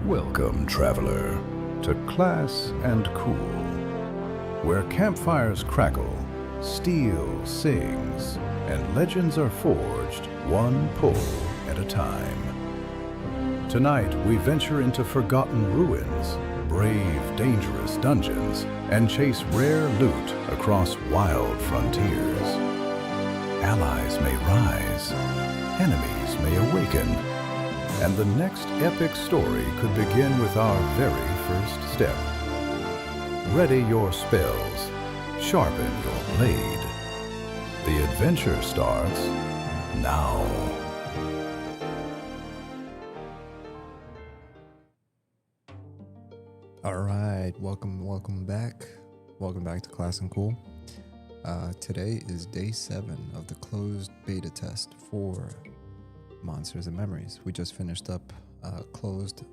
Welcome, traveler, to Class&Cool, where campfires crackle, steel sings, and legends are forged one pull at a time. Tonight, we venture into forgotten ruins, brave dangerous dungeons, and chase rare loot across wild frontiers. Allies may rise, enemies may awaken, and the next epic story could begin with our very first step. Ready your spells, sharpen your blade. The adventure starts now. Alright, welcome back. Welcome back to Class&Cool. Today is day 7 of the closed beta test for Monsters and Memories. We just finished up closed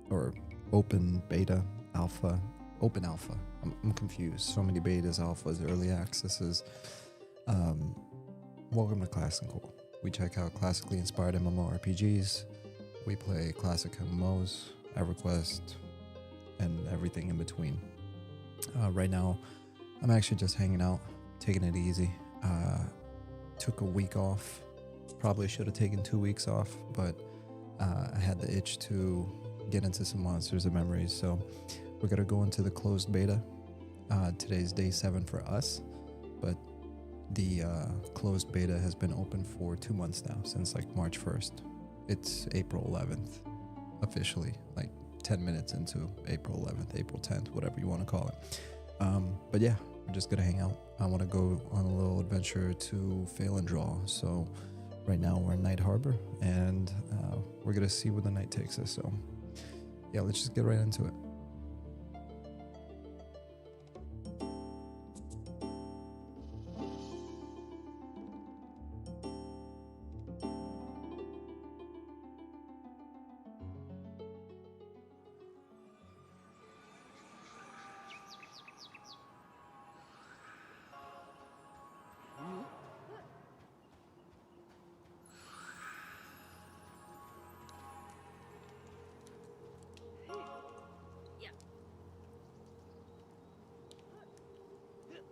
or open beta, alpha, open alpha. I'm confused. So many betas, alphas, early accesses. Welcome to Class&Cool. We check out classically inspired MMORPGs. We play classic MMOs, EverQuest, and everything in between. Right now, I'm actually just hanging out, taking it easy. Took a week off. Probably should have taken 2 weeks off, but I had the itch to get into some Monsters and Memories, so we're gonna go into the closed beta. Today's day 7 for us, but the closed beta has been open for 2 months now, since like March 1st. It's April 11th, officially, like 10 minutes into April 11th, April 10th, whatever you want to call it. But yeah, we're just gonna hang out. I want to go on a little adventure to Faelindral, so right now we're in Night Harbor, and we're gonna see where the night takes us. So yeah, let's just get right into it.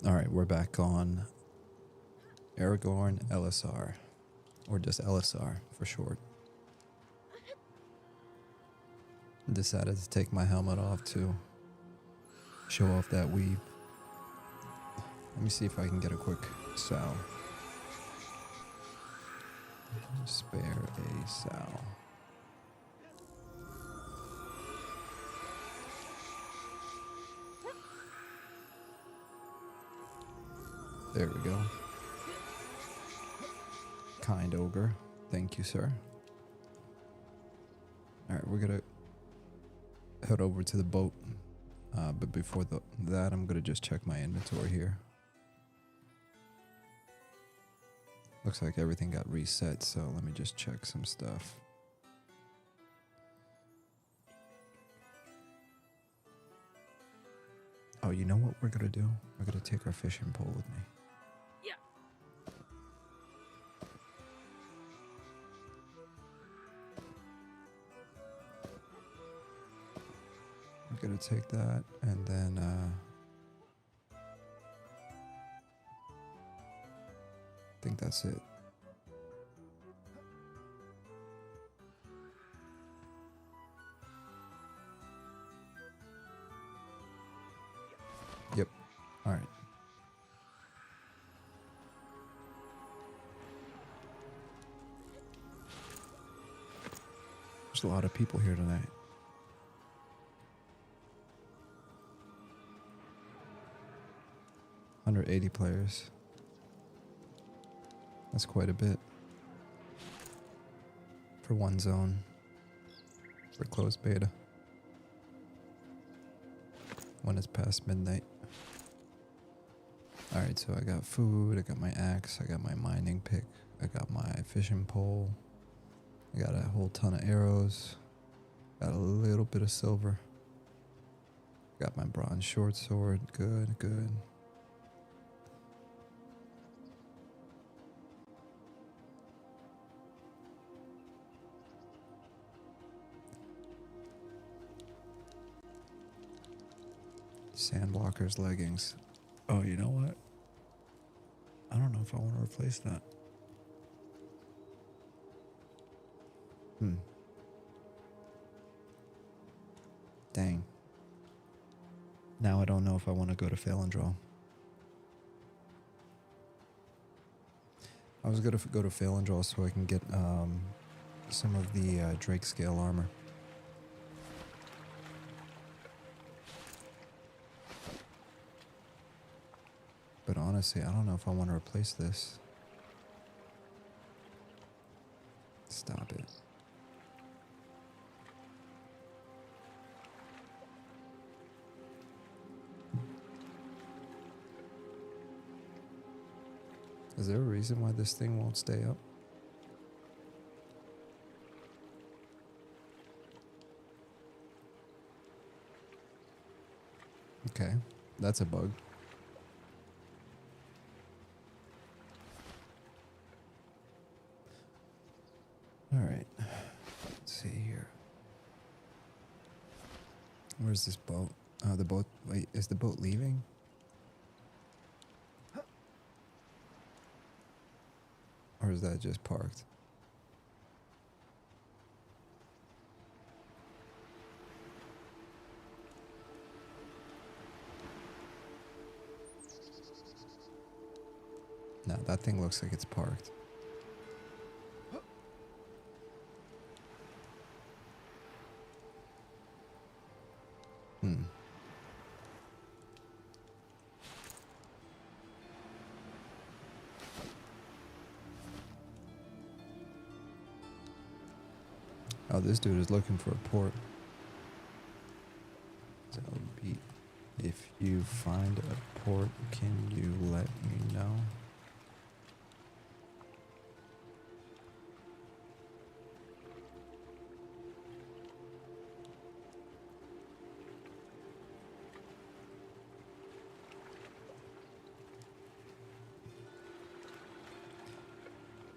Alright, we're back on Aragorn Elessar, or just Elessar for short. Decided to take my helmet off to show off that weave. Let me see if I can get a quick sow. Spare a sow. There we go. Kind ogre. Thank you, sir. Alright, we're gonna head over to the boat. But before that, I'm gonna just check my inventory here. Looks like everything got reset, so let me just check some stuff. Oh, you know what we're gonna do? We're gonna take our fishing pole with me. We're gonna take that, and then I think that's it. Yep. All right. There's a lot of people here tonight. Under 80 players. That's quite a bit for one zone for closed beta when it's past midnight. Alright, so I got food, I got my axe, I got my mining pick, I got my fishing pole, I got a whole ton of arrows, got a little bit of silver, got my bronze short sword. Good. Sand blockers, leggings. Oh, you know what? I don't know if I want to replace that. Dang. Now I don't know if I want to go to Faelindral. I was going to go to Faelindral so I can get some of the GHz armor. But honestly, I don't know if I want to replace this. Stop it. Is there a reason why this thing won't stay up? Okay, that's a bug. All right, let's see here. Where's this boat? Oh, the boat. Wait, is the boat leaving? Or is that just parked? No, that thing looks like it's parked. Oh, this dude is looking for a port. So if you find a port, can you let me know?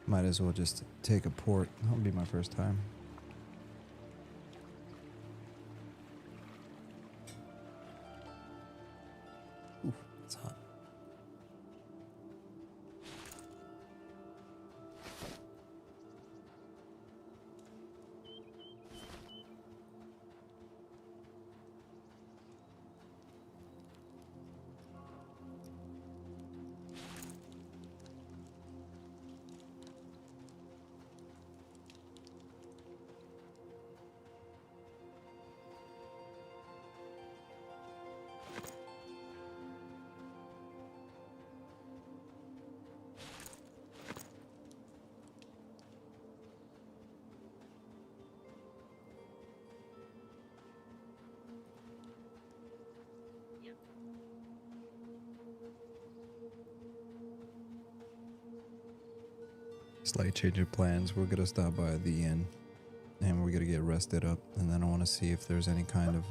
Might as well just take a port. That'll be my first time. Ooh, it's hot. Slight change of plans. We're gonna stop by the inn and we're gonna get rested up, and then I want to see if there's any kind of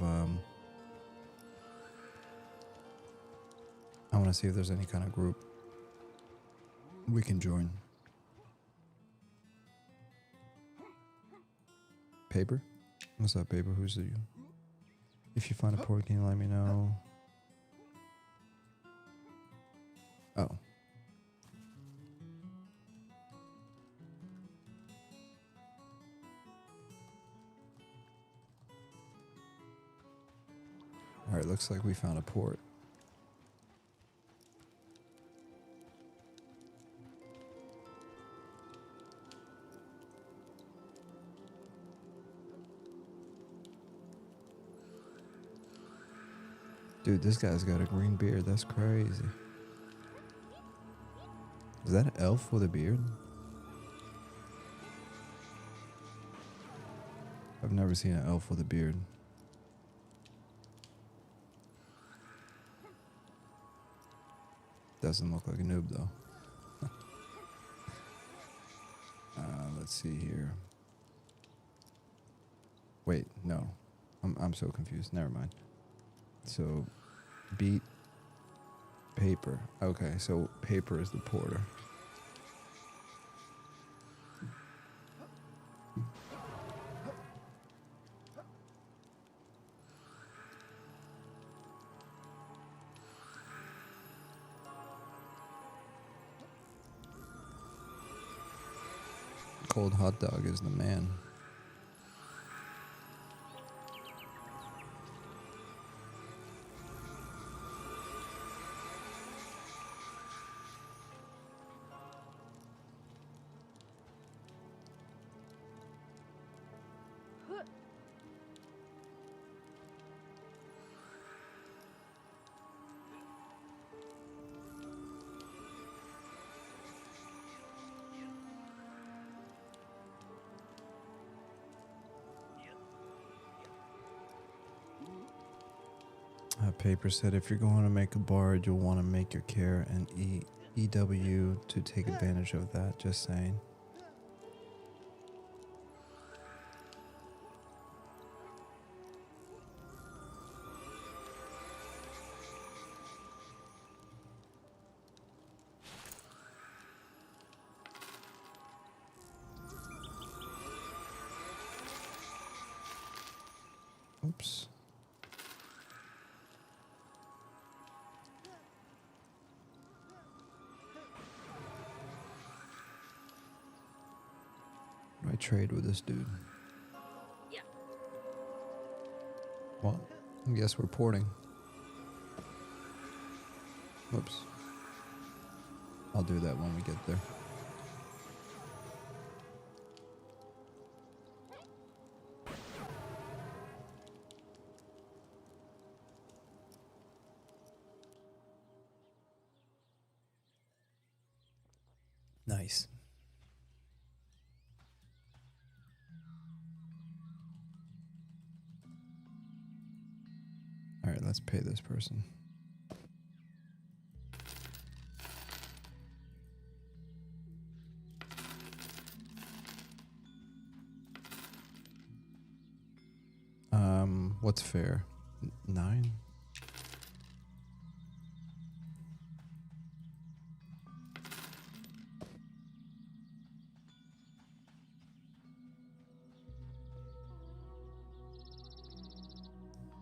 I want to see if there's any kind of group we can join. Paper? What's up, Paper? Who's you? If you find a port, can you let me know? Oh. Alright, looks like we found a port. Dude, this guy's got a green beard. That's crazy. Is that an elf with a beard? I've never seen an elf with a beard. Doesn't look like a noob though. Let's see here. Wait, no. I'm so confused. Never mind. So, beat Paper. Okay, so Paper is the porter. Cold hot dog is the man. Paper said if you're going to make a bard, you'll want to make your care and EW to take advantage of that. Just saying. Oops. I trade with this dude. Yeah. Well, I guess we're porting. Whoops. I'll do that when we get there. Nice. All right, let's pay this person. What's fair? 9?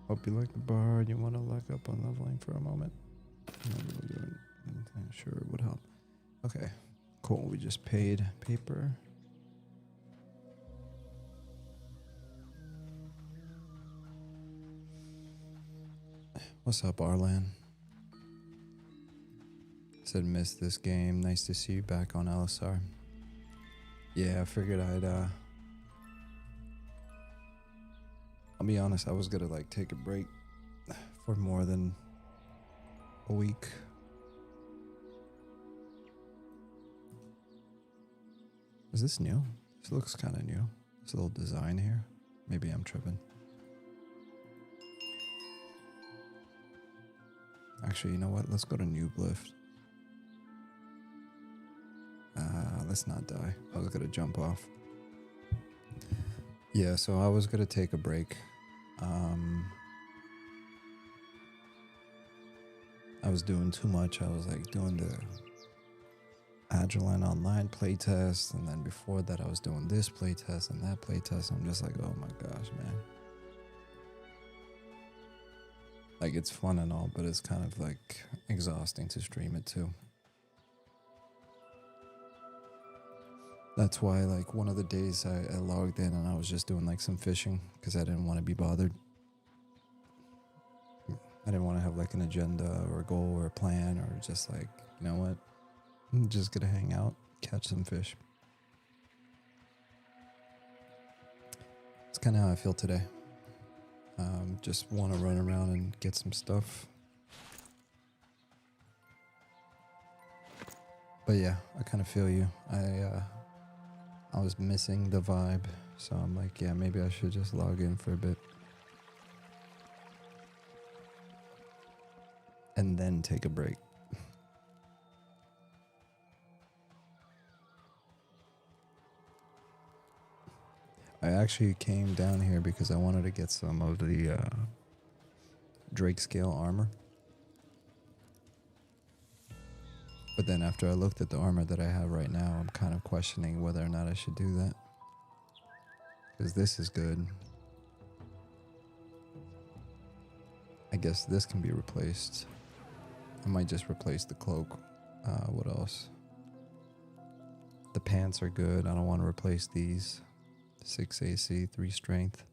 Hope you like the bard. You want to look up on leveling for a moment? Not really doing anything. Sure, it would help. Okay, cool. We just paid paper. What's up, Arlan? Said missed this game. Nice to see you back on Elessar. Yeah, I figured I'll be honest, I was gonna like take a break for more than a week. Is this new? This looks kind of new. This little design here. Maybe I'm tripping. Actually, you know what? Let's go to New Blift. Let's not die. I was gonna jump off. Yeah, so I was gonna take a break. I was doing too much. I was like doing the Agilent online playtest, and then before that I was doing this playtest and that playtest. I'm just like, oh my gosh, man. Like, it's fun and all, but it's kind of like exhausting to stream it too. That's why, like, one of the days I logged in and I was just doing like some fishing because I didn't want to be bothered. I didn't want to have like an agenda or a goal or a plan, or just like, you know what, I'm just gonna hang out, catch some fish. It's kind of how I feel today. Just want to run around and get some stuff. But yeah, I kind of feel you. I was missing the vibe, so I'm like, yeah, maybe I should just log in for a bit. And then take a break. I actually came down here because I wanted to get some of the G.SKILL armor. But then after I looked at the armor that I have right now, I'm kind of questioning whether or not I should do that. Because this is good. I guess this can be replaced. I might just replace the cloak. What else? The pants are good. I don't want to replace these. 6 AC, 3 strength.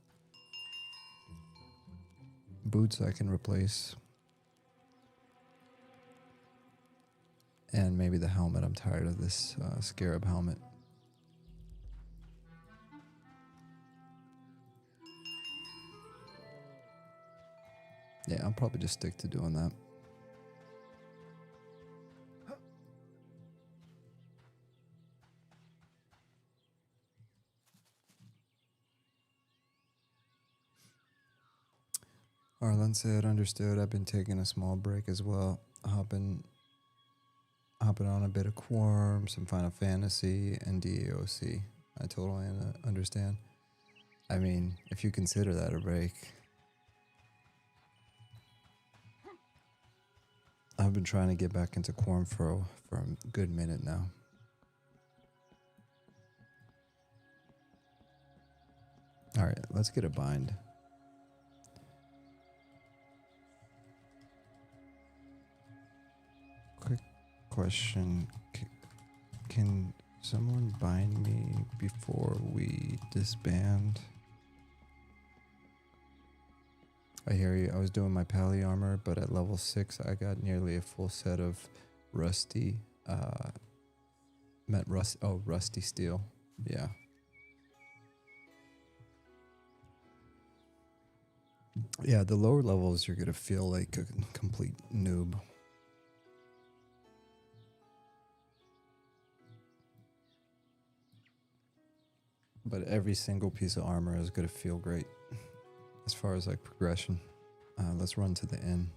Boots I can replace. And maybe the helmet. I'm tired of this scarab helmet. Yeah, I'll probably just stick to doing that. Arlen said, understood. I've been taking a small break as well. Hopping on a bit of Quorum, some Final Fantasy, and DAOC. I totally understand. I mean, if you consider that a break. I've been trying to get back into Quorum for a good minute now. Alright, let's get a bind. Quick question. Can someone bind me before we disband? I hear you. I was doing my pally armor, but at level 6, I got nearly a full set of rusty, rusty steel. Yeah. Yeah, the lower levels, you're going to feel like a complete noob. But every single piece of armor is going to feel great. As far as like progression, let's run to the inn.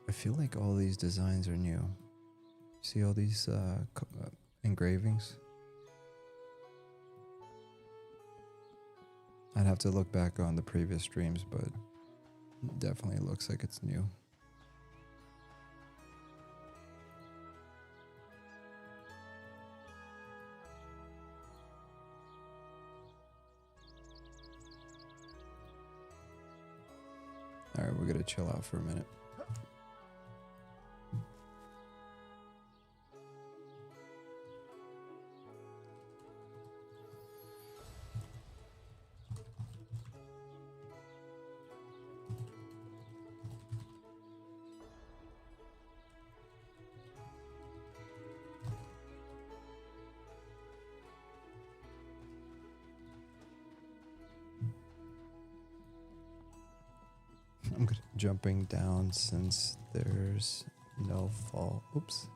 I feel like all these designs are new. See all these engravings? I'd have to look back on the previous streams, but definitely looks like it's new. Alright, we're gonna chill out for a minute. I'm jumping down since there's no fall. Oops.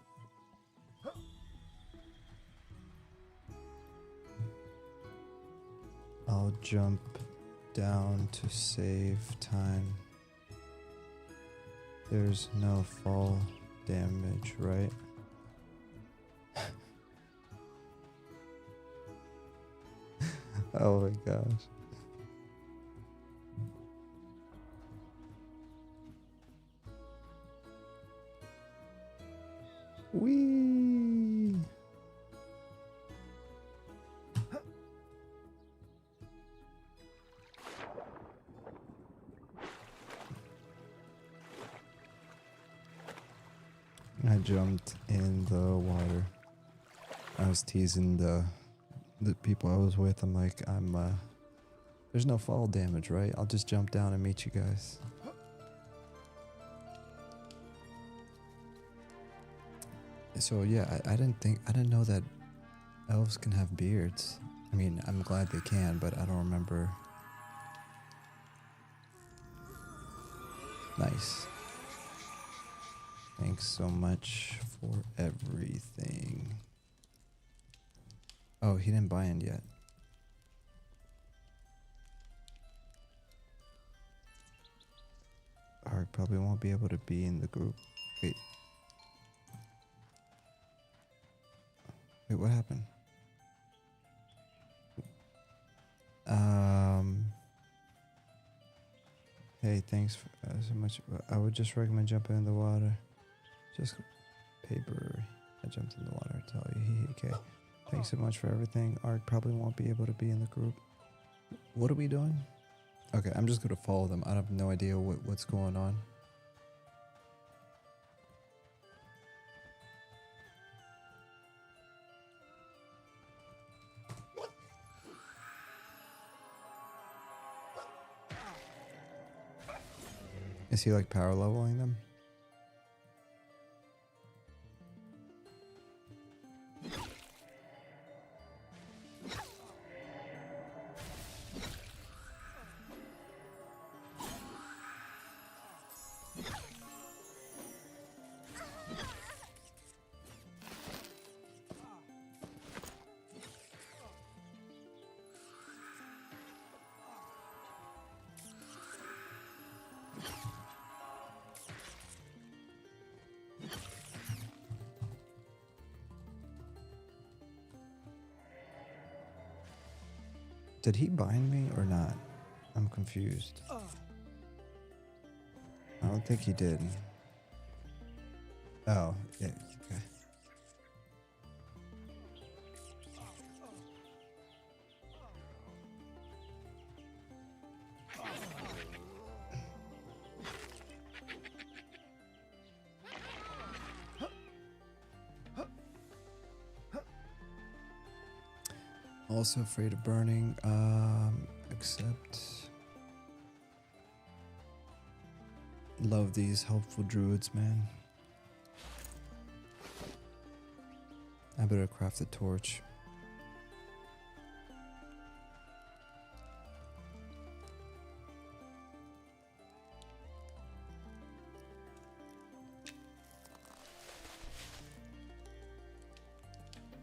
I'll jump down to save time. There's no fall damage, right? Oh my gosh. Whee! I jumped in the water. I was teasing the people I was with. I'm like, there's no fall damage, right? I'll just jump down and meet you guys. So yeah, I didn't know that elves can have beards. I mean, I'm glad they can, but I don't remember. Nice. Thanks so much for everything. Oh, he didn't buy in yet. Ark probably won't be able to be in the group. Wait, what happened? Hey, thanks for, so much. I would just recommend jumping in the water. Just paper. I jumped in the water. I tell you. Okay. Thanks so much for everything. Ark probably won't be able to be in the group. What are we doing? Okay, I'm just gonna follow them. I have no idea what's going on. Is he like power leveling them? Did he bind me or not? I'm confused. I don't think he did. Oh, yeah, okay. Also afraid of burning, except love these helpful druids, man. I better craft a torch.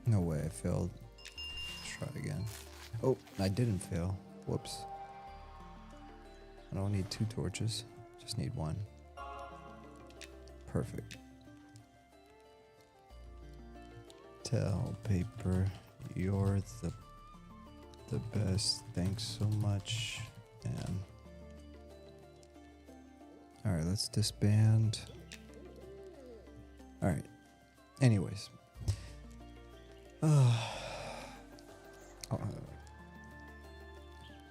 No way, I failed. Try again. Oh, I didn't fail. Whoops. I don't need 2 torches. Just need 1. Perfect. Tell paper, you're the best. Thanks so much. And all right, let's disband. All right. Anyways.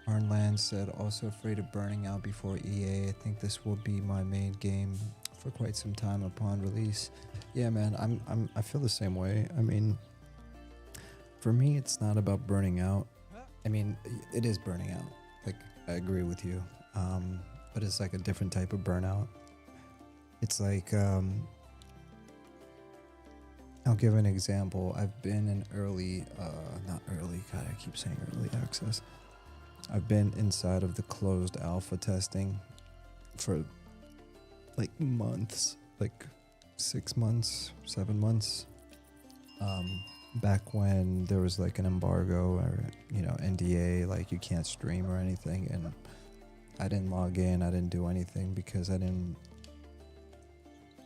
Arnland said, also afraid of burning out before EA. I think this will be my main game for quite some time upon release. Yeah, man, I feel the same way. I mean, for me, it's not about burning out. I mean, it is burning out. Like, I agree with you. But it's like a different type of burnout. It's like, I'll give an example. I've been in not early, God, I keep saying early access. I've been inside of the closed alpha testing for like months, like 6 months, 7 months. Back when there was like an embargo or, NDA, like you can't stream or anything. And I didn't log in. I didn't do anything because I didn't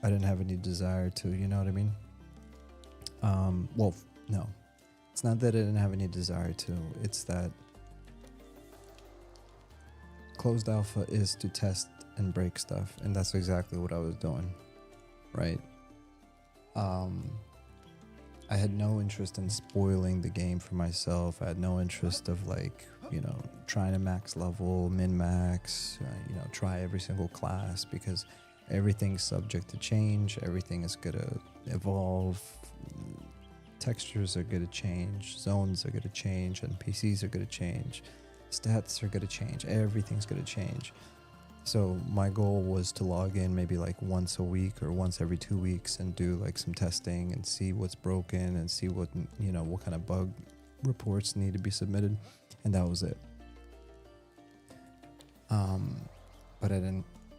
have any desire to, you know what I mean? Well, no, it's not that I didn't have any desire to, it's that closed alpha is to test and break stuff, and that's exactly what I was doing, right? I had no interest in spoiling the game for myself. I had no interest of trying to max level, min-max, try every single class, because everything's subject to change. Everything is gonna evolve. Textures are gonna change. Zones are gonna change. NPCs are gonna change. Stats are gonna change. Everything's gonna change. So my goal was to log in maybe like once a week or once every 2 weeks and do like some testing and see what's broken and see what kind of bug reports need to be submitted, and that was it. But I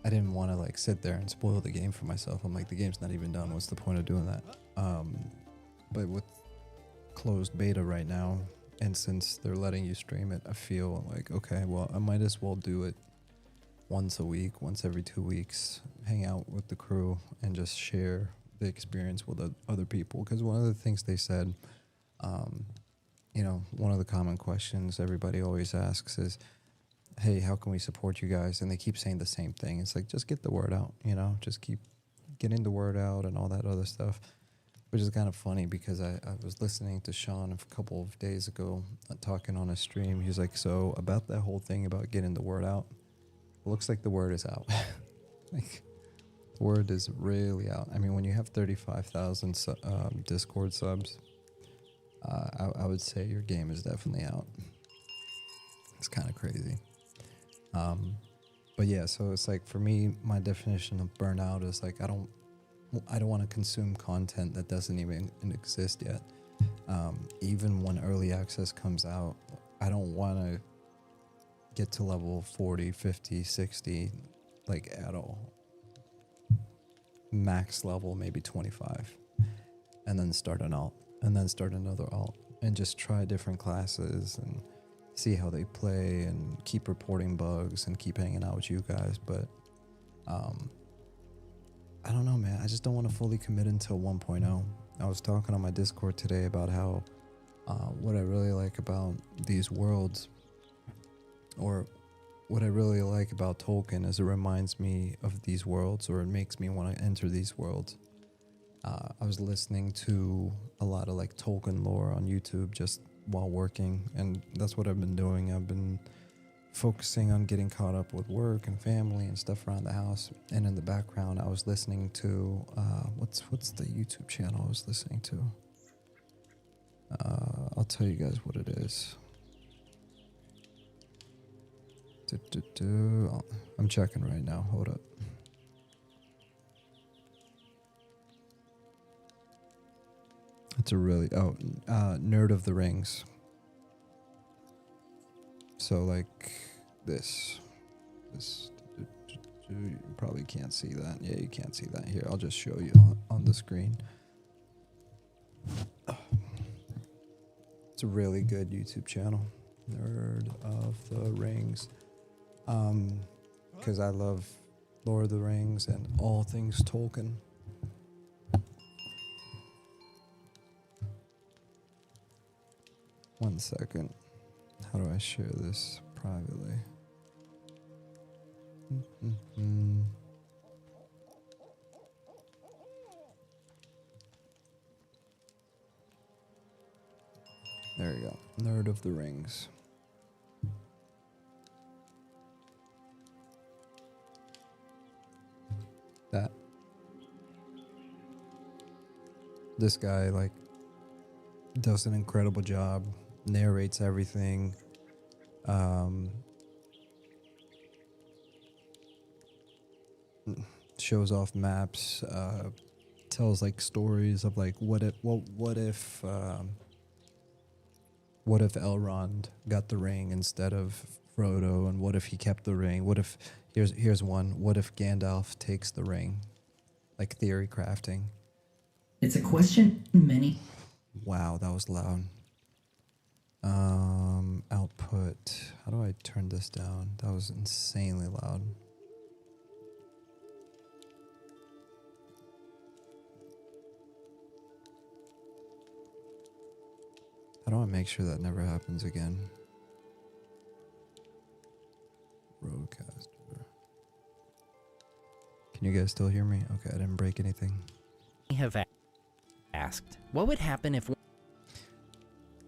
didn't want to like sit there and spoil the game for myself. I'm like, the game's not even done. What's the point of doing that? But with closed beta right now, and since they're letting you stream it, I feel like, okay, well, I might as well do it once a week, once every 2 weeks, hang out with the crew and just share the experience with other people. Because one of the things they said, one of the common questions everybody always asks is, hey, how can we support you guys? And they keep saying the same thing. It's like, just get the word out, just keep getting the word out and all that other stuff. Which is kind of funny because I was listening to Sean a couple of days ago talking on a stream. He's like, so about that whole thing about getting the word out, it looks like the word is out. Like, the word is really out. I mean, when you have 35,000 Discord subs, I would say your game is definitely out. It's kind of crazy. But yeah, so it's like for me, my definition of burnout is like I don't want to consume content that doesn't even exist yet. Even when early access comes out, I don't want to get to level 40, 50, 60 like at all. Max level maybe 25, and then start an alt, and then start another alt, and just try different classes and see how they play, and keep reporting bugs and keep hanging out with you guys. But I don't know, man. I just don't want to fully commit until 1.0. I was talking on my Discord today about how what I really like about these worlds, or what I really like about Tolkien, is it reminds me of these worlds, or it makes me want to enter these worlds. I was listening to a lot of like Tolkien lore on YouTube just while working, and that's what I've been doing. I've been focusing on getting caught up with work and family and stuff around the house, and in the background I was listening to what's the YouTube channel I was listening to? I'll tell you guys what it is. I'm checking right now. Hold up. It's a really Nerd of the Rings. So like this, you probably can't see that. Yeah, you can't see that. Here, I'll just show you on the screen. It's a really good YouTube channel, Nerd of the Rings. Because I love Lord of the Rings and all things Tolkien. One second. How do I share this privately? There you go. Nerd of the Rings. That. This guy, like, does an incredible job, narrates everything. Shows off maps, tells like stories of like what if Elrond got the ring instead of Frodo, and what if he kept the ring? What if here's one, what if Gandalf takes the ring? Like theory crafting. It's a question many. Wow, that was loud. Output. How do I turn this down? That was insanely loud. How do I make sure that never happens again? Roadcaster. Can you guys still hear me? Okay, I didn't break anything. Have asked, what would happen if...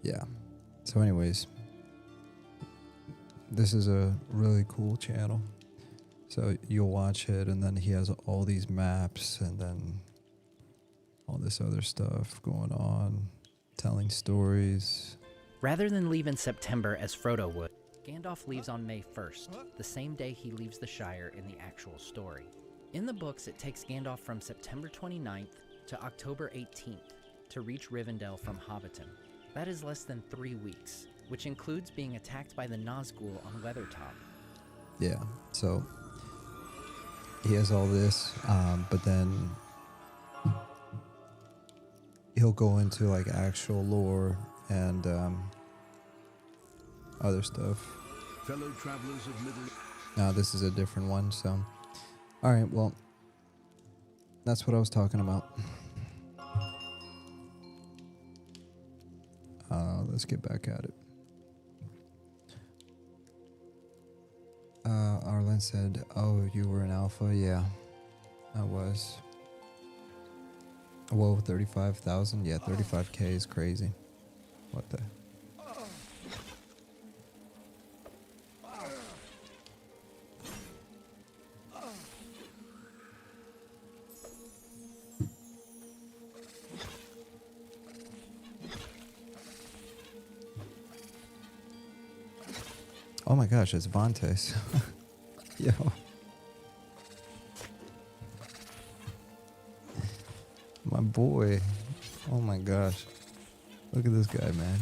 Yeah. So anyways, this is a really cool channel. So you'll watch it, and then he has all these maps, and then all this other stuff going on, telling stories. Rather than leave in September as Frodo would, Gandalf leaves on May 1st, the same day he leaves the Shire in the actual story. In the books, it takes Gandalf from September 29th to October 18th to reach Rivendell from Hobbiton. That is less than 3 weeks, which includes being attacked by the Nazgul on Weathertop. Yeah, so he has all this, but then he'll go into like actual lore and other stuff. Fellow travelers of Middle... Now this is a different one, so... Alright, well, that's what I was talking about. Let's get back at it. Arlen said, oh, you were an alpha? Yeah, I was. Whoa, 35,000? Yeah, 35k is crazy. What the... Oh my gosh, it's Vantes. Yo. My boy. Oh my gosh. Look at this guy, man.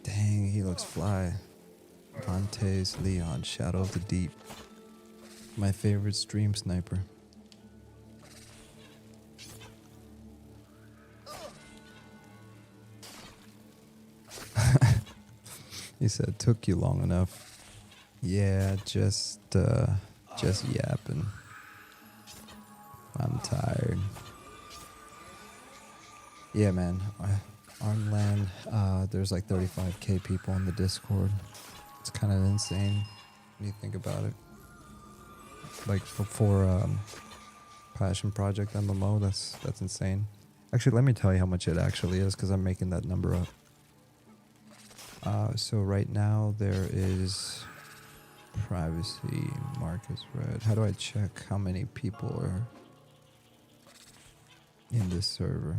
Dang, he looks fly. Dante's Leon, Shadow of the Deep. My favorite stream sniper. He said, took you long enough. Yeah, just yapping. I'm tired. Yeah, man. Armland, there's like 35k people on the Discord. It's kind of insane when you think about it. Like for Passion Project MMO, that's insane. Actually, let me tell you how much it actually is, because I'm making that number up. So right now there is privacy Marcus Red. How do I check how many people are in this server?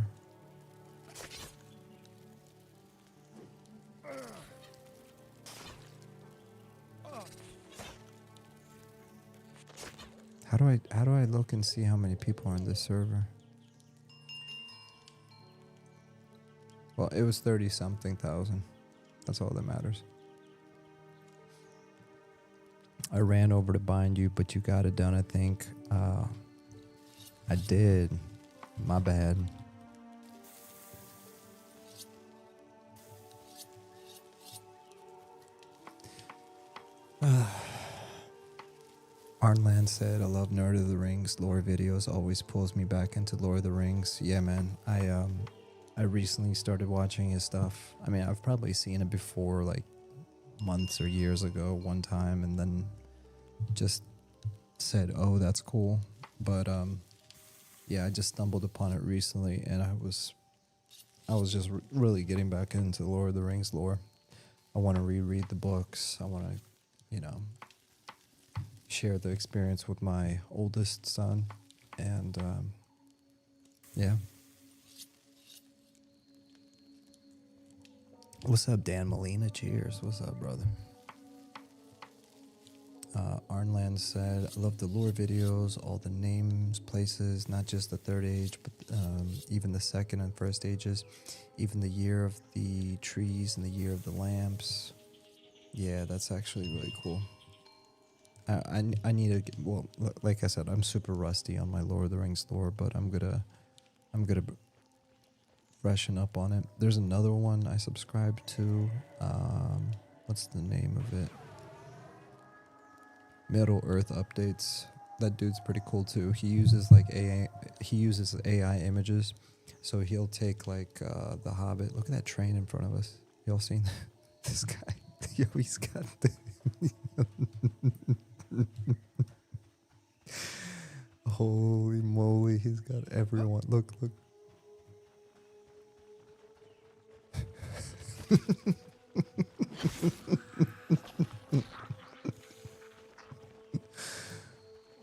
How do I look and see how many people are in this server? Well, it was 30-something thousand. That's all that matters. I ran over to bind you, but you got it done, I think. I did. My bad. Arnland said, I love Nerd of the Rings. Lore videos always pulls me back into Lord of the Rings. Yeah, man. I recently started watching his stuff. I mean, I've probably seen it before, like months or years ago one time, and then just said, oh, that's cool. But yeah, I just stumbled upon it recently, and I was just really getting back into Lord of the Rings lore. I want to reread the books. I want to, share the experience with my oldest son, and yeah. What's up, Dan Molina? Cheers. What's up, brother? Arnland said, I love the lore videos, all the names, places, not just the third age, but even the second and first ages, even the year of the trees and the year of the lamps. Yeah, that's actually really cool. I need to, well, like I said, I'm super rusty on my Lord of the Rings lore, but I'm gonna freshen up on it. There's another one I subscribe to. What's the name of it? Middle Earth Updates. That dude's pretty cool too. He uses like AI images. So he'll take like The Hobbit. Look at that train in front of us. Y'all seen this guy? Yo, he's got the holy moly, he's got everyone. Look.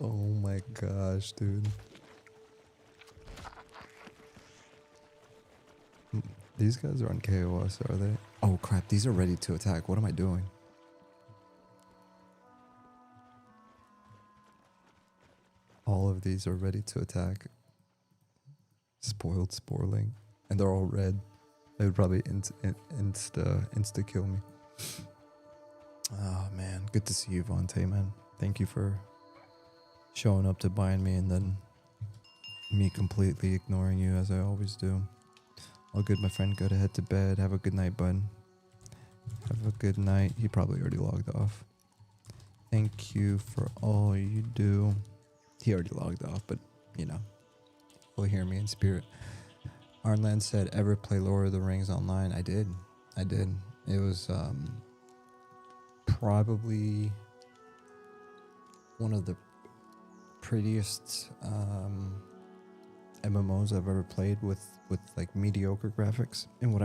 Oh my gosh, dude. These guys are on KOS, are they? Oh crap, these are ready to attack. What am I doing? All of these are ready to attack. Spoiled Sporling. And they're all red. They would probably insta kill me. Oh man, good to see you, Vontae, man. Thank you for showing up to bind me and then me completely ignoring you as I always do. All good, my friend. Go to head to bed. Have a good night, bud. Have a good night. He probably already logged off. Thank you for all you do. He already logged off, but he'll hear me in spirit. Arnland said, ever play Lord of the Rings online? I did. It was probably one of the prettiest MMOs I've ever played with like mediocre graphics. And what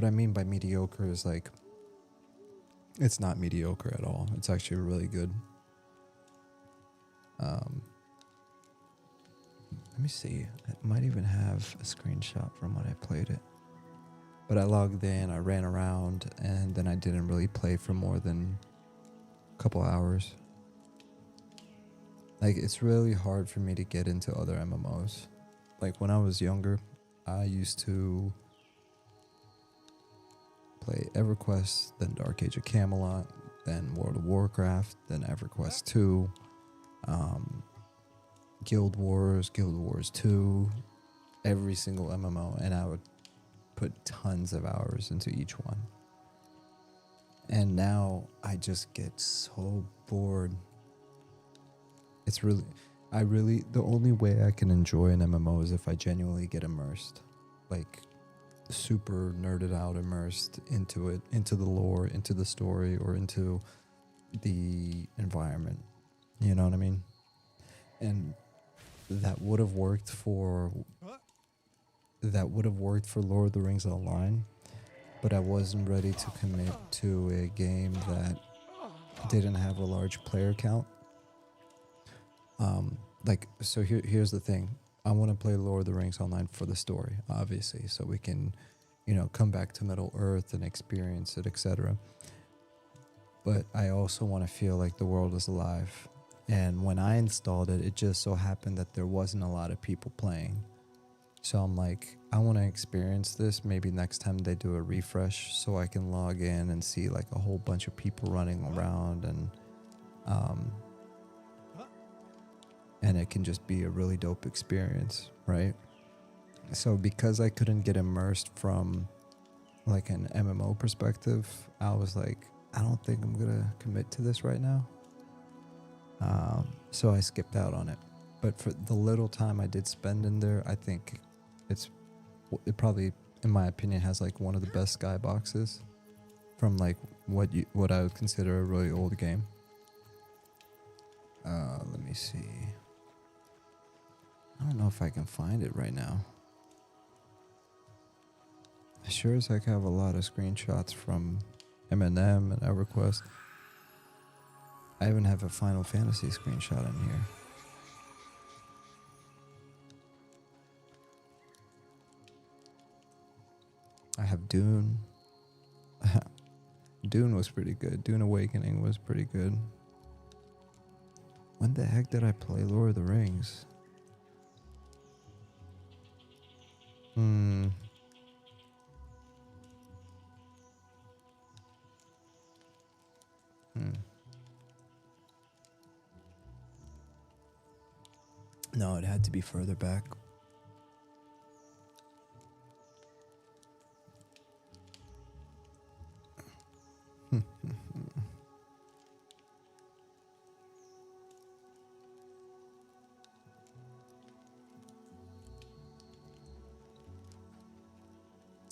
I mean by mediocre is like, it's not mediocre at all. It's actually really good. Let me see. I might even have a screenshot from when I played it. But I logged in, I ran around, and then I didn't really play for more than a couple hours. Like, it's really hard for me to get into other MMOs. Like, when I was younger, I used to play EverQuest, then Dark Age of Camelot, then World of Warcraft, then EverQuest 2, Guild Wars 2, every single MMO, and I would put tons of hours into each one. And now I just get so bored. It's really, the only way I can enjoy an MMO is if I genuinely get immersed, like super nerded out, immersed into it, into the lore, into the story, or into the environment. You know what I mean? And that would have worked for Lord of the Rings Online, but I wasn't ready to commit to a game that didn't have a large player count. So here's the thing. I want to play Lord of the Rings Online for the story, obviously, so we can, come back to Middle Earth and experience it, etc. But I also want to feel like the world is alive. And when I installed it, it just so happened that there wasn't a lot of people playing. So I'm like, I want to experience this maybe next time they do a refresh, so I can log in and see like a whole bunch of people running around, and it can just be a really dope experience, right? So because I couldn't get immersed from like an MMO perspective, I was like, I don't think I'm gonna commit to this right now. So I skipped out on it. But for the little time I did spend in there, I think it probably, in my opinion, has like one of the best skyboxes from like what I would consider a really old game. Let me see. I don't know if I can find it right now. I sure as heck have a lot of screenshots from M&M and EverQuest. I even have a Final Fantasy screenshot in here. I have Dune. Dune was pretty good. Dune Awakening was pretty good. When the heck did I play Lord of the Rings? No, it had to be further back.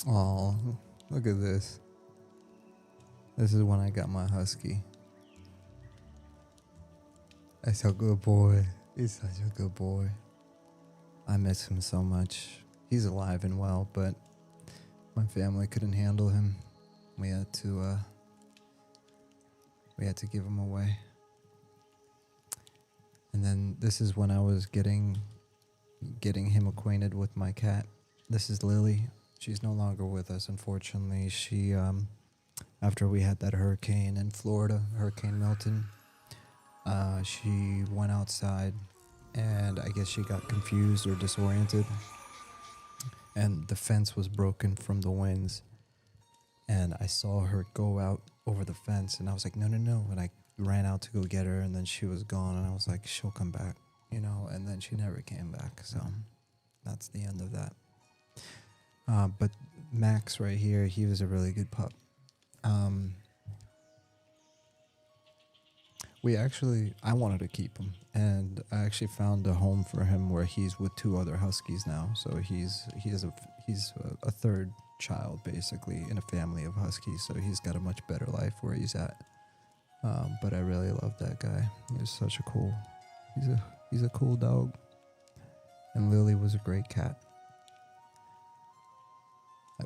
Oh, look at this. This is when I got my husky. That's a good boy. He's such a good boy. I miss him so much. He's alive and well, but my family couldn't handle him. We had to give him away. And then this is when I was getting him acquainted with my cat. This is Lily. She's no longer with us, unfortunately. She, after we had that hurricane in Florida, Hurricane Milton, she went outside, and I guess she got confused or disoriented, and the fence was broken from the winds, and I saw her go out over the fence, and I was like, no, and I ran out to go get her, and then she was gone, and I was like, she'll come back, and then she never came back, so that's the end of that. But Max right here, he was a really good pup. I wanted to keep him, and I actually found a home for him where he's with 2 other huskies now. So he's a third child basically in a family of huskies. So he's got a much better life where he's at. But I really love that guy. He's a cool dog. And Lily was a great cat.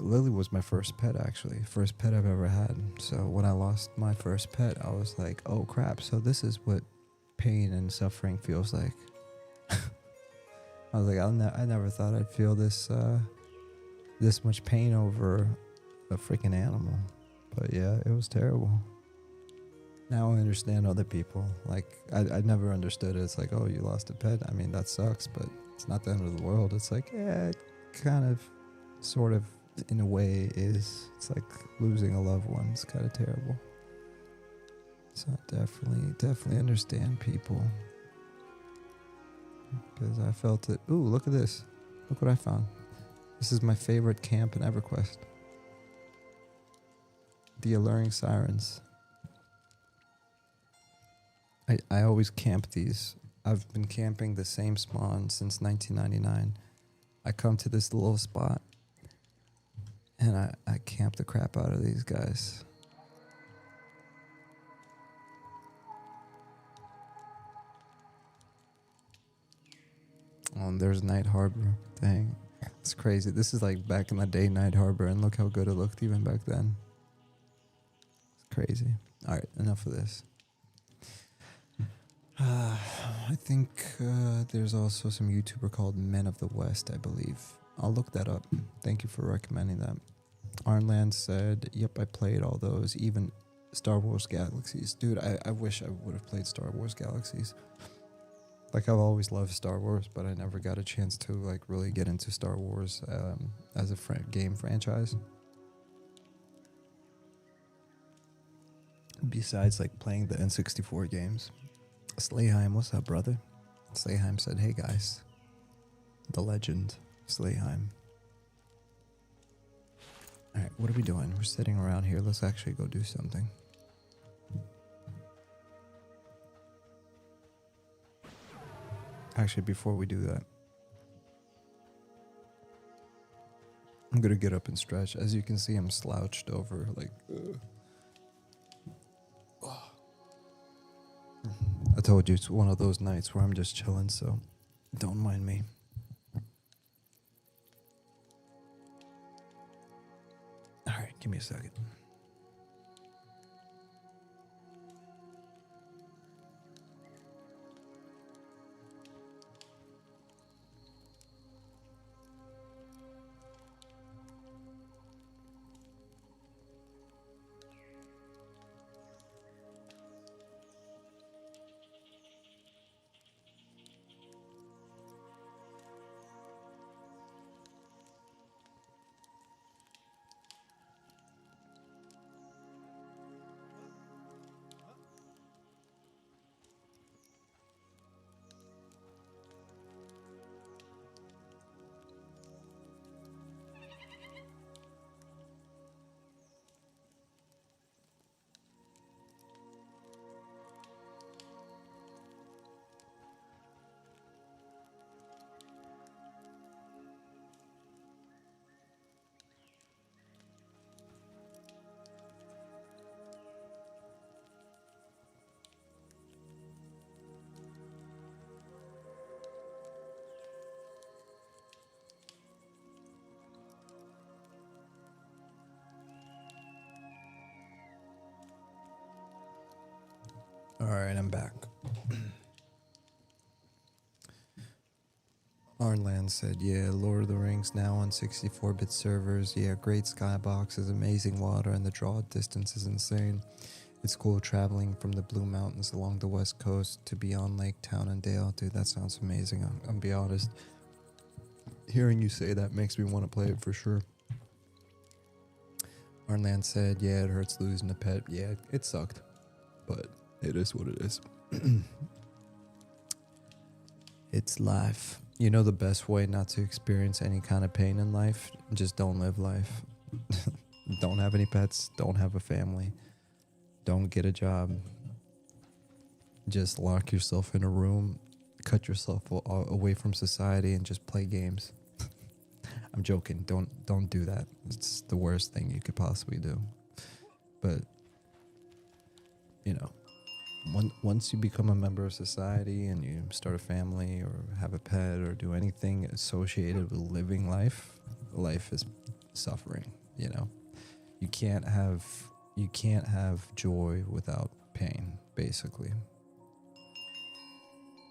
Lily was my first pet, actually. First pet I've ever had. So when I lost my first pet, I was like, oh crap, so this is what pain and suffering feels like. I was like, I never thought I'd feel this much pain over a freaking animal. But yeah, it was terrible. Now I understand other people. Like, I never understood it. It's like, oh, you lost a pet. I mean, that sucks, but it's not the end of the world. It's like, yeah, it kind of, sort of, in a way is. It's like losing a loved one. It's kind of terrible. So I definitely understand people. Because I felt it. Ooh, look at this. Look what I found. This is my favorite camp in EverQuest. The Alluring Sirens. I always camp these. I've been camping the same spawn since 1999. I come to this little spot and I camp the crap out of these guys. Oh, and there's Night Harbor. Dang. It's crazy. This is like back in the day, Night Harbor, and look how good it looked even back then. It's crazy. Alright, enough of this. I think there's also some YouTuber called Men of the West, I believe. I'll look that up. Thank you for recommending that. Arnland said, yep, I played all those, even Star Wars Galaxies. Dude, I wish I would have played Star Wars Galaxies. Like, I've always loved Star Wars, but I never got a chance to, like, really get into Star Wars as a game franchise. Besides, like, playing the N64 games. Slayheim, what's up, brother? Slayheim said, hey, guys. The legend, Slayheim. Alright, what are we doing? We're sitting around here. Let's actually go do something. Actually, before we do that, I'm gonna get up and stretch. As you can see, I'm slouched over, like... I told you it's one of those nights where I'm just chilling, so don't mind me. Alright, give me a second. Alright, I'm back. Arnland said, yeah, Lord of the Rings now on 64-bit servers. Yeah, great skyboxes, amazing water, and the draw distance is insane. It's cool traveling from the Blue Mountains along the west coast to beyond Lake Town and Dale. Dude, that sounds amazing. I'll be honest. Hearing you say that makes me want to play it for sure. Arnland said, yeah, it hurts losing a pet. Yeah, it sucked. But it is what it is. It's life. You know the best way not to experience any kind of pain in life? Just don't live life. Don't have any pets. Don't have a family. Don't get a job. Just lock yourself in a room. Cut yourself away from society and just play games. I'm joking. Don't do that. It's the worst thing you could possibly do. But, you know, once you become a member of society and you start a family or have a pet or do anything associated with living life, life is suffering, you know. You can't have joy without pain, basically.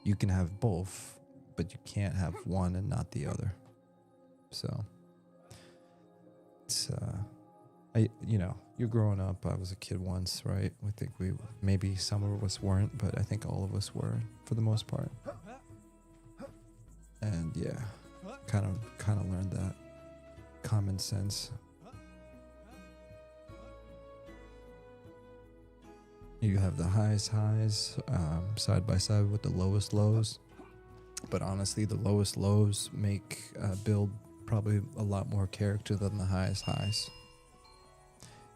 You can have both, but you can't have one and not the other. So it's you're growing up. I was a kid once, right? I think maybe some of us weren't, but I think all of us were for the most part. And yeah, kind of learned that common sense. You have the highest highs side by side with the lowest lows, but honestly, the lowest lows make build probably a lot more character than the highest highs.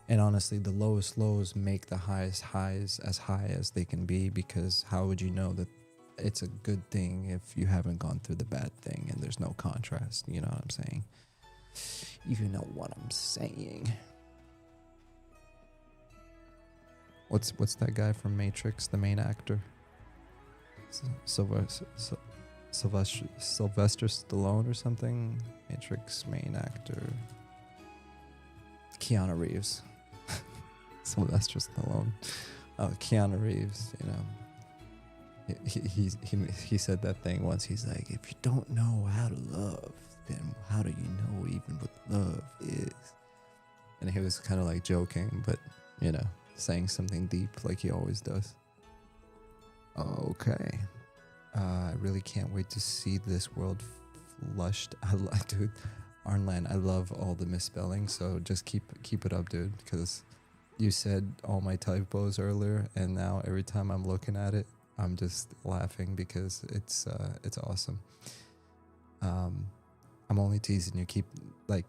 And honestly, the lowest lows make the highest highs as high as they can be, because how would you know that it's a good thing if you haven't gone through the bad thing and there's no contrast? You know what I'm saying? You know what I'm saying. What's that guy from Matrix, the main actor? Sylvester Stallone or something? Matrix main actor. Keanu Reeves. Sylvester Stallone. Keanu Reeves, you know. He said that thing once. He's like, if you don't know how to love, then how do you know even what love is? And he was kind of like joking, but, you know, saying something deep like he always does. Okay. I really can't wait to see this world flushed. Dude, Arnland, I love all the misspelling, so just keep it up, dude, because you said all my typos earlier, and now every time I'm looking at it, I'm just laughing because it's awesome. I'm only teasing you. Keep, like,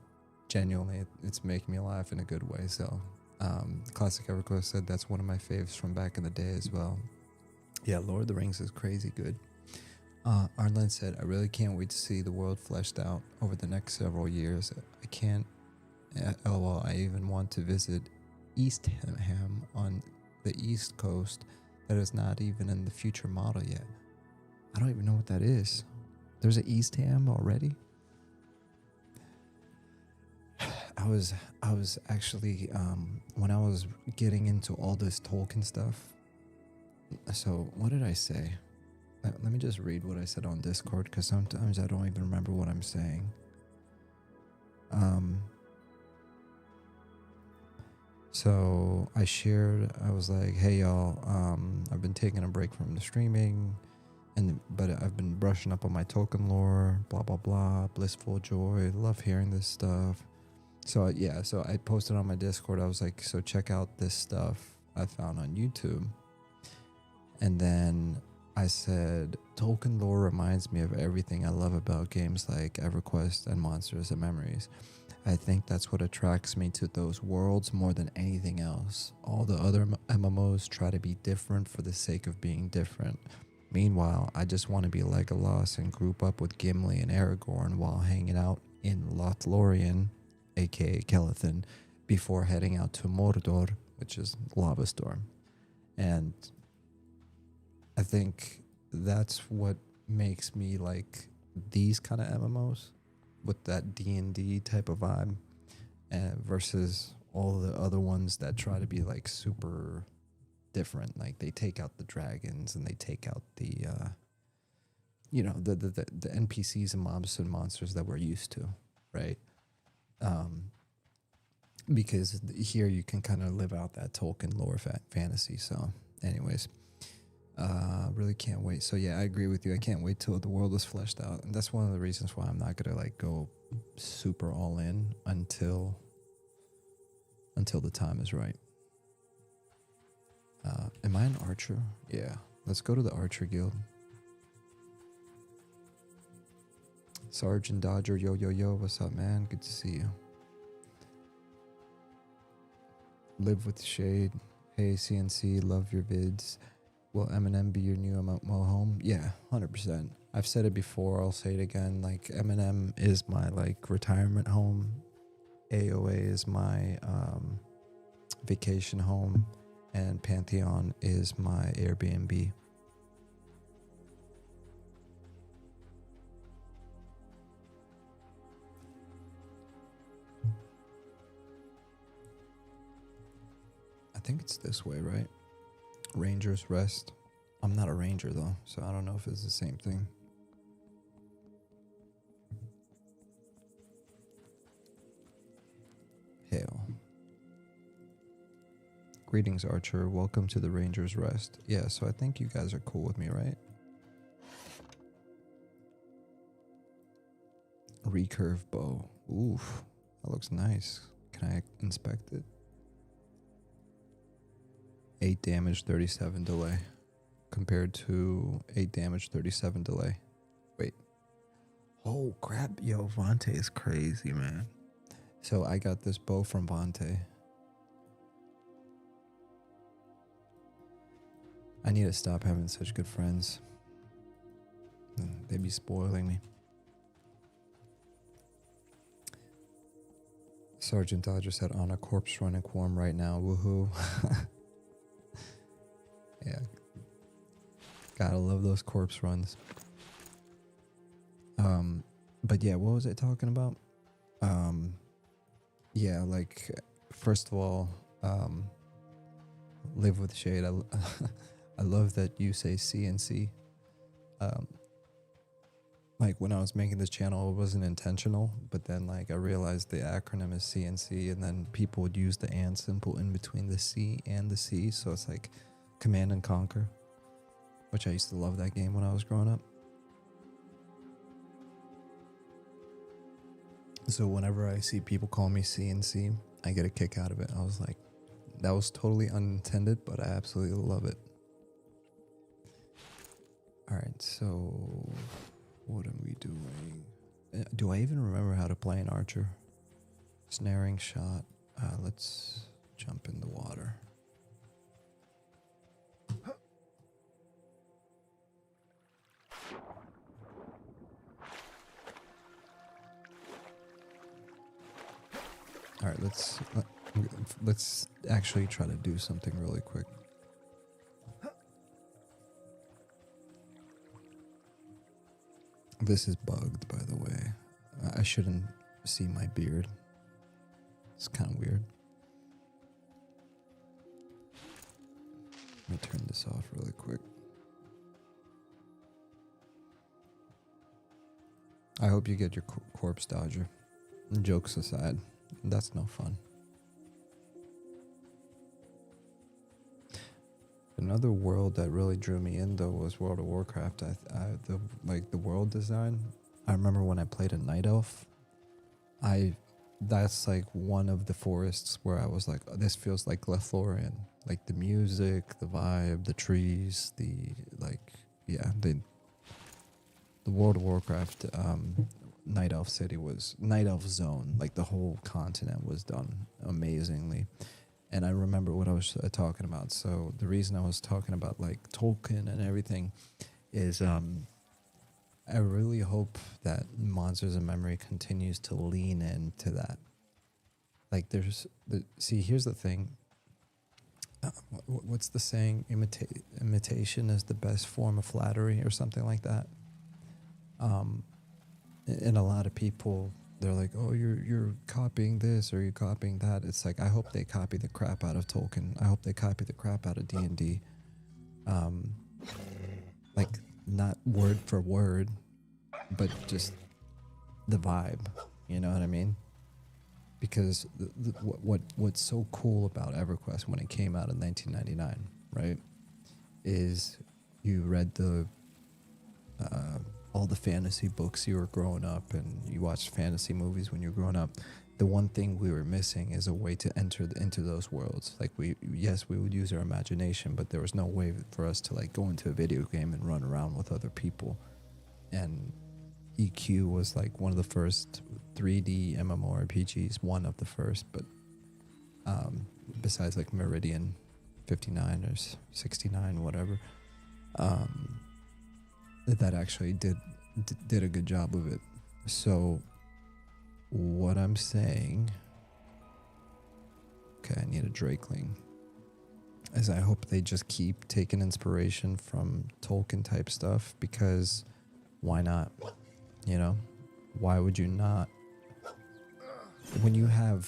genuinely, it's making me laugh in a good way. So, Classic EverQuest said that's one of my faves from back in the day as well. Yeah, Lord of the Rings is crazy good. Arlen said, I really can't wait to see the world fleshed out over the next several years. I can't, well, I even want to visit Eastham on the East Coast that is not even in the future model yet. I don't even know what that is. There's an Eastham already? I was actually, when I was getting into all this Tolkien stuff, so what did I say? Let me just read what I said on Discord, because sometimes I don't even remember what I'm saying. So I was like, hey y'all, I've been taking a break from the streaming, but I've been brushing up on my Tolkien lore, blah blah blah, blissful joy, love hearing this stuff. So yeah, so I posted on my Discord, I was like, so check out this stuff I found on YouTube. And then I said, Tolkien lore reminds me of everything I love about games like EverQuest and Monsters and Memories. I think that's what attracts me to those worlds more than anything else. All the other MMOs try to be different for the sake of being different. Meanwhile, I just want to be Legolas and group up with Gimli and Aragorn while hanging out in Lothlorien, aka Kelethin, before heading out to Mordor, which is Lava Storm. And I think that's what makes me like these kind of MMOs with that D&D type of vibe, versus all the other ones that try to be like super different. Like they take out the dragons and they take out the the NPCs and mobs and monsters that we're used to, right? Because here you can kind of live out that Tolkien lore fantasy. So anyways, really can't wait. So yeah, I agree with you. I can't wait till the world is fleshed out, and that's one of the reasons why I'm not gonna like go super all in until the time is right. Am I an archer? Yeah, let's go to the archer guild. Sergeant Dodger, yo, what's up, man? Good to see you. Live with Shade. Hey, CNC, love your vids. Will Eminem be your new MMO home? Yeah, 100%. I've said it before, I'll say it again. Like, Eminem is my, like, retirement home. AOA is my vacation home. And Pantheon is my Airbnb. I think it's this way, right? Rangers Rest. I'm not a ranger though, so I don't know if it's the same thing. Hail. Greetings, Archer. Welcome to the Ranger's Rest. Yeah, so I think you guys are cool with me, right? Recurve bow. Oof, that looks nice. Can I inspect it? 8 damage, 37 delay. Compared to 8 damage, 37 delay. Wait. Oh, crap. Yo, Vontae is crazy, man. So I got this bow from Vontae. I need to stop having such good friends. They be spoiling me. Sergeant Dodger said on a corpse running quorum right now. Woohoo. Yeah. Gotta love those corpse runs. But yeah, what was I talking about? Yeah, like, first of all, live with shade. I love that you say CNC. Like, when I was making this channel, it wasn't intentional, but then, like, I realized the acronym is CNC, and then people would use the and symbol in between the C and the C, so it's like Command and Conquer, which I used to love that game when I was growing up. So whenever I see people call me CNC, I get a kick out of it. I was like, that was totally unintended, but I absolutely love it. Alright, so what are we doing? Do I even remember how to play an archer? Snaring shot. Let's jump in the water. All right, let's actually try to do something really quick. This is bugged, by the way. I shouldn't see my beard. It's kind of weird. Let me turn this off really quick. I hope you get your corpse dodger. Jokes aside, that's no fun. Another world that really drew me in though was World of Warcraft. The world design. I remember when I played a night elf. That's like one of the forests where I was like, oh, this feels like Lothlorien. Like the music, the vibe, the trees, the World of Warcraft Night Elf City was Night Elf Zone. Like the whole continent was done amazingly. And I remember what I was talking about. So the reason I was talking about like Tolkien and everything is I really hope that Monsters of Memory continues to lean into that. Like here's the thing. What's the saying? Imitation is the best form of flattery or something like that. And a lot of people, they're like, oh, you're copying this or you're copying that. It's like, I hope they copy the crap out of Tolkien. I hope they copy the crap out of D&D. Like, not word for word, but just the vibe. You know what I mean? Because what's so cool about EverQuest when it came out in 1999, right, is you read all the fantasy books you were growing up, and you watched fantasy movies when you were growing up. The one thing we were missing is a way to enter into those worlds. Like we would use our imagination, but there was no way for us to like go into a video game and run around with other people. And EQ was like one of the first 3D MMORPGs, one of the first, but besides like Meridian 59 or 69, whatever, that actually did a good job of it. So what I'm saying, okay, I need a Drakeling, is I hope they just keep taking inspiration from Tolkien type stuff, because why not? You know, why would you not? When you have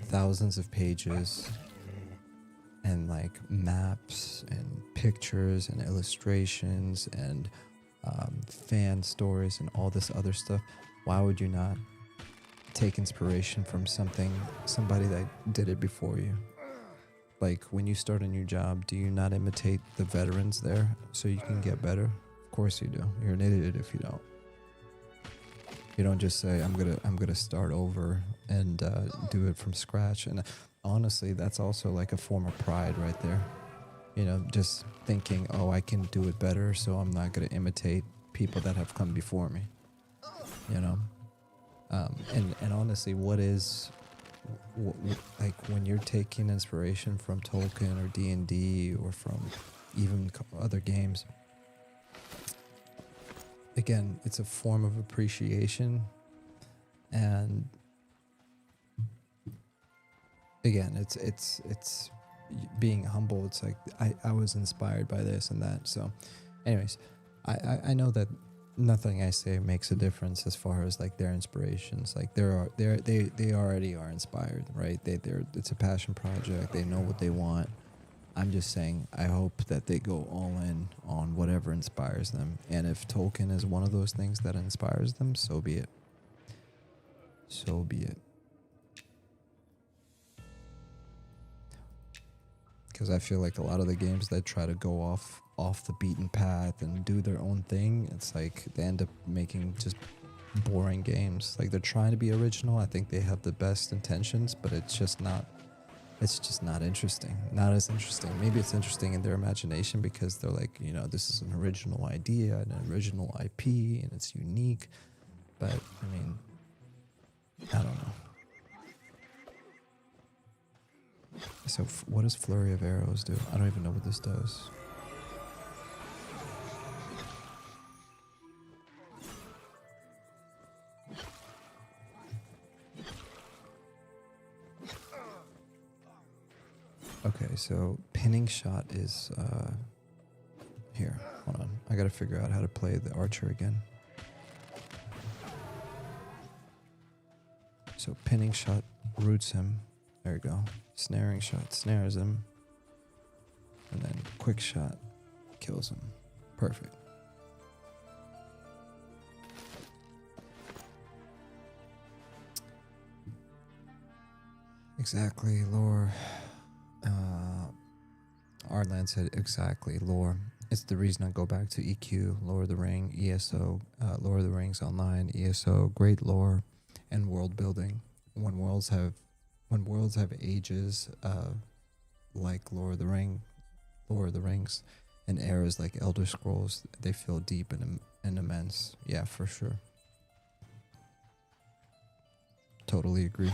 thousands of pages and like maps and pictures and illustrations and fan stories and all this other stuff, why would you not take inspiration from somebody that did it before you? Like when you start a new job, do you not imitate the veterans there so you can get better? Of course you do. You're an idiot if you don't. You don't just say I'm gonna start over and do it from scratch. And honestly, that's also like a form of pride right there. You know, just thinking, oh, I can do it better, so I'm not gonna imitate people that have come before me. You know, and honestly, what is like when you're taking inspiration from Tolkien or D&D or from even other games? Again, it's a form of appreciation, and again, it's being humble. It's like I was inspired by this and that. So, anyways, I know that nothing I say makes a difference as far as like their inspirations. Like they already are inspired, right? It's a passion project. They know what they want. I'm just saying, I hope that they go all in on whatever inspires them. And if Tolkien is one of those things that inspires them, so be it. So be it. Because I feel like a lot of the games that try to go off the beaten path and do their own thing, it's like they end up making just boring games. Like they're trying to be original. I think they have the best intentions, but it's just not interesting. Not as interesting. Maybe it's interesting in their imagination because they're like, you know, this is an original idea and an original IP and it's unique. But I mean, I don't know. So what does Flurry of Arrows do? I don't even know what this does. Okay, so pinning shot is here. Hold on. I gotta figure out how to play the archer again. So pinning shot roots him. There you go. Snaring shot snares him. And then quick shot kills him. Perfect. Exactly, lore. Arland said exactly, lore. It's the reason I go back to EQ, Lord of the Ring, ESO, Lord of the Rings Online, ESO, great lore, and world building. When worlds have ages like Lord of the Rings, and eras like Elder Scrolls, they feel deep and immense. Yeah, for sure. Totally agree.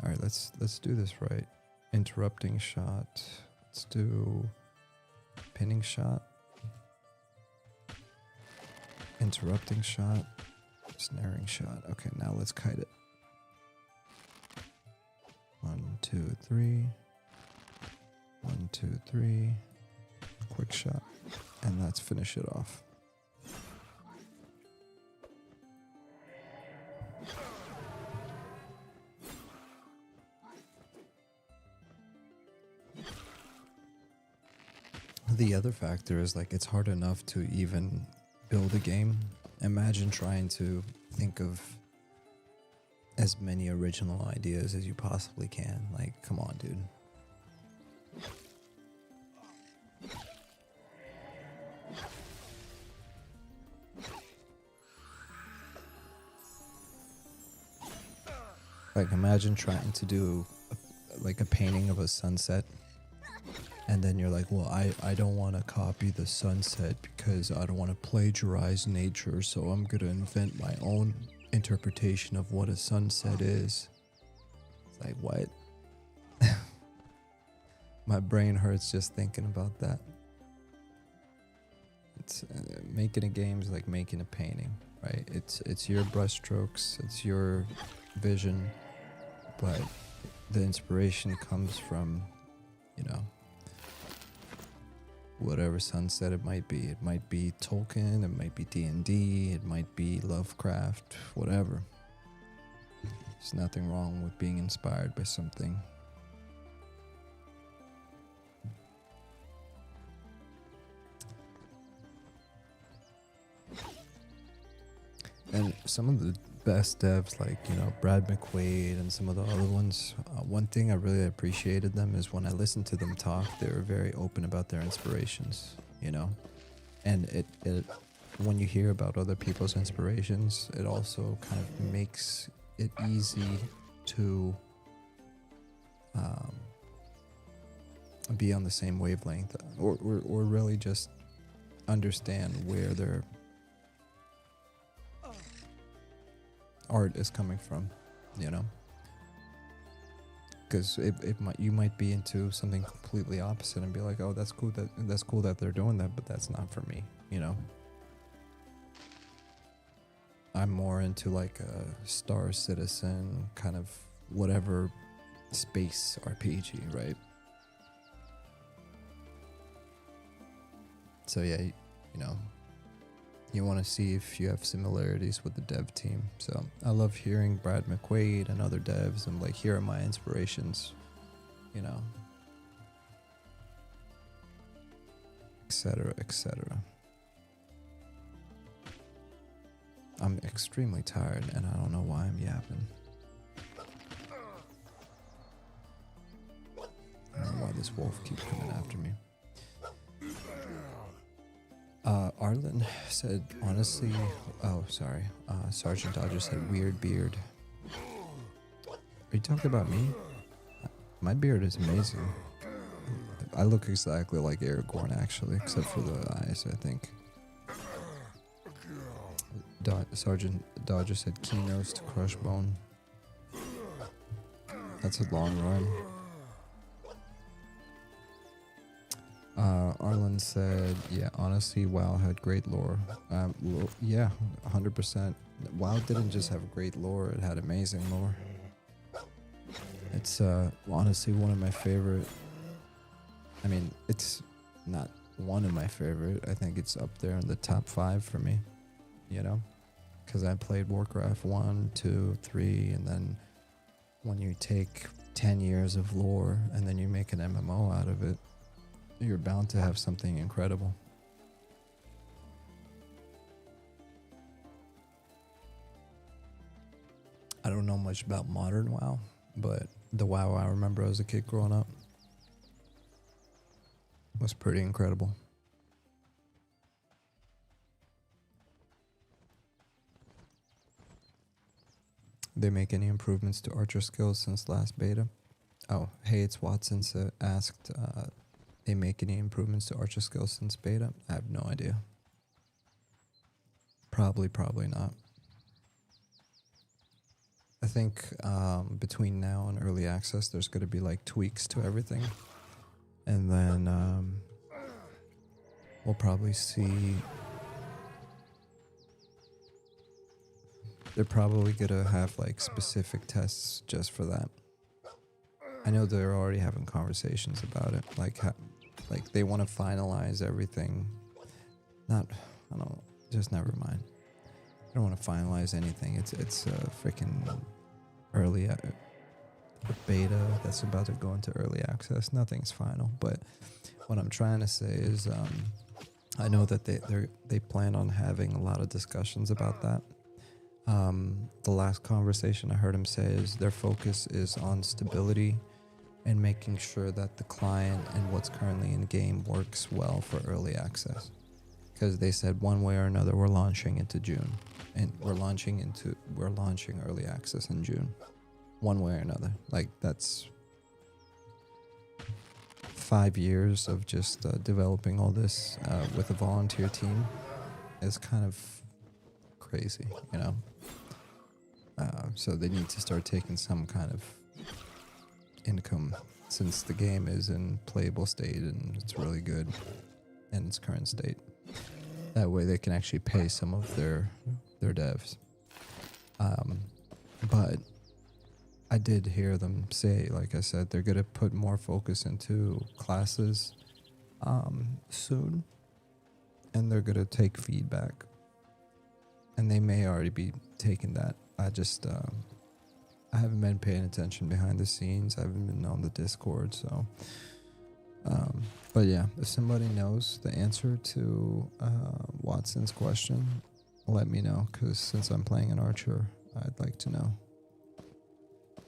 All right, let's do this right. Interrupting shot. Let's do pinning shot. Interrupting shot. Snaring shot. Okay, now let's kite it. 1, 2, 3. 1, 2, 3. Quick shot. And let's finish it off. The other factor is like it's hard enough to even build a game. Imagine trying to think of as many original ideas as you possibly can. Like, come on, dude. Like, imagine trying to do like a painting of a sunset. And then you're like, well, I don't want to copy the sunset because I don't want to plagiarize nature, so I'm going to invent my own interpretation of what a sunset is. It's like, what? My brain hurts just thinking about that. It's making a game is like making a painting, right? It's your brushstrokes, it's your vision, but the inspiration comes from, you know, whatever sunset it might be. It might be Tolkien, it might be D&D, it might be Lovecraft, whatever. There's nothing wrong with being inspired by something. And some of the best devs, like, you know, Brad McQuaid and some of the other ones, one thing I really appreciated them is when I listened to them talk, they were very open about their inspirations, you know? And it when you hear about other people's inspirations, it also kind of makes it easy to be on the same wavelength, or really just understand where their art is coming from, you know? Because you might be into something completely opposite and be like, oh, that's cool that they're doing that, but that's not for me, you know? I'm more into like a Star Citizen kind of whatever space RPG, right? So yeah, you know, you want to see if you have similarities with the dev team. So I love hearing Brad McQuaid and other devs and like here are my inspirations, you know, etc., etc. I'm extremely tired and I don't know why I'm yapping. I don't know why this wolf keeps coming after me. Arlen said, honestly, oh, sorry. Sergeant Dodger said, weird beard. Are you talking about me? My beard is amazing. I look exactly like Aragorn, actually, except for the eyes, I think. Sergeant Dodger said, keynotes to Crushbone. That's a long run. Arlen said, yeah, honestly, WoW had great lore. Yeah, 100%. WoW didn't just have great lore, it had amazing lore. It's honestly one of my favorite. I mean, it's not one of my favorite. I think it's up there in the top 5 for me, you know? Because I played Warcraft 1, 2, 3, and then when you take 10 years of lore and then you make an MMO out of it, you're bound to have something incredible. I don't know much about modern WoW, but the WoW I remember as a kid growing up was pretty incredible. They make any improvements to archer skills since last beta? Oh, hey, it's Watson asked, they make any improvements to archer skills since beta? I have no idea. Probably not. I think between now and early access, there's going to be like tweaks to everything. And then we'll probably see. They're probably going to have like specific tests just for that. I know they're already having conversations about it. Like they want to finalize everything. Just never mind. I don't want to finalize anything. It's a freaking early beta that's about to go into early access. Nothing's final, but what I'm trying to say is I know that they plan on having a lot of discussions about that. The last conversation I heard him say is their focus is on stability and making sure that the client and what's currently in game works well for early access. Because they said one way or another we're launching into June, and we're launching early access in June, one way or another. Like that's 5 years of just developing all this with a volunteer team is kind of crazy, you know. So they need to start taking some kind of income since the game is in playable state and it's really good in its current state. That way they can actually pay some of their devs. But I did hear them say, like I said, they're going to put more focus into classes soon, and they're going to take feedback. And they may already be taking that. I I haven't been paying attention behind the scenes. I haven't been on the Discord, so. But yeah, if somebody knows the answer to Watson's question, let me know, because since I'm playing an archer, I'd like to know.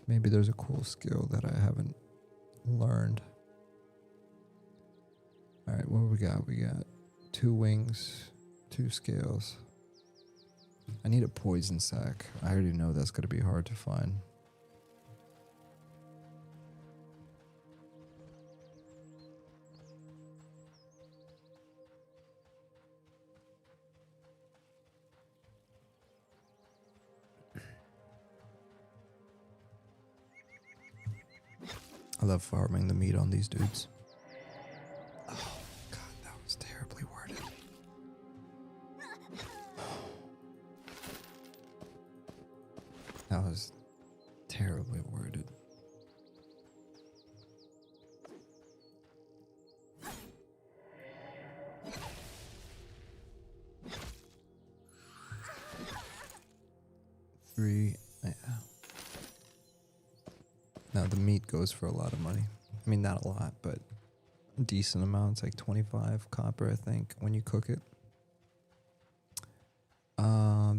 Maybe there's a cool skill that I haven't learned. Alright, what do we got? We got 2 wings, 2 scales. I need a poison sack. I already know that's going to be hard to find. I love farming the meat on these dudes. Oh god, that was terribly worded. That was terribly worded. Three. Yeah. Now the meat goes for a lot of money. I mean, not a lot, but a decent amount. It's like 25 copper, I think, when you cook it.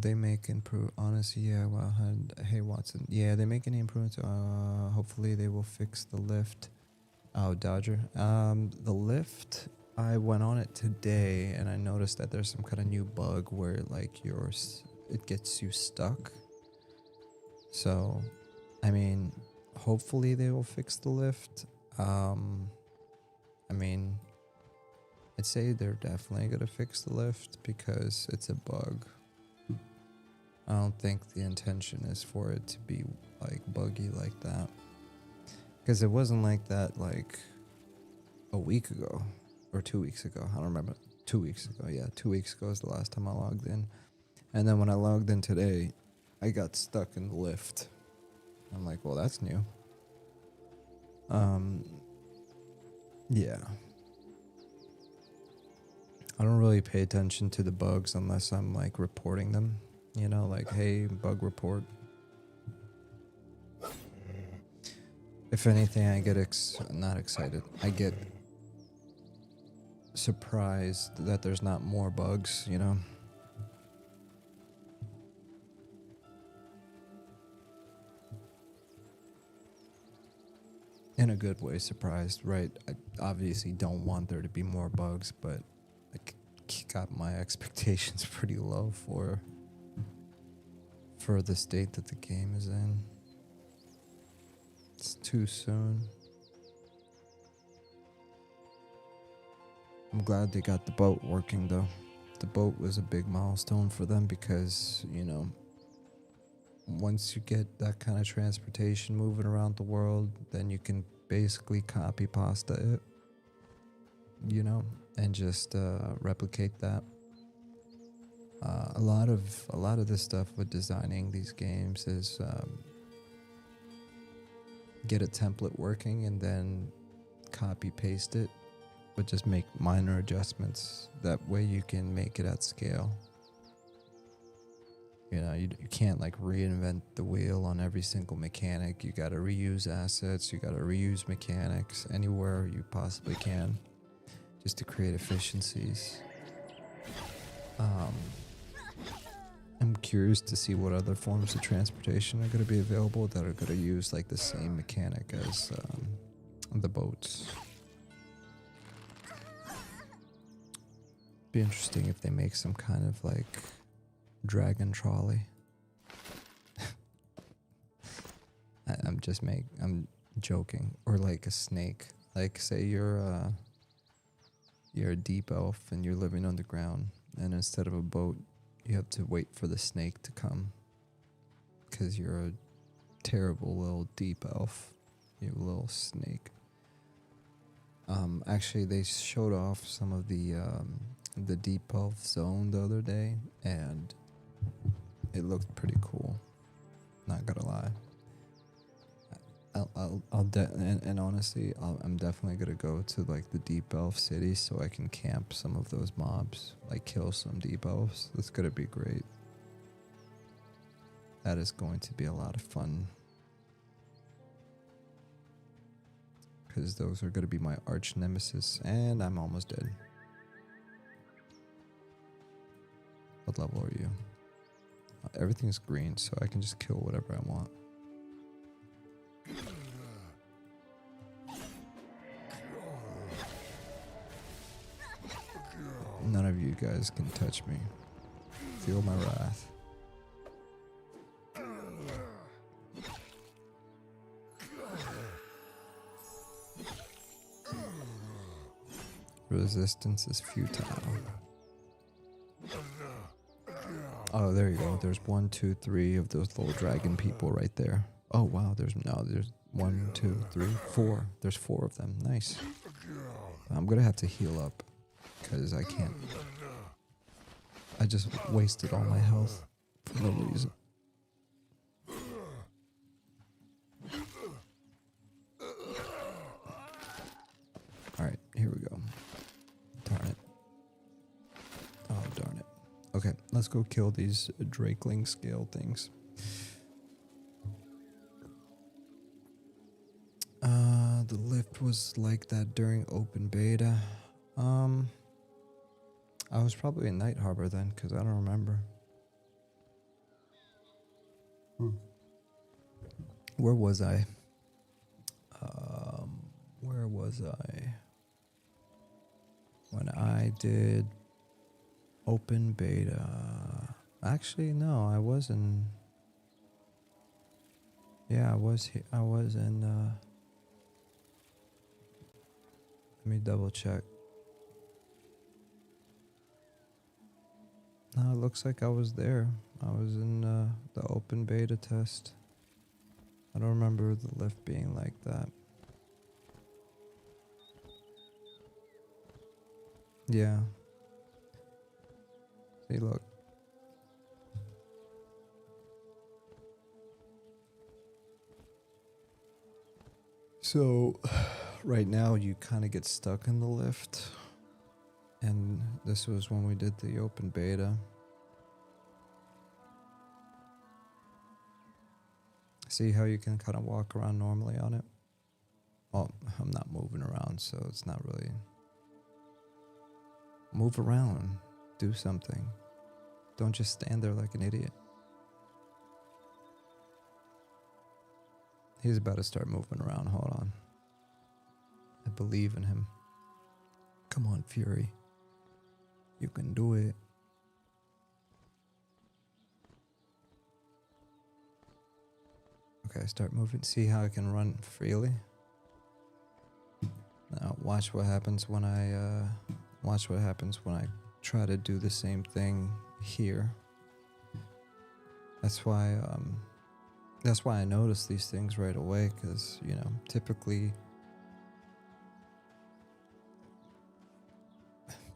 They make improve. Honestly, yeah. Well, hey Watson. Yeah, they make any improvements. Hopefully they will fix the lift. Oh, Dodger. The lift. I went on it today, and I noticed that there's some kind of new bug where like it gets you stuck. So, I mean, hopefully they will fix the lift. I mean, I'd say they're definitely gonna fix the lift because it's a bug. I don't think the intention is for it to be like buggy like that, because it wasn't like that like a week ago or 2 weeks ago. I don't remember. 2 weeks ago. Yeah, 2 weeks ago is the last time I logged in. And then when I logged in today, I got stuck in the lift. I'm like, well, that's new. Yeah. I don't really pay attention to the bugs unless I'm like reporting them. You know, like, hey, bug report. If anything, I get not excited. I get surprised that there's not more bugs, you know? In a good way, surprised, right? I obviously don't want there to be more bugs, but I got my expectations pretty low for the state that the game is in. It's too soon. I'm glad they got the boat working, though. The boat was a big milestone for them because, you know, once you get that kind of transportation moving around the world, then you can basically copy pasta it, you know, and just replicate that. A lot of this stuff with designing these games is get a template working and then copy paste it, but just make minor adjustments. That way you can make it at scale. You know, you can't like reinvent the wheel on every single mechanic. You got to reuse assets. You got to reuse mechanics anywhere you possibly can, just to create efficiencies. I'm curious to see what other forms of transportation are going to be available that are going to use like the same mechanic as the boats. Be interesting if they make some kind of like dragon trolley. I'm joking. Or like a snake. Like say you're a deep elf and you're living underground, and instead of a boat, you have to wait for the snake to come because you're a terrible little deep elf. You little snake. Actually, they showed off some of the deep elf zone the other day, and it looked pretty cool. Not gonna lie. And honestly, I'm definitely gonna go to like the deep elf city so I can camp some of those mobs, like kill some deep elves. That's gonna be great. That is going to be a lot of fun. because those are going to be my arch nemesis, and I'm almost dead. What level are you? Everything's green, so I can just kill whatever I want. None of you guys can touch me. Feel my wrath. Resistance is futile. Oh, there you go. There's 1, 2, 3 of those little dragon people right there. Oh wow, there's 1, 2, 3, 4. There's 4 of them. Nice. I'm gonna have to heal up because I can't. I just wasted all my health for no reason. Alright, here we go. Darn it. Oh, darn it. Okay, let's go kill these Drakeling scale things. The lift was like that during open beta. I was probably in Night Harbor then, because I don't remember. Where was I? Where was I? When I did open beta. Actually, no, I wasn't. Yeah, I was in. Let me double check. No, it looks like I was there. I was in the open beta test. I don't remember the lift being like that. Yeah. See, look. So, right now you kind of get stuck in the lift. And this was when we did the open beta. See how you can kind of walk around normally on it? Oh, I'm not moving around, so it's not really... Move around. Do something. Don't just stand there like an idiot. He's about to start moving around. Hold on. I believe in him. Come on, Fury. You can do it. Okay, start moving. See how I can run freely? Now watch what happens when I try to do the same thing here. That's why I notice these things right away, because, you know, typically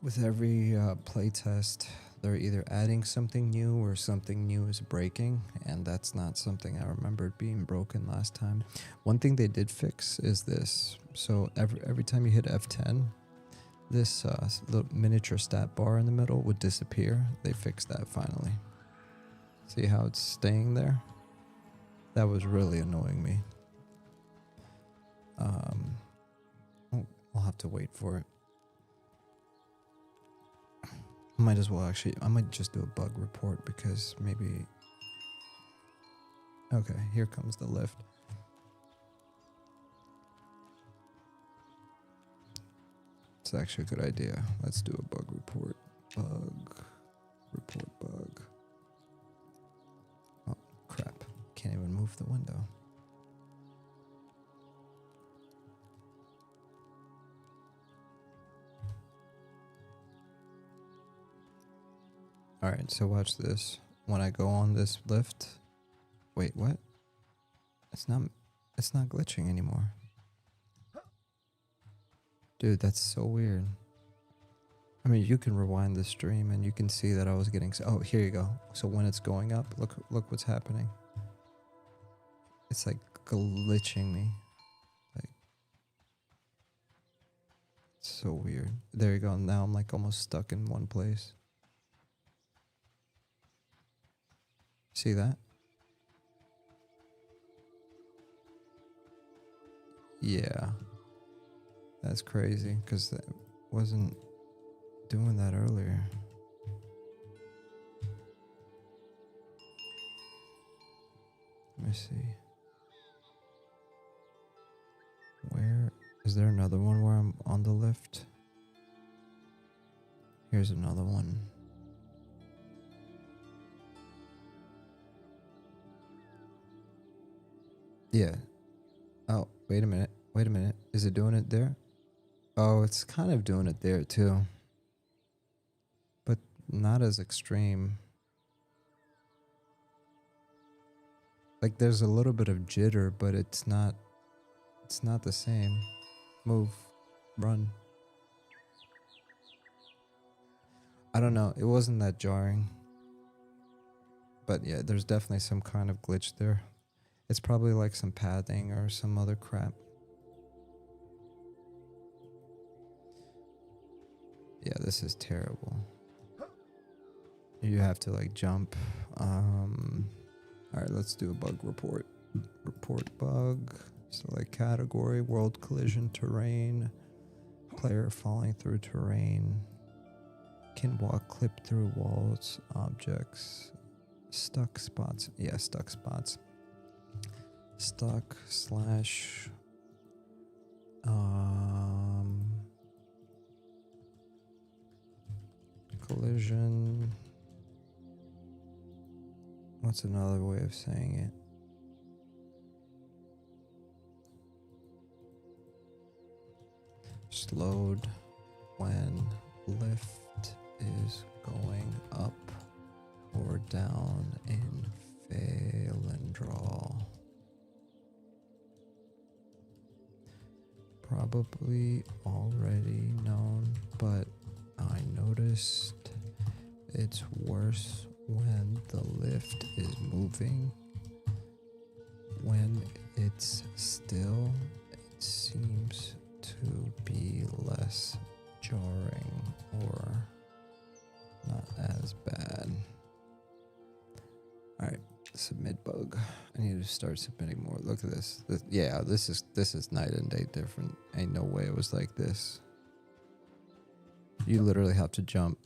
with every playtest, they're either adding something new or something new is breaking, and that's not something I remembered being broken last time. One thing they did fix is this. So every time you hit F10, this little miniature stat bar in the middle would disappear. They fixed that finally. See how it's staying there? That was really annoying me. I'll have to wait for it. I might just do a bug report, because maybe... Okay, here comes the lift. It's actually a good idea. Let's do a bug report. Report bug. Oh, crap. Can't even move the window. Alright, so watch this. When I go on this lift... Wait, what? It's not glitching anymore. Dude, that's so weird. I mean, you can rewind the stream and you can see that I was getting... Oh, here you go. So when it's going up, look what's happening. It's like glitching me. Like... It's so weird. There you go. Now I'm like almost stuck in one place. See that? Yeah. That's crazy, because that wasn't doing that earlier. Let me see. Where is there another one where I'm on the lift? Here's another one. Yeah. Oh, wait a minute. Wait a minute. Is it doing it there? Oh, it's kind of doing it there too. But not as extreme. Like there's a little bit of jitter, but it's not the same. Move. Run. I don't know. It wasn't that jarring. But yeah, there's definitely some kind of glitch there. It's probably like some padding or some other crap. Yeah, this is terrible. You have to like jump. Alright, let's do a bug report. Report bug. Select category. World collision terrain. Player falling through terrain. Can walk, clip through walls, objects. Stuck spots. Yeah, stuck spots. Stuck slash collision. What's another way of saying it? Slowed when lift is going up or down in Faelindral. Probably already known, but I noticed it's worse when the lift is moving. When it's still, it seems to be less jarring or not as bad. Alright, submit bug. I need to start submitting more. Look at this. Yeah, this is night and day different. Ain't no way it was like this. You literally have to jump.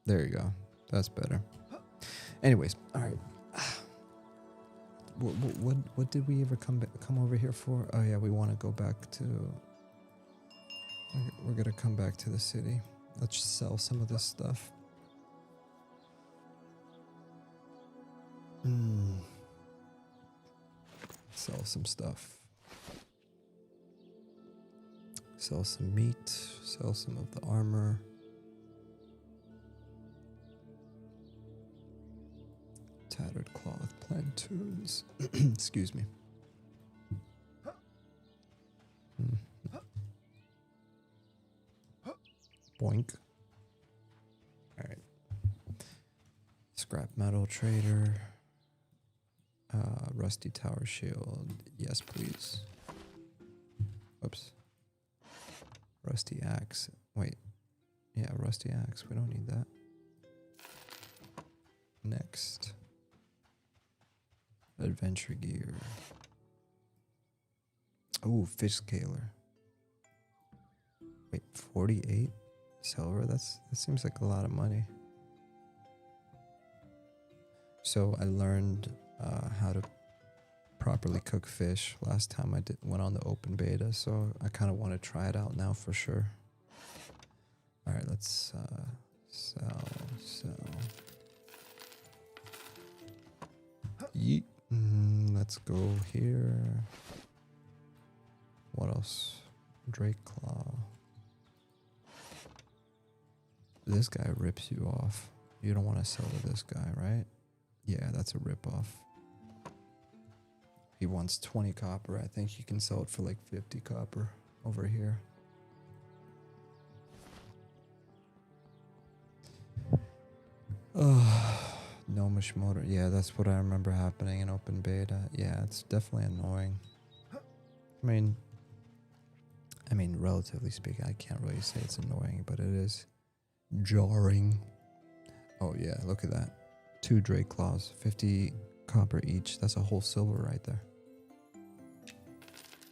There you go. That's better. Anyways, alright. What did we ever come over here for? Oh yeah, we want to go back to... We're gonna come back to the city. Let's sell some of this stuff. Sell some stuff. Sell some meat. Sell some of the armor. Tattered cloth, plantoons. Excuse me. Boink. Alright. Scrap metal trader. Rusty tower shield. Yes, please. Oops. Rusty axe. Wait. Yeah, rusty axe. We don't need that. Next. Adventure gear. Oh, fish scaler. Wait, 48 silver? That seems like a lot of money. So I learned how to properly cook fish last time I went on the open beta, so I kind of want to try it out now for sure. All right, let's sell. Yeet. Let's go here. What else? Drake Claw. This guy rips you off. You don't want to sell to this guy, right? Yeah, that's a rip-off. He wants 20 copper. I think you can sell it for like 50 copper over here. Gnomish motor. Yeah, that's what I remember happening in open beta. Yeah, it's definitely annoying. I mean, relatively speaking, I can't really say it's annoying, but it is jarring. Oh yeah, look at that. 2 Drake Claws, 50 copper each. That's a whole silver right there.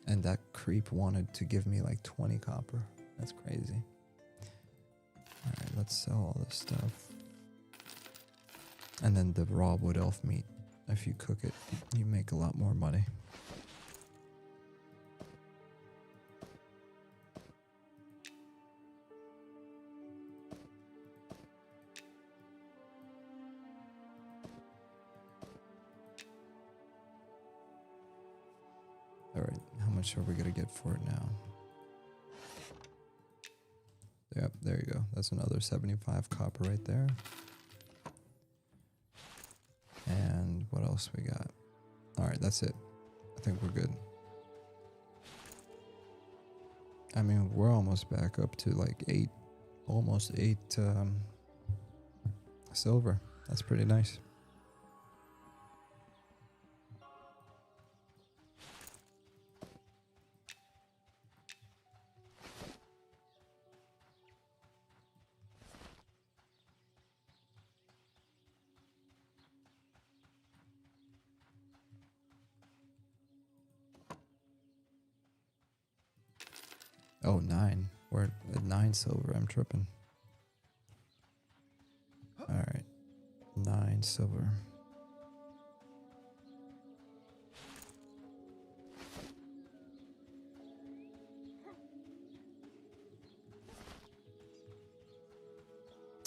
And that creep wanted to give me like 20 copper. That's crazy. Alright, let's sell all this stuff. And then the raw wood elf meat. If you cook it, you make a lot more money. Alright, how much are we gonna get for it now? Yep, there you go. That's another 75 copper right there. And what else we got? Alright, that's it. I think we're good. I mean, we're almost back up to like 8, almost 8 silver. That's pretty nice. Oh, 9. We're at 9 silver. I'm tripping. Alright. 9 silver.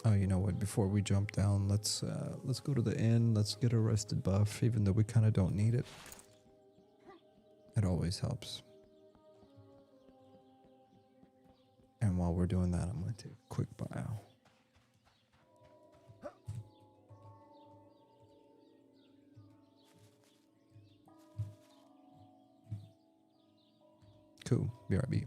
Oh, you know what? Before we jump down, let's go to the inn. Let's get a rested buff, even though we kind of don't need it. It always helps. And while we're doing that, I'm going to take a quick bio. Cool. BRB.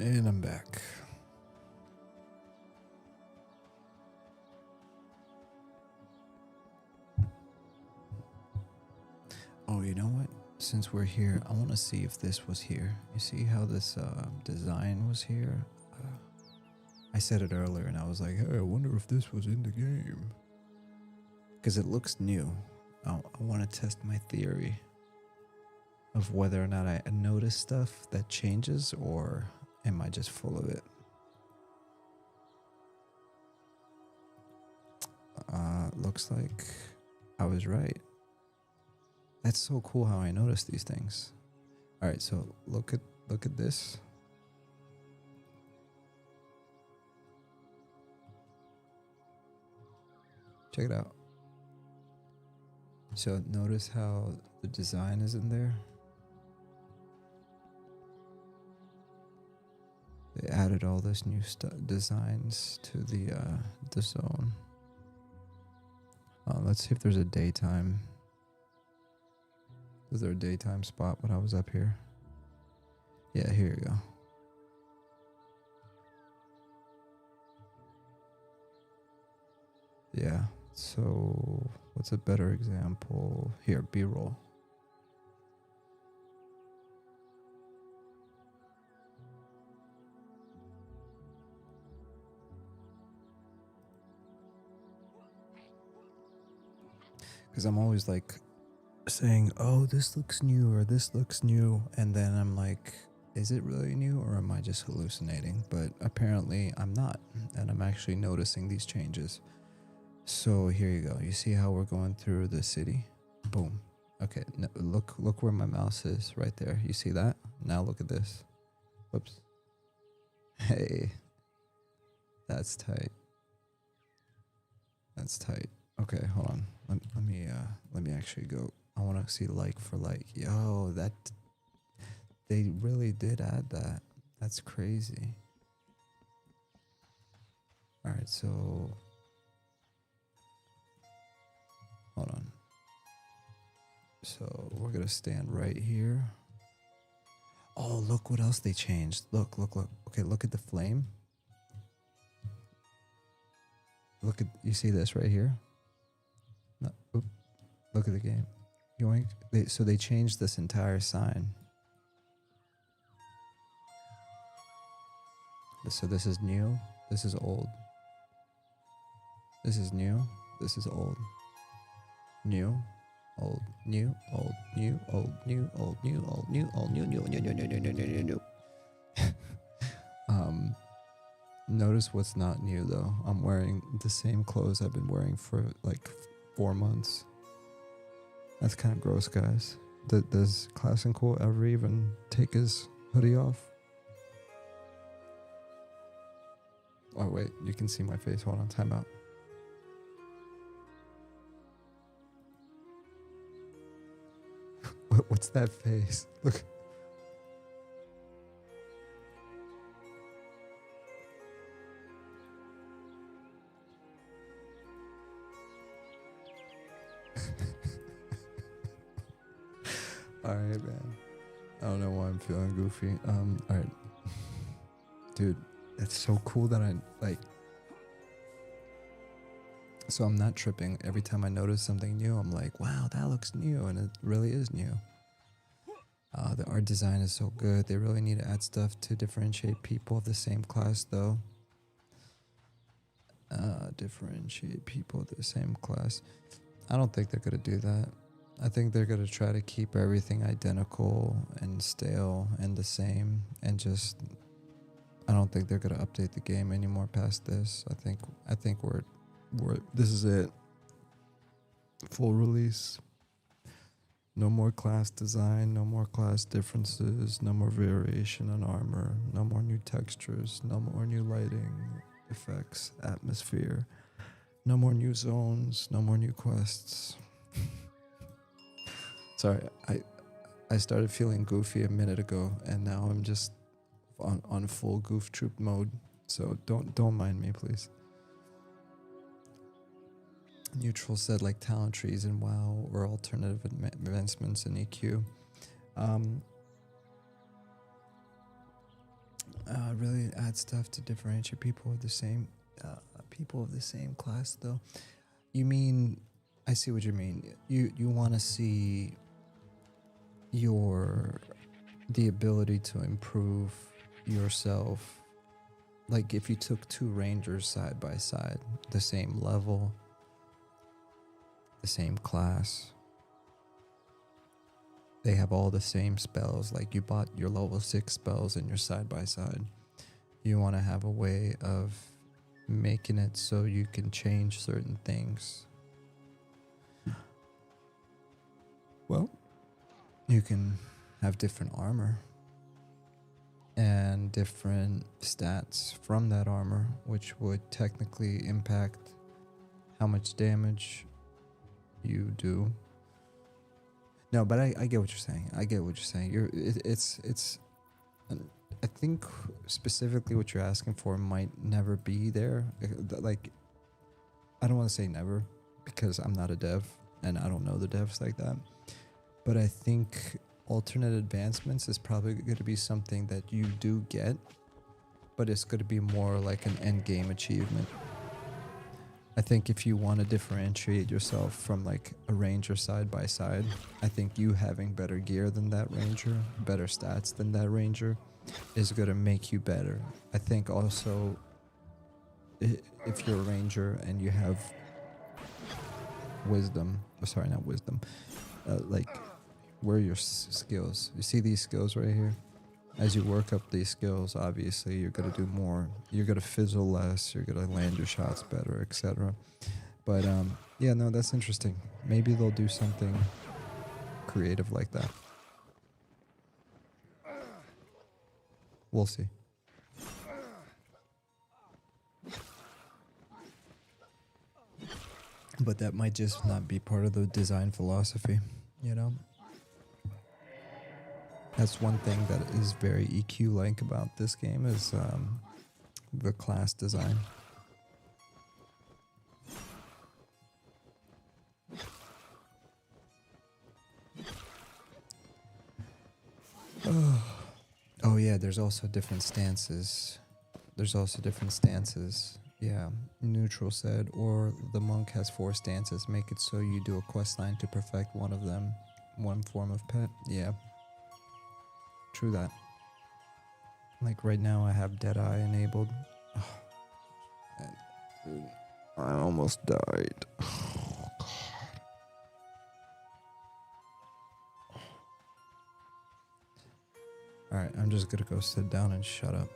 And I'm back. Oh, you know what? Since we're here, I want to see if this was here. You see how this design was here? I said it earlier and I was like, hey, I wonder if this was in the game. Because it looks new. I want to test my theory of whether or not I notice stuff that changes, or am I just full of it? Looks like I was right. That's so cool how I notice these things. All right, so look at this. Check it out. So notice how the design is in there. They added all this new designs to the zone. Let's see if there's a daytime. Was there a daytime spot when I was up here? Yeah, here you go. Yeah, so what's a better example? Here, B-roll. Because I'm always like saying, oh, this looks new or this looks new. And then I'm like, is it really new or am I just hallucinating? But apparently I'm not. And I'm actually noticing these changes. So here you go. You see how we're going through the city? Boom. Okay, no, look where my mouse is right there. You see that? Now look at this. Whoops. Hey. That's tight. That's tight. Okay, hold on. Let me actually go. I want to see like for like. Yo, that they really did add that. That's crazy. All right, so hold on. So we're gonna stand right here. Oh, look what else they changed. Look. Okay, look at the flame. You see this right here? No, oop, look at the game. Yoink. So they changed this entire sign. So this is new. This is old. This is new. This is old. New. Old. New. Old. New. Old. New. Old. New. Old. New. Old. New. New. Notice what's not new though. I'm wearing the same clothes I've been wearing for like 4 months. That's kind of gross, guys. Does Class&Cool ever even take his hoodie off? Oh wait, you can see my face. Hold on, time out. What's that face? Look. All right, man. I don't know why I'm feeling goofy. All right, dude. It's so cool that I like. So I'm not tripping. Every time I notice something new, I'm like, wow, that looks new. And it really is new. The art design is so good. They really need to add stuff to differentiate people of the same class, though. Differentiate people of the same class. I don't think they're going to do that. I think they're going to try to keep everything identical and stale and the same. And just, I don't think they're going to update the game anymore past this. I think this is it. Full release. No more class design, no more class differences, no more variation on armor, no more new textures, no more new lighting, effects, atmosphere, no more new zones, no more new quests. Sorry, I started feeling goofy a minute ago, and now I'm just on full goof troop mode. So don't mind me, please. Neutral said like talent trees in WoW or alternative advancements in EQ. really add stuff to differentiate people of the same class, though. You mean, I see what you mean. You want to see the ability to improve yourself. Like if you took two rangers side by side, the same level, the same class, they have all the same spells. Like you bought your level 6 spells and you're side by side. You want to have a way of making it so you can change certain things. Well, you can have different armor and different stats from that armor, which would technically impact how much damage you do. No, but I get what you're saying. I think specifically what you're asking for might never be there. Like, I don't want to say never because I'm not a dev and I don't know the devs like that. But I think alternate advancements is probably going to be something that you do get, but it's going to be more like an end game achievement. I think if you want to differentiate yourself from like a ranger side by side, I think you having better gear than that ranger, better stats than that ranger, is going to make you better. I think also if you're a ranger and you have wisdom, like where are your skills? You see these skills right here? As you work up these skills, obviously you're going to do more. You're going to fizzle less. You're going to land your shots better, etc. But yeah, no, that's interesting. Maybe they'll do something creative like that. We'll see. But that might just not be part of the design philosophy, you know? That's one thing that is very EQ-like about this game is the class design. Oh yeah, there's also different stances. Yeah, Neutral said, or the monk has 4 stances. Make it so you do a quest line to perfect one of them. One form of pet. Yeah. True that. Like right now I have Deadeye enabled. Oh, dude, I almost died. Oh, God. Alright, I'm just gonna go sit down and shut up.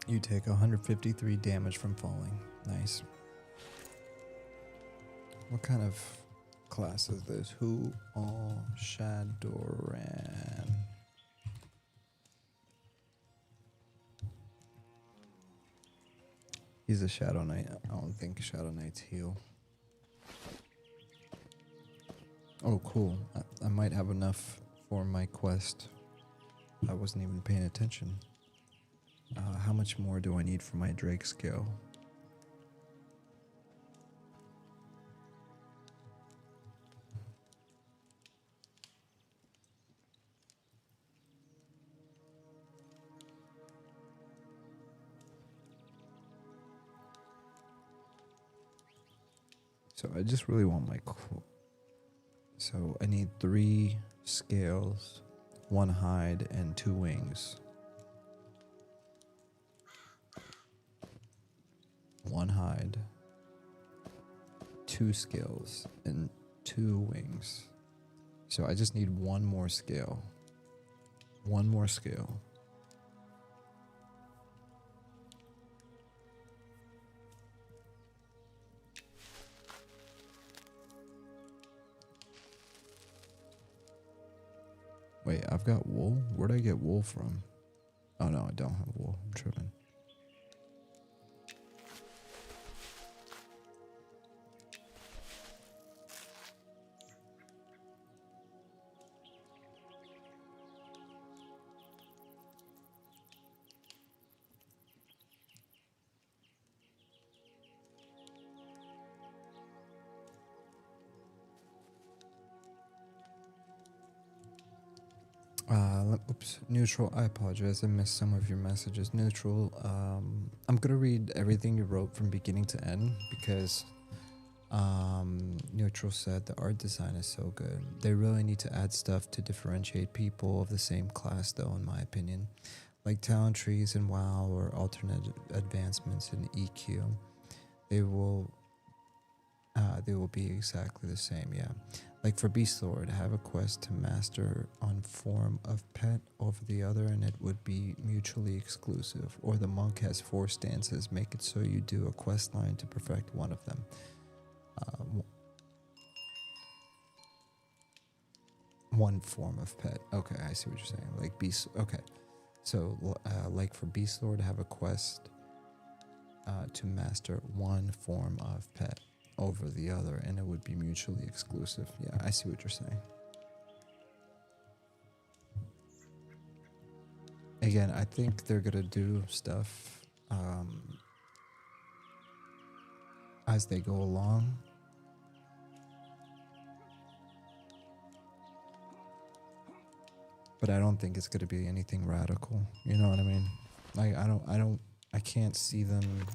You take 153 damage from falling. Nice. What kind of class is this? Who all Shadowran? He's a Shadow Knight. I don't think Shadow Knights heal. Oh, cool. I might have enough for my quest. I wasn't even paying attention. How much more do I need for my Drake skill? So I just really want my... So I need 3 scales, 1 hide, and 2 wings. 1 hide, 2 scales, and 2 wings. So I just need 1 more scale. 1 more scale. Wait, I've got wool? Where'd I get wool from? Oh no, I don't have wool. I'm tripping. Oops, Neutral, I apologize. I missed some of your messages. Neutral, I'm gonna read everything you wrote from beginning to end because Neutral said the art design is so good. They really need to add stuff to differentiate people of the same class, though, in my opinion, like talent trees in WoW or alternate advancements in EQ. They will be exactly the same, yeah. Like for Beast Lord, have a quest to master on form of pet over the other and it would be mutually exclusive. Or the monk has 4 stances, make it so you do a quest line to perfect one of them. One form of pet. Okay, I see what you're saying. Like Beast, okay. So like for Beast Lord, have a quest to master one form of pet over the other and it would be mutually exclusive. Yeah, I see what you're saying. Again, I think they're gonna do stuff as they go along. But I don't think it's gonna be anything radical. You know what I mean? Like I can't see them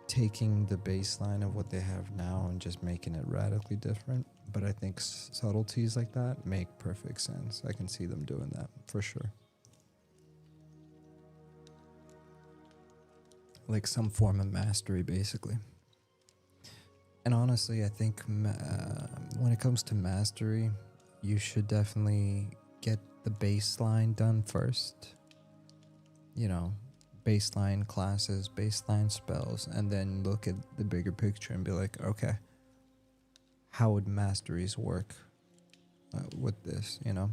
taking the baseline of what they have now and just making it radically different. But I think subtleties like that make perfect sense. I can see them doing that for sure. Like some form of mastery, basically. And honestly, I think when it comes to mastery, you should definitely get the baseline done first. You know, baseline classes, baseline spells, and then look at the bigger picture and be like, okay, how would masteries work with this, you know?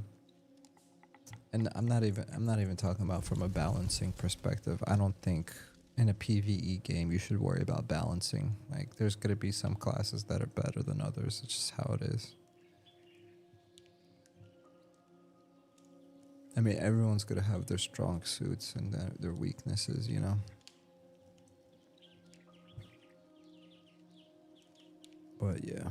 And I'm not even talking about from a balancing perspective. I don't think in a PvE game you should worry about balancing. Like, there's gonna be some classes that are better than others. It's just how it is. I mean, everyone's gonna have their strong suits and their weaknesses, you know? But yeah.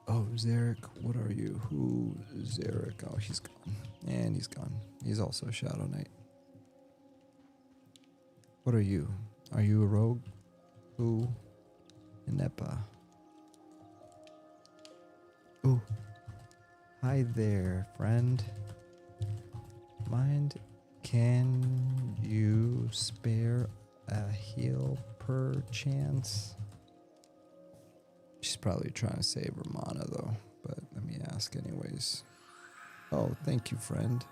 Oh, Zarek, what are you? Who is Zarek? Oh, he's gone. And he's gone. He's also Shadow Knight. What are you? Are you a rogue? Who? Inepa. Ooh. Hi there, friend. Mind, can you spare a heal per chance? She's probably trying to save her mana though, but let me ask anyways. Oh, thank you, friend.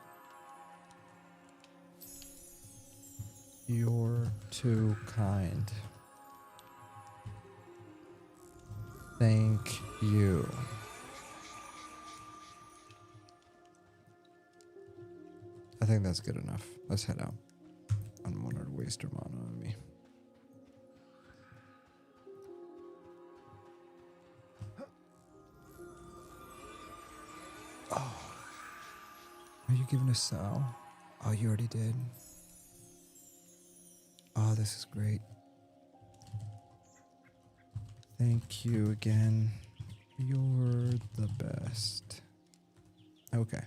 You're too kind. Thank you. I think that's good enough. Let's head out. I don't want her to waste her mana on me. Oh. Are you giving a sow? Oh, you already did. Oh, this is great. Thank you again. You're the best. Okay.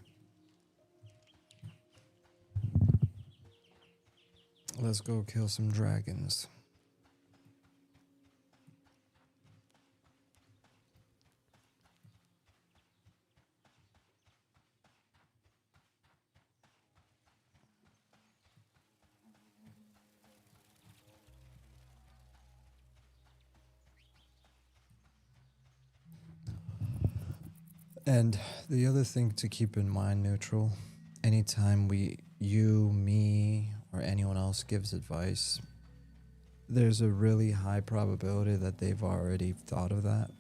Let's go kill some dragons. And the other thing to keep in mind, Neutral, anytime you, me, or anyone else gives advice, there's a really high probability that they've already thought of that,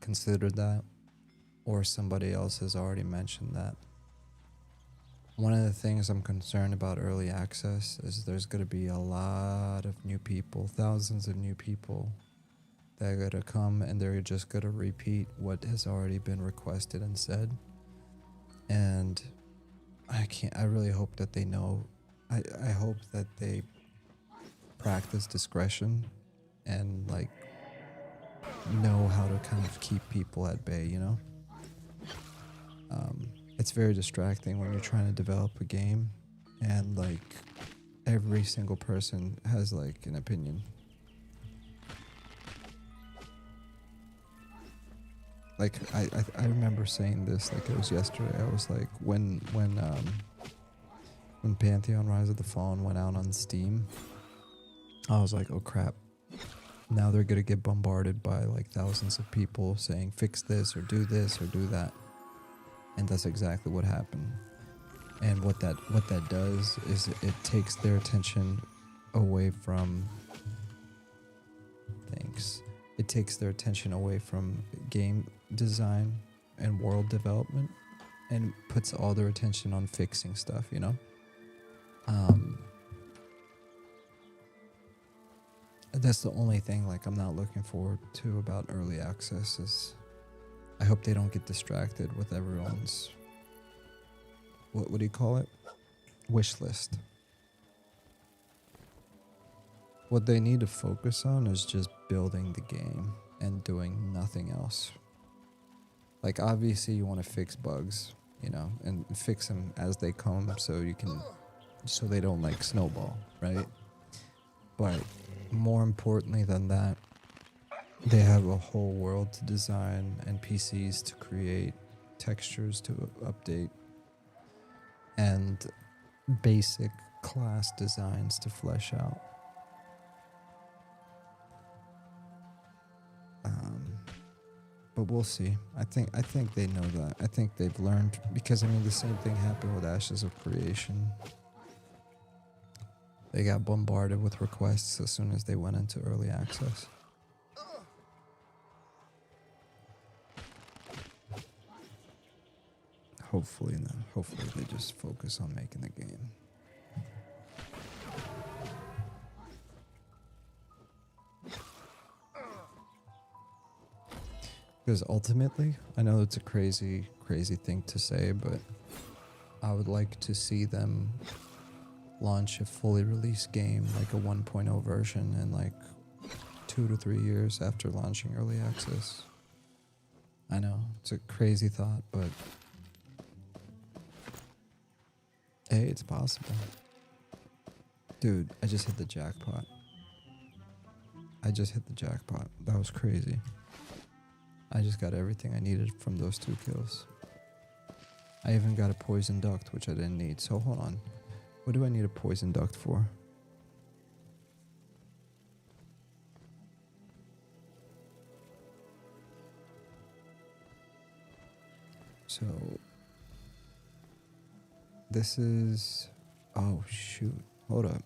considered that, or somebody else has already mentioned that. One of the things I'm concerned about early access is there's going to be a lot of new people, thousands of new people that are going to come, and they're just going to repeat what has already been requested and said. And I really hope that they know, I hope that they practice discretion and like know how to kind of keep people at bay, you know? It's very distracting when you're trying to develop a game and like every single person has like an opinion. Like I remember saying this like it was yesterday. I was like when Pantheon Rise of the Fallen went out on Steam, I was like, oh crap. Now they're gonna get bombarded by like thousands of people saying fix this or do that. And that's exactly what happened. And what that does is it takes their attention away from things. It takes their attention away from game design and world development and puts all their attention on fixing stuff, you know? That's the only thing like I'm not looking forward to about early access is I hope they don't get distracted with everyone's, what do you call it? Wish list. What they need to focus on is just building the game and doing nothing else. Like obviously you want to fix bugs, you know, and fix them as they come so they don't like snowball, right? But more importantly than that, they have a whole world to design and PCs to create, textures to update, and basic class designs to flesh out. But we'll see. I think they know that. I think they've learned, because I mean the same thing happened with Ashes of Creation. They got bombarded with requests as soon as they went into early access. Hopefully they just focus on making the game. Because ultimately, I know it's a crazy thing to say, but I would like to see them launch a fully released game, like a 1.0 version, in like 2 to 3 years after launching early access. I know, it's a crazy thought, but hey, it's possible. Dude, I just hit the jackpot. That was crazy. I just got everything I needed from those 2 kills. I even got a poison duct, which I didn't need. So hold on. What do I need a poison duct for? So this is, oh shoot, hold up.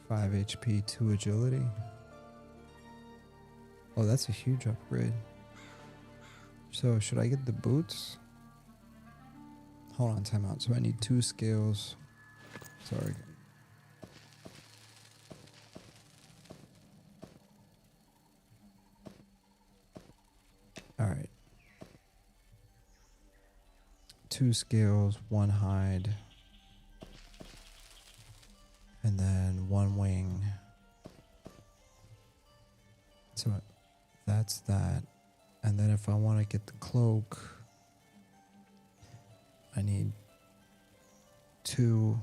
Five HP, 2 agility. Oh, that's a huge upgrade. So should I get the boots? Hold on, time out. So I need 2 scales. Sorry. Alright. 2 scales, 1 hide. And then 1 wing. So that's that. And then if I want to get the cloak, I need 2,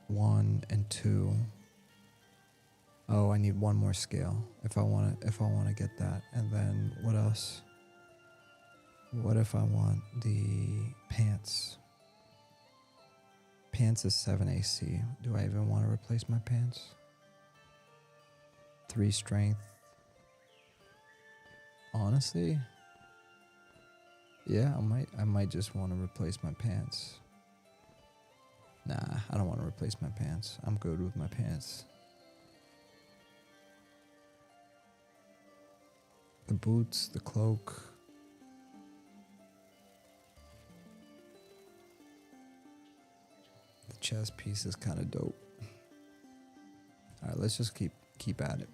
1, and 2. Oh, I need 1 more scale if I want to get that. And then what else? What if I want the pants? Pants is 7 AC. Do I even want to replace my pants? 3 strength. Honestly, yeah, I might just want to replace my pants. Nah, I don't want to replace my pants. I'm good with my pants. The boots, the cloak. The chest piece is kind of dope. All right, let's just keep at it.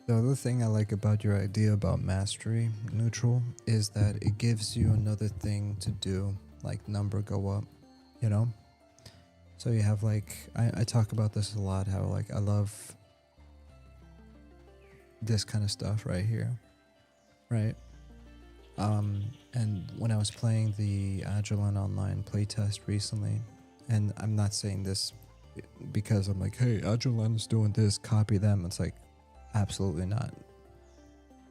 The other thing I like about your idea about mastery neutral is that it gives you another thing to do, like number go up, you know? So you have like, I talk about this a lot, how like I love this kind of stuff right here, right? And when I was playing the Agilent Online playtest recently, and I'm not saying this because I'm like, hey, Agilent is doing this, copy them. It's like, absolutely not.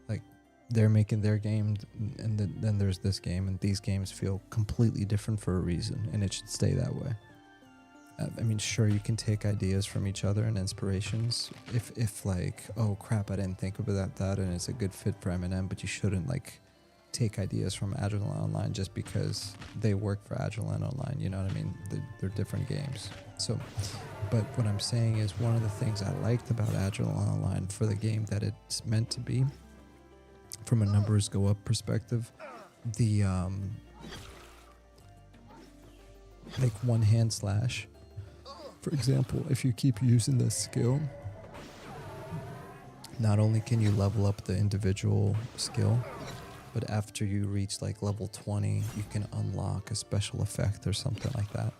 Like, they're making their game, and then there's this game, and these games feel completely different for a reason, and it should stay that way. I mean, sure, you can take ideas from each other and inspirations. If like, oh crap, I didn't think about that, and it's a good fit for Eminem, but you shouldn't like take ideas from Agilent Online just because they work for Agilent Online. You know what I mean? They're different games. So, but what I'm saying is one of the things I liked about Agilent Online for the game that it's meant to be, from a numbers go up perspective, the like one hand slash. For example, if you keep using this skill, not only can you level up the individual skill, but after you reach like level 20, you can unlock a special effect or something like that.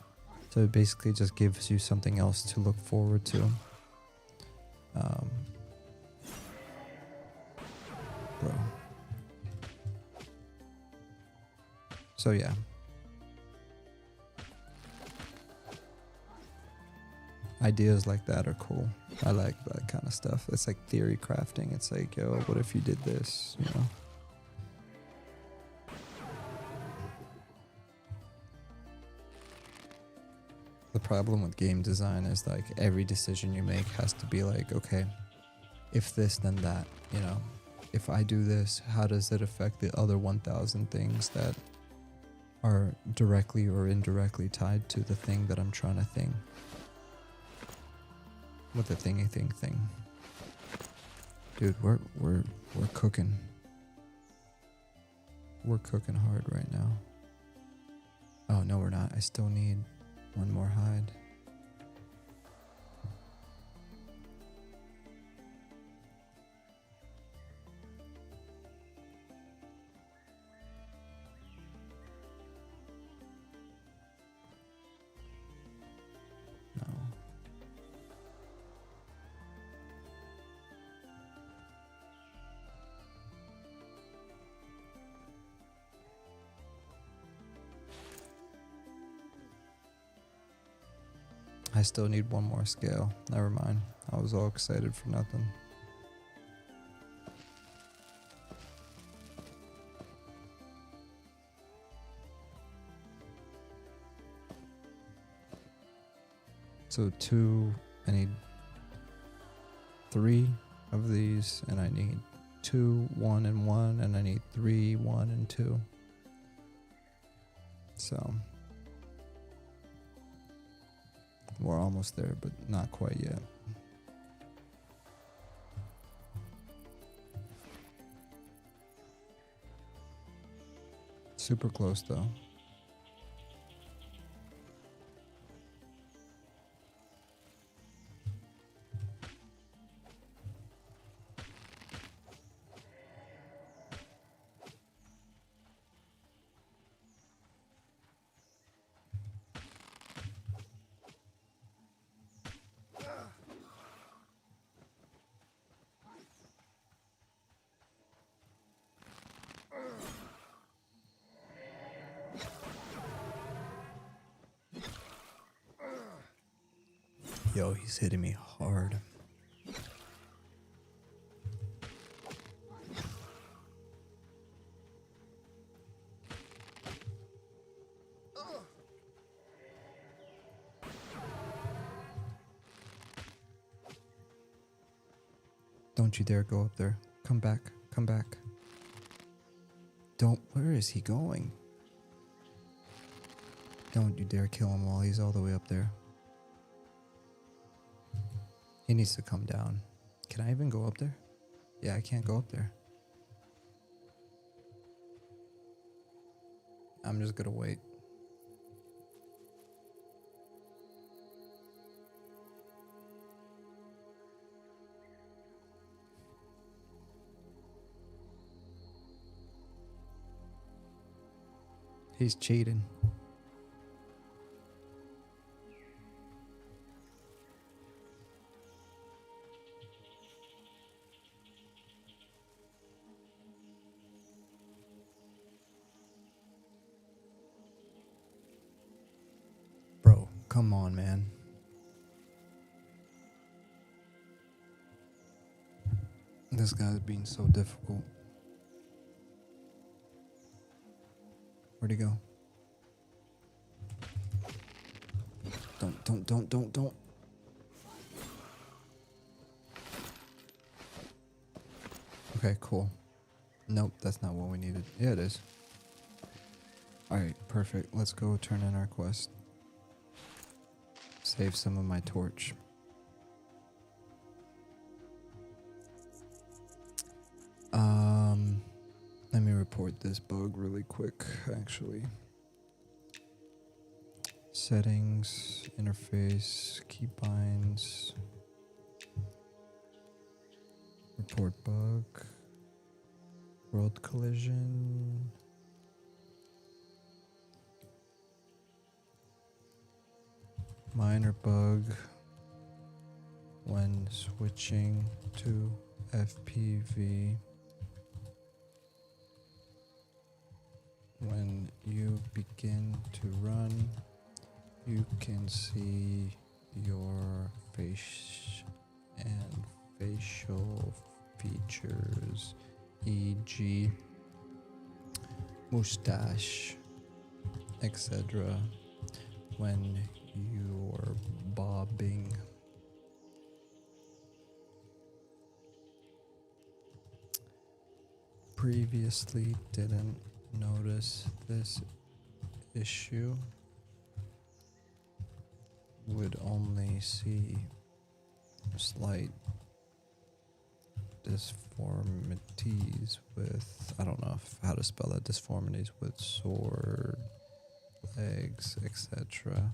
So it basically just gives you something else to look forward to. Bro. So yeah. Ideas like that are cool. I like that kind of stuff. It's like theory crafting. It's like, yo, what if you did this, you know? The problem with game design is like every decision you make has to be like, okay, if this, then that, you know? If I do this, how does it affect the other 1,000 things that are directly or indirectly tied to the thing that I'm trying to think? With the thing. Dude, we're cooking. We're cooking hard right now. Oh, no, we're not. I still need one more hide. No. I still need one more scale. Never mind. I was all excited for nothing. So I need 3 of these, and I need 2, 1, and 1, and I need 3, 1, and 2. So we're almost there, but not quite yet. Super close though. Yo, he's hitting me hard. Don't you dare go up there. Come back. Come back. Don't. Where is he going? Don't you dare kill him while he's all the way up there. He needs to come down. Can I even go up there? Yeah, I can't go up there. I'm just gonna wait. He's cheating. Bro, come on, man. This guy's being so difficult. Where'd he go? Don't. Okay, cool. Nope, that's not what we needed. Yeah, it is. Alright, perfect. Let's go turn in our quest. Save some of my torch. Let me report this bug really quick, actually. Settings, interface, keybinds, report bug, world collision. Minor bug when switching to FPV. When you begin to run, you can see your face and facial features, e.g. mustache, etc. when you're bobbing. Previously didn't notice this issue. Would only see slight disformities with, I don't know how to spell that, disformities with sword, legs, etc.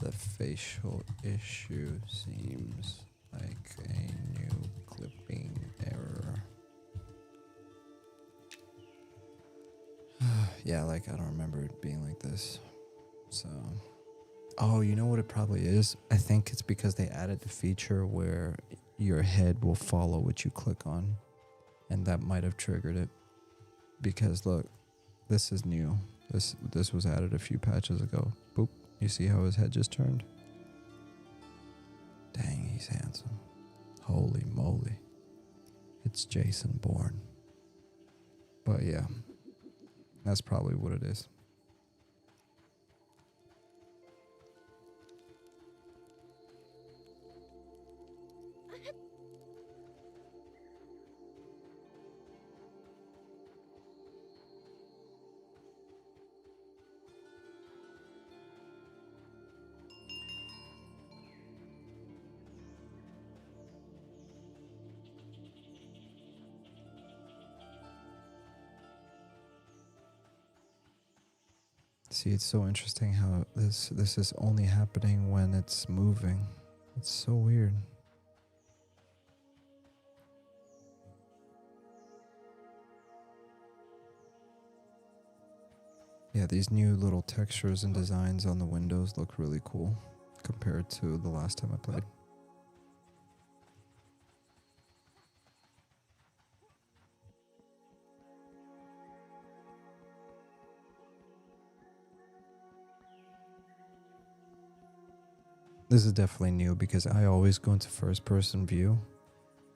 The facial issue seems like a new clipping error. Yeah, like I don't remember it being like this. So, oh, you know what it probably is? I think it's because they added the feature where your head will follow what you click on. And that might have triggered it. Because look, this is new. This was added a few patches ago. Boop. You see how his head just turned? Dang, he's handsome. Holy moly. It's Jason Bourne. But yeah, that's probably what it is. See, it's so interesting how this is only happening when it's moving. It's so weird. Yeah, these new little textures and designs on the windows look really cool compared to the last time I played. This is definitely new because I always go into first person view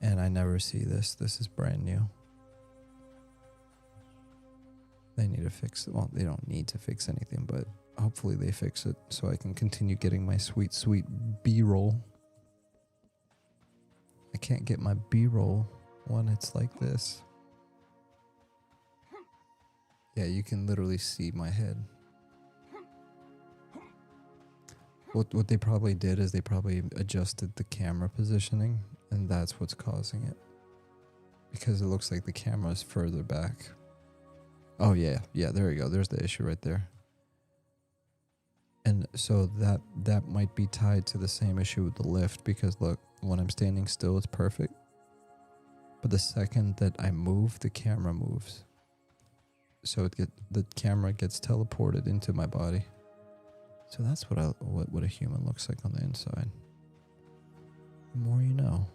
and I never see this. This is brand new. They need to fix it. Well, they don't need to fix anything, but hopefully they fix it so I can continue getting my sweet, sweet B-roll. I can't get my B-roll when it's like this. Yeah, you can literally see my head. What they probably did is they probably adjusted the camera positioning, and that's what's causing it. Because it looks like the camera is further back. Oh yeah, there you go. There's the issue right there. And so that might be tied to the same issue with the lift, because look, when I'm standing still, it's perfect. But the second that I move, the camera moves. So the camera gets teleported into my body. So that's what a human looks like on the inside. The more you know.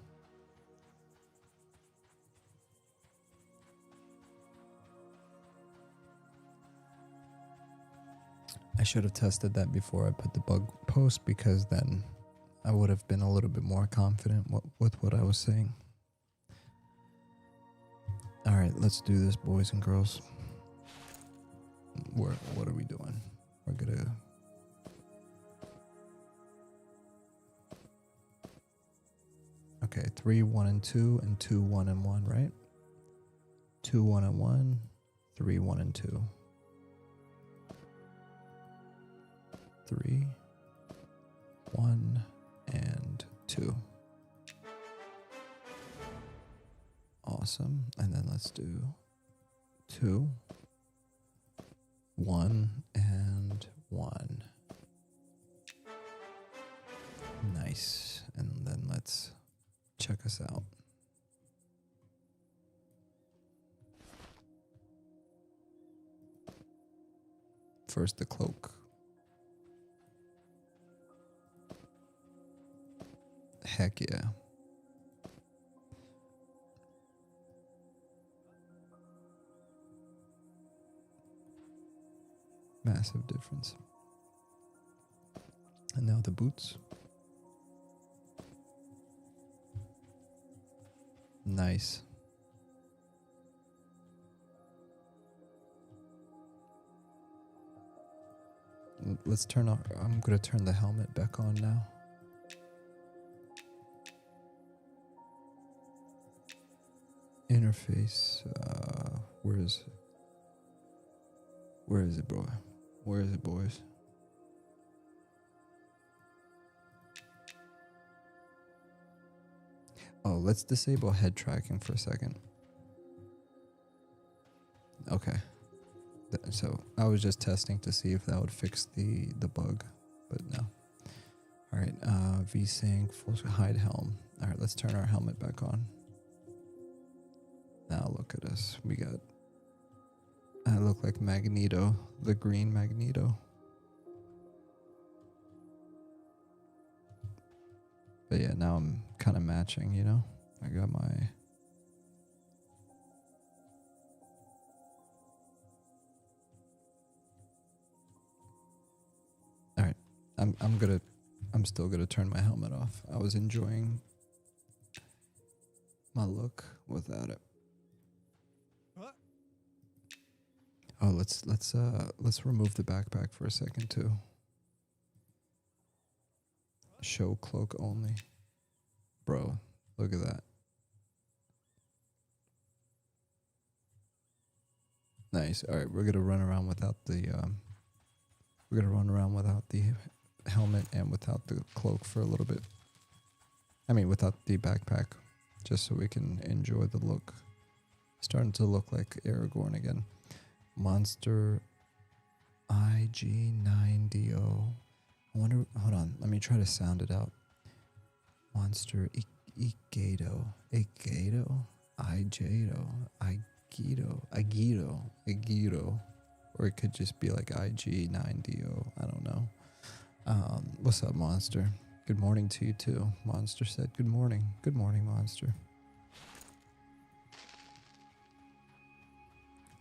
I should have tested that before I put the bug post, because then I would have been a little bit more confident with what I was saying. All right, let's do this, boys and girls. What are we doing? We're gonna... Okay, 3, 1, and 2, and 2, 1, and 1, right? 2, 1, and 1, 3, 1, and 2. 3, 1, and 2. Awesome. And then let's do 2, 1, and 1. Nice. And then let's check us out. First, the cloak. Heck yeah. Massive difference. And now the boots. Nice. Let's turn off. I'm going to turn the helmet back on now. Interface. Where is it? Where is it, bro? Where is it, boys? Oh, let's disable head tracking for a second. Okay. So I was just testing to see if that would fix the bug, but no. All right, VSync, full hide helm. All right, let's turn our helmet back on. Now look at us. I look like Magneto, the green Magneto. But yeah, now I'm kind of matching, you know? I got my... Alright, I'm still gonna turn my helmet off. I was enjoying my look without it. Oh, let's remove the backpack for a second too. Show cloak only. Bro, look at that. Nice. All right, we're going to run around without the helmet and without the cloak for a little bit. I mean, without the backpack, just so we can enjoy the look. Starting to look like Aragorn again. Monster IG9DO. I wonder, hold on, let me try to sound it out. Monster Igado, Agito. Or it could just be like IG9DO. I don't know. What's up, Monster? Good morning to you too. Monster said good morning. Good morning, Monster.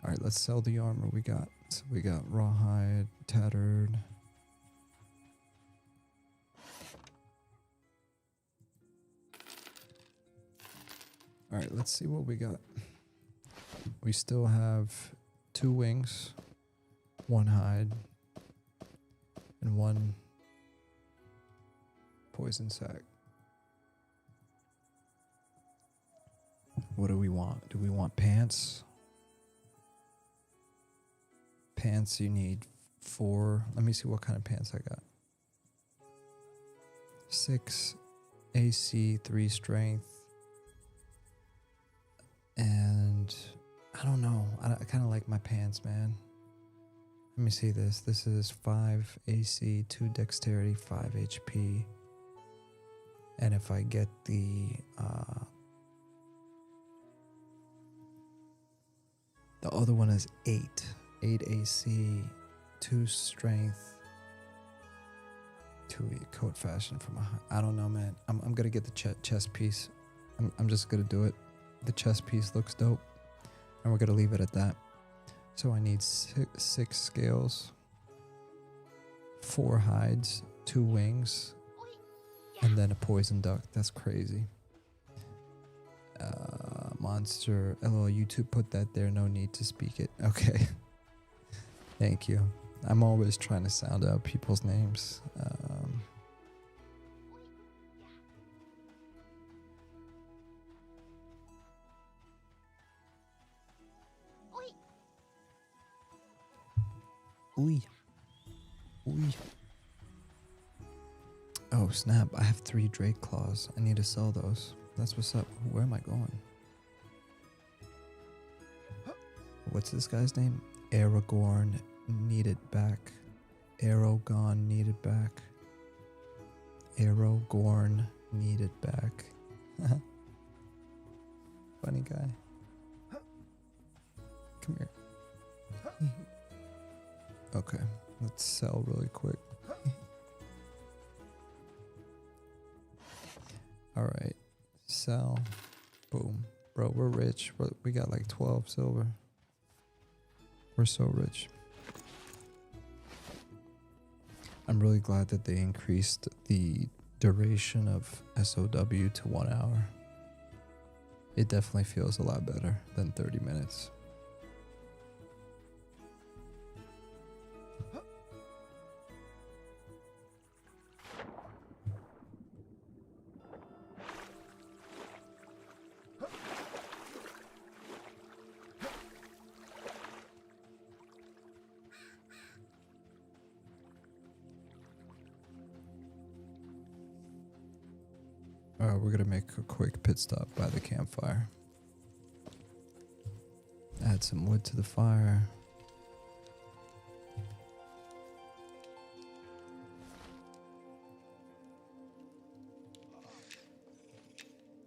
All right, let's sell the armor we got. So we got rawhide, tattered. All right, let's see what we got. We still have 2 wings, 1 hide, and 1 poison sac. What do we want? Do we want pants? pants you need 4. Let me see what kind of pants I got. 6 AC, 3 strength. And I don't know. I kind of like my pants, man. Let me see this. This is 5 AC, 2 dexterity, 5 HP. And if I get the other one is 8 AC, 2 strength, 2 coat fashion from I don't know, man. I'm gonna get the chest piece. I'm just gonna do it. The chest piece looks dope, and we're gonna leave it at that. So I need 6 scales, 4 hides, 2 wings, and then a poison duck. That's crazy. Monster. LOL, YouTube put that there. No need to speak it. Okay. Thank you. I'm always trying to sound out people's names. Ooh. Ooh. Oh, snap. I have 3 Drake claws. I need to sell those. That's what's up. Where am I going? What's this guy's name? Aragorn needed back. Aragon needed back. Aragorn needed back. Funny guy. Come here. Okay, let's sell really quick. Alright, sell. Boom. Bro, we're rich. We got like 12 silver. We're so rich. I'm really glad that they increased the duration of SOW to 1 hour. It definitely feels a lot better than 30 minutes. We're gonna make a quick pit stop by the campfire. Add some wood to the fire.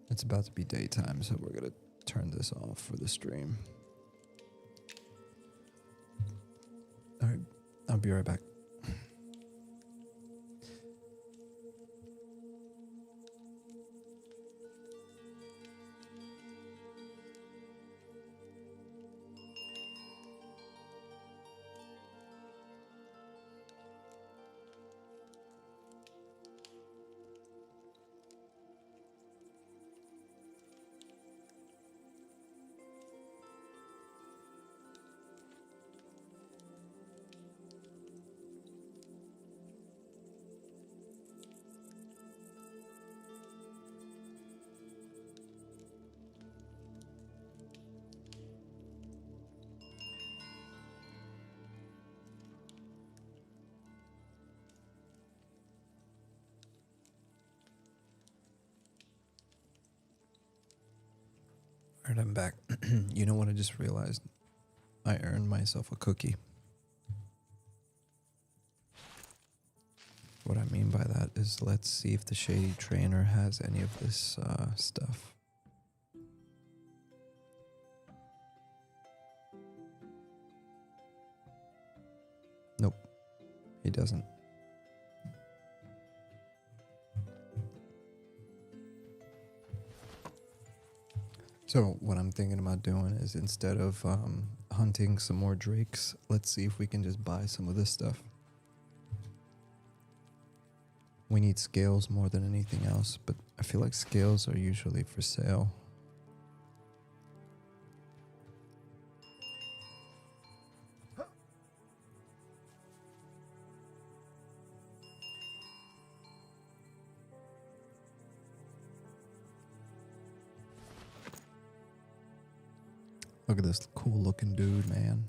It's about to be daytime, so we're gonna turn this off for the stream. Alright, I'll be right back. Alright, I'm back. You know what I just realized? I earned myself a cookie. What I mean by that is, let's see if the Shady Trainer has any of this stuff. Nope, he doesn't. So what I'm thinking about doing is, instead of hunting some more drakes, let's see if we can just buy some of this stuff. We need scales more than anything else, but I feel like scales are usually for sale. Look at this cool looking dude, man.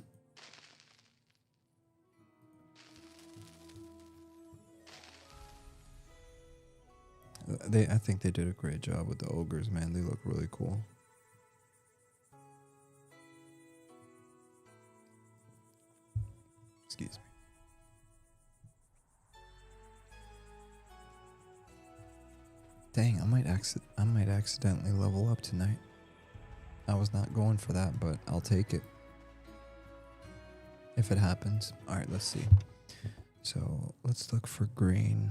I think they did a great job with the ogres, man. They look really cool. Excuse me. Dang, I might accidentally level up tonight. I was not going for that, but I'll take it. If it happens. Alright, let's see. So let's look for green.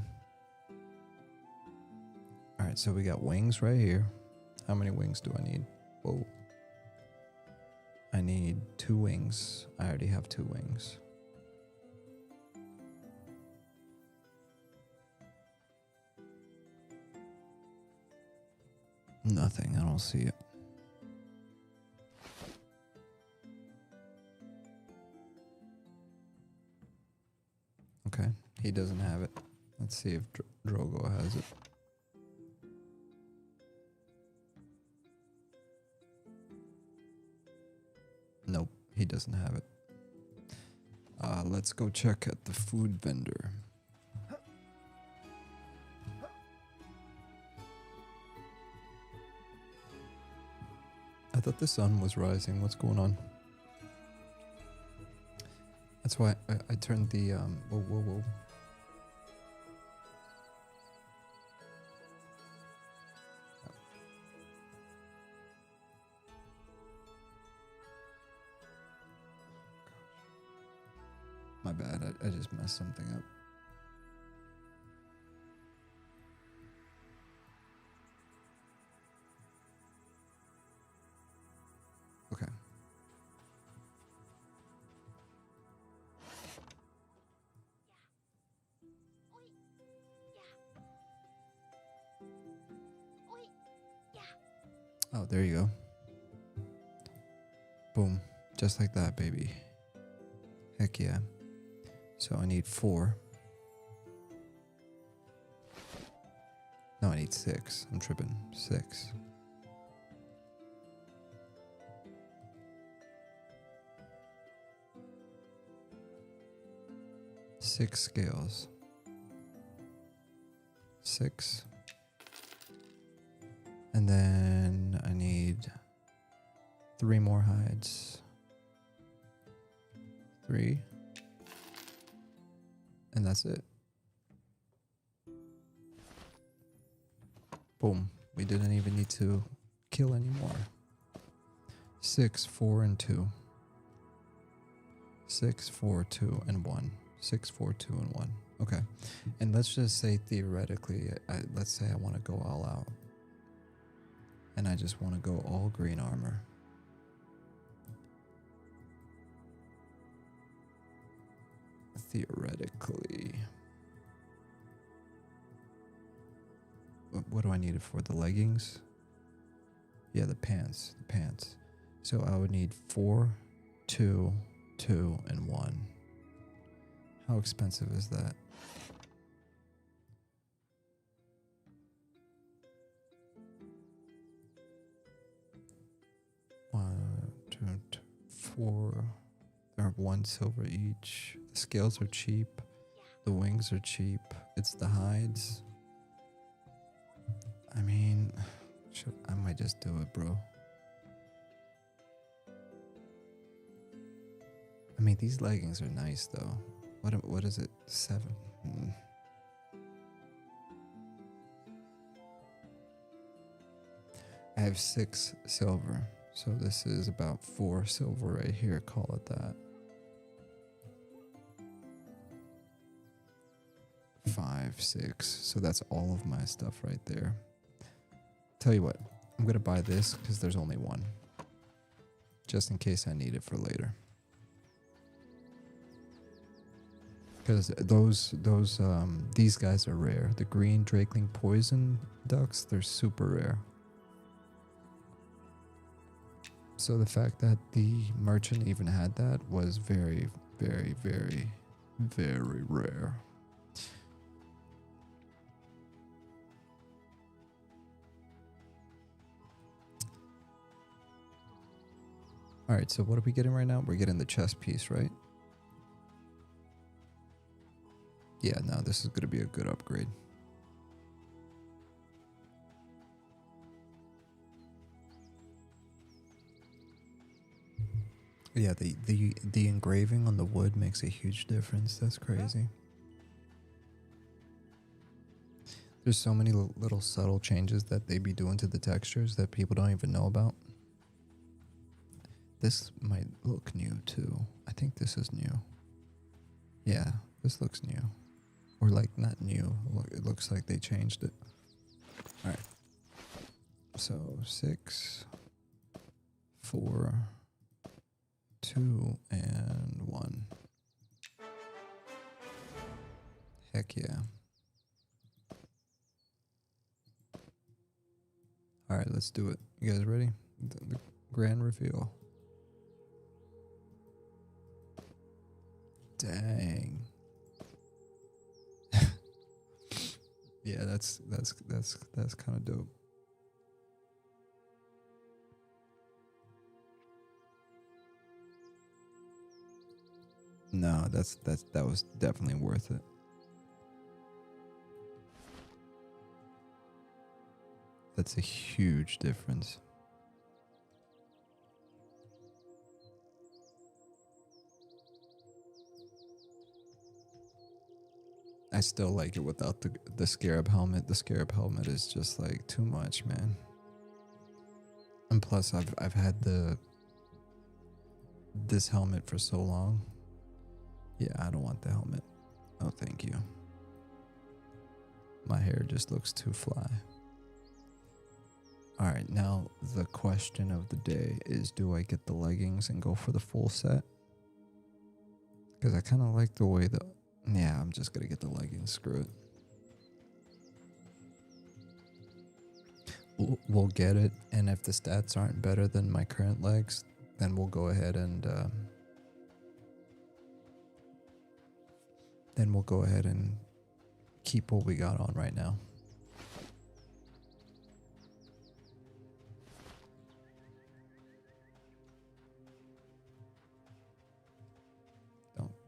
Alright, so we got wings right here. How many wings do I need? Whoa. I need 2 wings. I already have 2 wings. Nothing, I don't see it. Okay, he doesn't have it. Let's see if Drogo has it. Nope, he doesn't have it. Let's go check at the food vendor. I thought the sun was rising. What's going on? That's why I turned the whoa. My bad. I just messed something up. Okay. Oh, there you go. Boom. Just like that, baby. Heck yeah. So I need 4. No, I need 6. I'm tripping. 6. Six scales. 6. And then I need 3 more hides. 3. And that's it. Boom. We didn't even need to kill anymore. 6, 4, and 2. 6, 4, 2, and 1. 6, 4, 2, and 1. Okay. And let's just say theoretically, let's say I want to go all out. And I just want to go all green armor. Theoretically. What do I need it for? The leggings? Yeah, the pants. The pants. So I would need 4, 2, 2, and 1. How expensive is that? One, two, 4. They're 1 silver each. The scales are cheap. The wings are cheap. It's the hides. I mean, I might just do it, bro. I mean, these leggings are nice, though. What is it? 7. I have 6 silver. So this is about 4 silver right here. Call it that. 5, 6. So that's all of my stuff right there. Tell you what, I'm going to buy this because there's only 1. Just in case I need it for later. Because these guys are rare. The green Drakeling poison ducks, they're super rare. So the fact that the merchant even had that was very, very, very, very rare. Alright, so what are we getting right now? We're getting the chest piece, right? Yeah, no, this is going to be a good upgrade. Yeah, the engraving on the wood makes a huge difference. That's crazy. There's so many little subtle changes that they be doing to the textures that people don't even know about. This might look new too. I think this is new. Yeah, this looks new. Or like not new. It looks like they changed it. Alright. So 6, 4, 2, and 1. Heck yeah. Alright, let's do it. You guys ready? The grand reveal. Dang. Yeah, that's kind of dope. No, that was definitely worth it. That's a huge difference. I still like it without the scarab helmet. The scarab helmet is just like too much, man. And plus I've had this helmet for so long. Yeah, I don't want the helmet. Oh, thank you. My hair just looks too fly. All right, now the question of the day is, do I get the leggings and go for the full set? Because I kind of like the way yeah, I'm just going to get the leggings. Screw it. We'll get it, and if the stats aren't better than my current legs, then we'll go ahead and keep what we got on right now.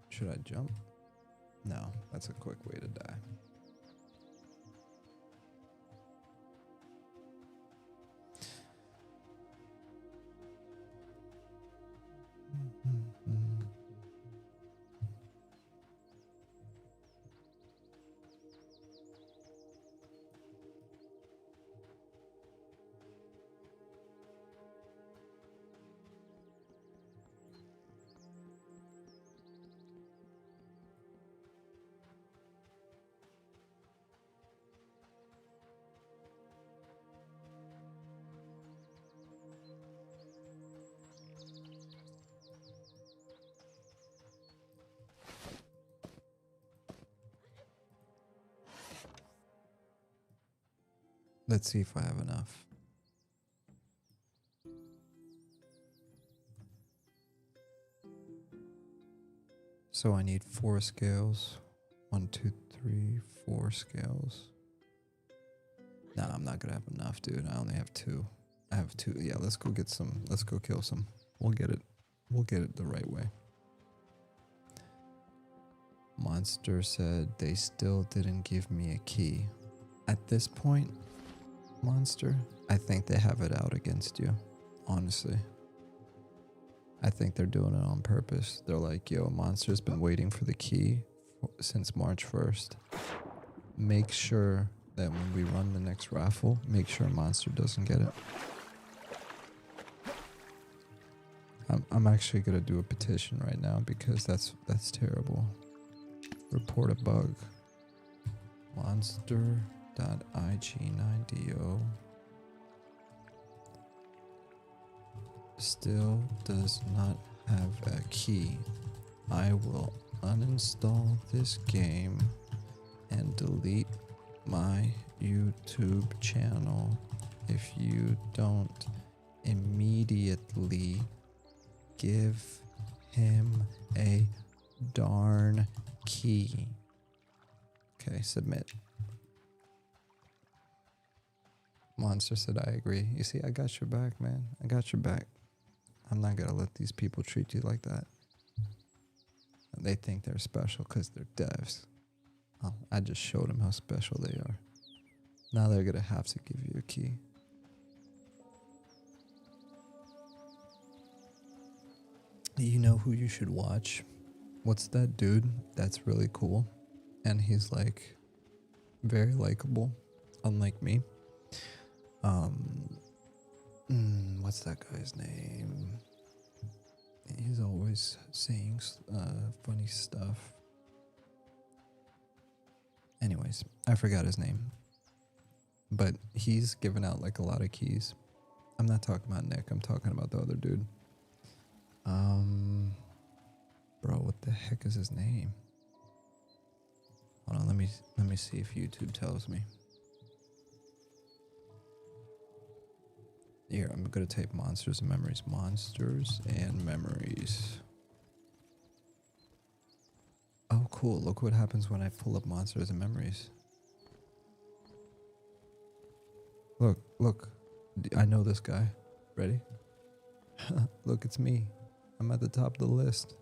Should I jump? No, that's a quick way to die. Let's see if I have enough. So I need 4 scales. 1, 2, 3, 4 scales. Nah, I'm not gonna have enough, dude. I only have 2. I have 2. Yeah, let's go get some. Let's go kill some. We'll get it. We'll get it the right way. Monster said they still didn't give me a key. At this point, Monster, I think they have it out against you. Honestly. I think they're doing it on purpose. They're like, yo, Monster's been waiting for the key since March 1st. Make sure that when we run the next raffle, make sure Monster doesn't get it. I'm actually gonna do a petition right now because that's terrible. Report a bug. Monster.ig9do still does not have a key. I will uninstall this game and delete my YouTube channel if you don't immediately give him a darn key. Okay, submit. Monster said I agree. You see, I got your back, man. I got your back. I'm not gonna let these people treat you like that. They think they're special because they're devs. Oh, I just showed them how special they are. Now they're gonna have to give you a key. You know who you should watch? What's that dude that's really cool? And he's like very likable, unlike me. What's that guy's name? He's always saying funny stuff. Anyways, I forgot his name. But he's given out like a lot of keys. I'm not talking about Nick, I'm talking about the other dude. Bro, what the heck is his name? Hold on, let me see if YouTube tells me. Here, I'm gonna type monsters and memories. Monsters and memories. Oh, cool. Look what happens when I pull up monsters and memories. Look. I know this guy. Ready? Look, it's me. I'm at the top of the list.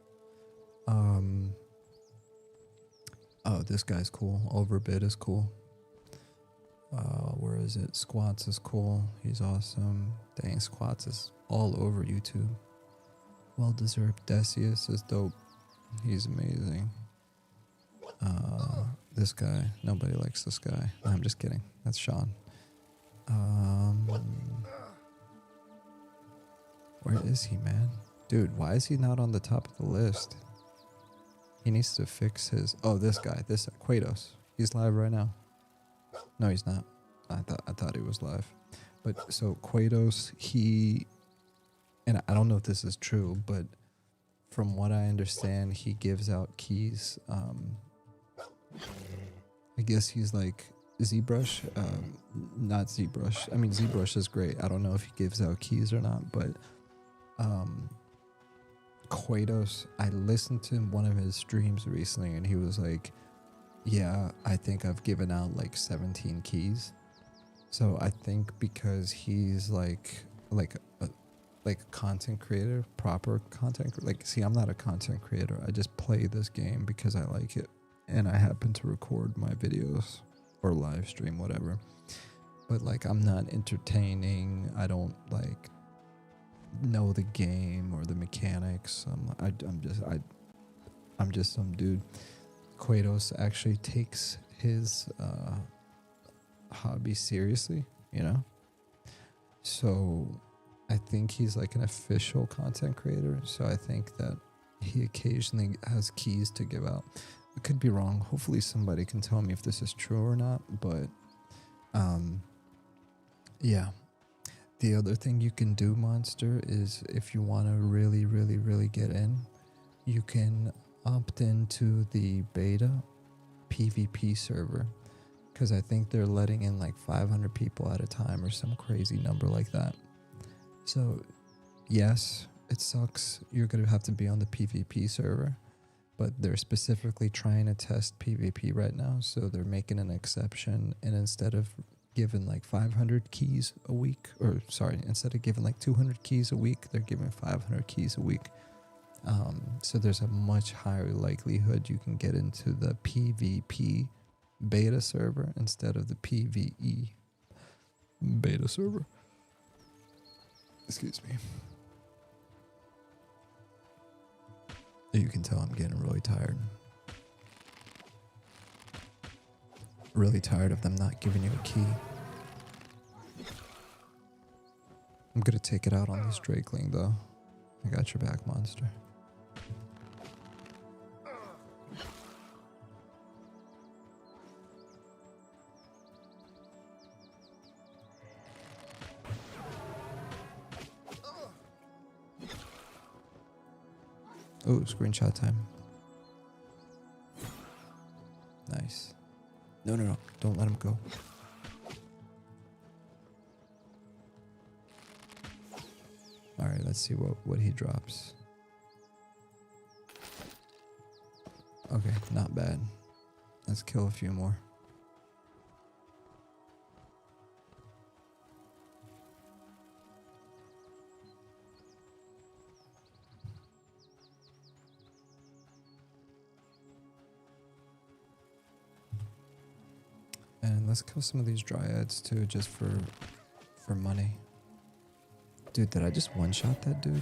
Oh, this guy's cool. Overbid is cool. Where is it? Squats is cool. He's awesome. Dang, Squats is all over YouTube. Well deserved. Decius is dope. He's amazing. This guy. Nobody likes this guy. No, I'm just kidding. That's Sean. Where is he, man? Dude, why is he not on the top of the list? He needs to fix his... Oh, this guy. This Quados. He's live right now. No, he's not. I thought he was live. But so Quados, he... And I don't know if this is true, but from what I understand, he gives out keys. I guess he's like ZBrush. Not ZBrush. I mean, ZBrush is great. I don't know if he gives out keys or not, but... Quados, I listened to one of his streams recently and he was like, yeah, I think I've given out like 17 keys. So I think because he's like a content creator, proper content, see, I'm not a content creator. I just play this game because I like it and I happen to record my videos or live stream, whatever. But like, I'm not entertaining. I don't like know the game or the mechanics. I'm just some dude. Quados actually takes his hobby seriously, you know? So I think he's like an official content creator. So I think that he occasionally has keys to give out. I could be wrong. Hopefully somebody can tell me if this is true or not. But yeah. The other thing you can do, Monster, is if you want to really, really, really get in, you can opt into the beta PvP server. Because I think they're letting in like 500 people at a time or some crazy number like that. So, yes, it sucks. You're going to have to be on the PvP server. But they're specifically trying to test PvP right now. So they're making an exception. And instead of giving like 500 keys a week, or sorry, instead of giving like 200 keys a week, they're giving 500 keys a week. So there's a much higher likelihood you can get into the PvP beta server instead of the PvE beta server. Excuse me. You can tell I'm getting really tired. Really tired of them not giving you a key. I'm gonna take it out on this Drakeling though. I got your back, Monster. Oh, screenshot time. Nice. No. Don't let him go. Alright, let's see what he drops. Okay, not bad. Let's kill a few more. And let's kill some of these dryads too, just for money. Dude, did I just one-shot that dude?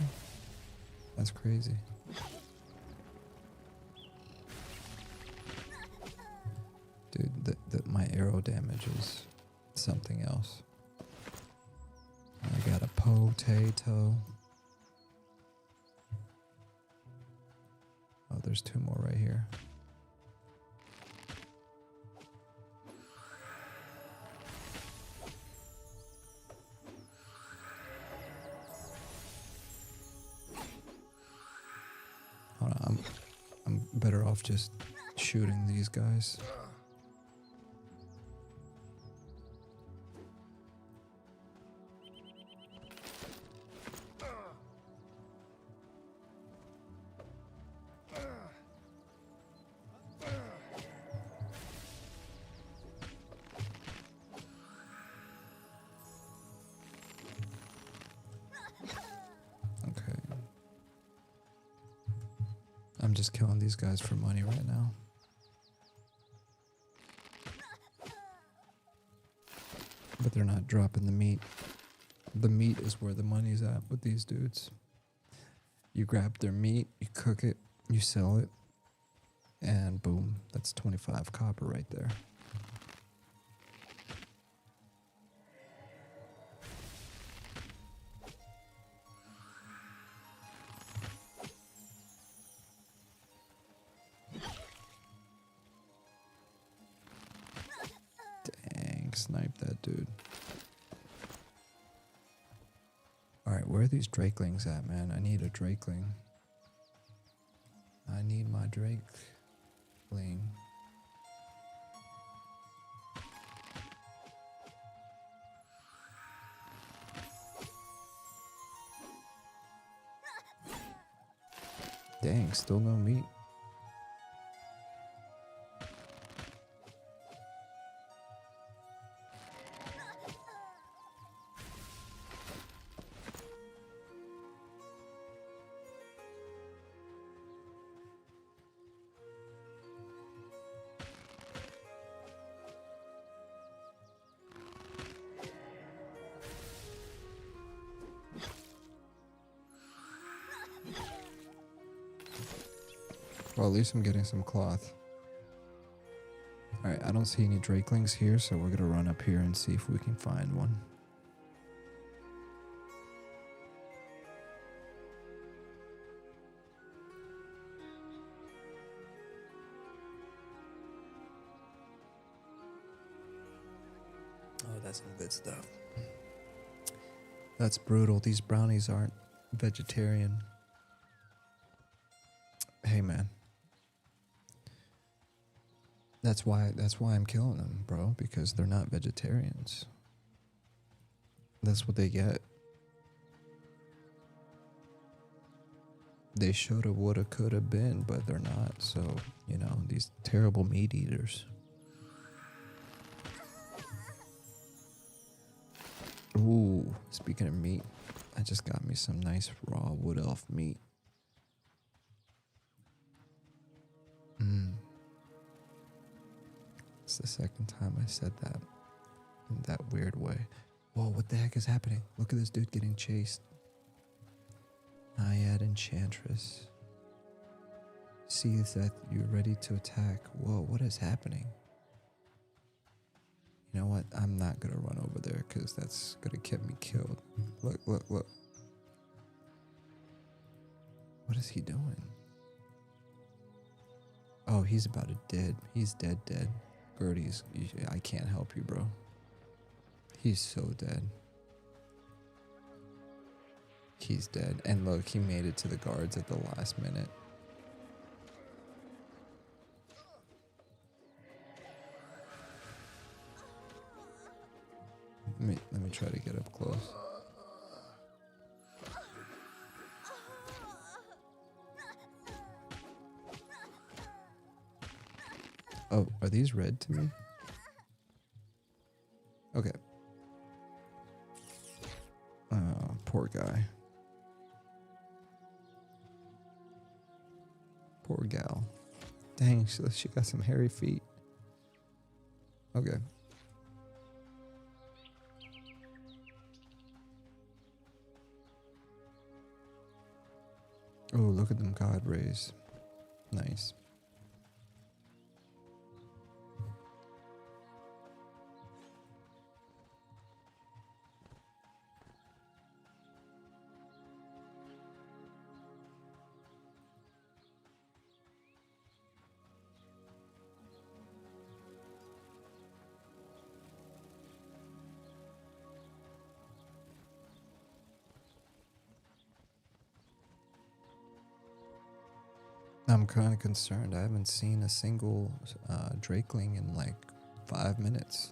That's crazy. my arrow damage is something else. I got a potato. Oh, there's two more right here. Hold on, I'm better off just shooting these guys. I'm just killing these guys for money right now. But they're not dropping the meat. The meat is where the money's at with these dudes. You grab their meat, you cook it, you sell it, and boom, that's 25 copper right there. Snipe that dude. Alright, where are these drakelings at, man? I need a drakeling. I need my drakeling. Dang, still no meat. Well, at least I'm getting some cloth. Alright, I don't see any drakelings here, so we're gonna run up here and see if we can find one. Oh, that's some good stuff. That's brutal. These brownies aren't vegetarian. Hey, man. That's why I'm killing them, bro, because they're not vegetarians. That's what they get. They shoulda, woulda, coulda been, but they're not. So, you know, these terrible meat eaters. Ooh, speaking of meat, I just got me some nice raw wood elf meat. It's the second time I said that in that weird way. Whoa, what the heck is happening? Look at this dude getting chased. Naiad Enchantress. Sees that you're ready to attack. Whoa, what is happening? You know what? I'm not gonna run over there because that's gonna get me killed. Look, look, look. What is he doing? Oh, he's about to dead. He's dead. Gertie's, I can't help you, bro. He's so dead. He's dead. And look, he made it to the guards at the last minute. Let me try to get up close. Oh, are these red to me? Okay. Poor guy. Poor gal. Dang, she got some hairy feet. Okay. Oh, look at them god rays. Nice. I'm kind of concerned. I haven't seen a single Drakeling in like 5 minutes.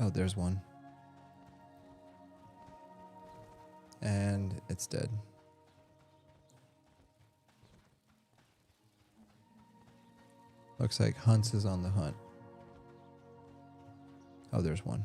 Oh, there's one. And it's dead. Looks like Hunts is on the hunt. Oh, there's one.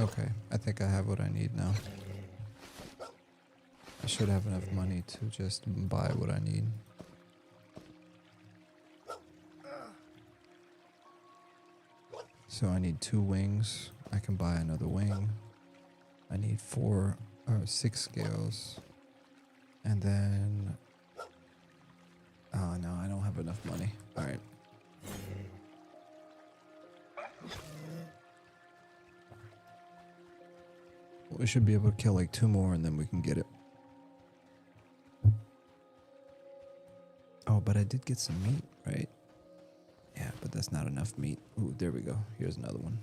Okay, I think I have what I need now. I should have enough money to just buy what I need. So I need 2 wings. I can buy another wing. I need 6 scales. And then... Oh no, I don't have enough money. Alright. We should be able to kill like 2 more and then we can get it. Oh, but I did get some meat, right? Yeah, but that's not enough meat. Ooh, there we go. Here's another one.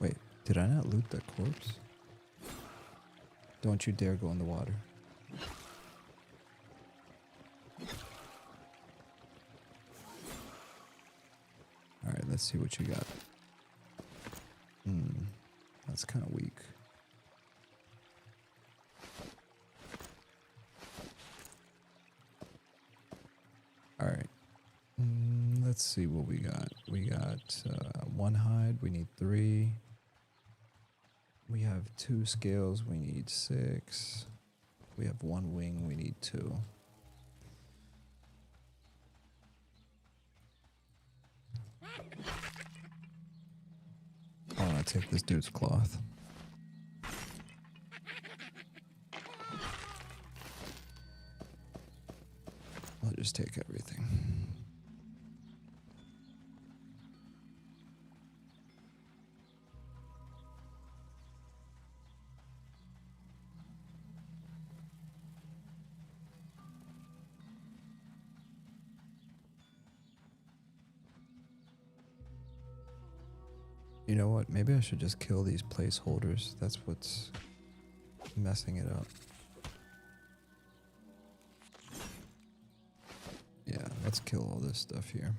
Wait, did I not loot the corpse? Don't you dare go in the water. Alright, let's see what you got. That's kind of weak. Alright. Let's see what we got. We got 1 hide. We need 3. We have 2 scales. We need 6. We have 1 wing. We need 2. I want to take this dude's cloth. I'll just take everything. You know what? Maybe I should just kill these placeholders. That's what's messing it up. Yeah, let's kill all this stuff here.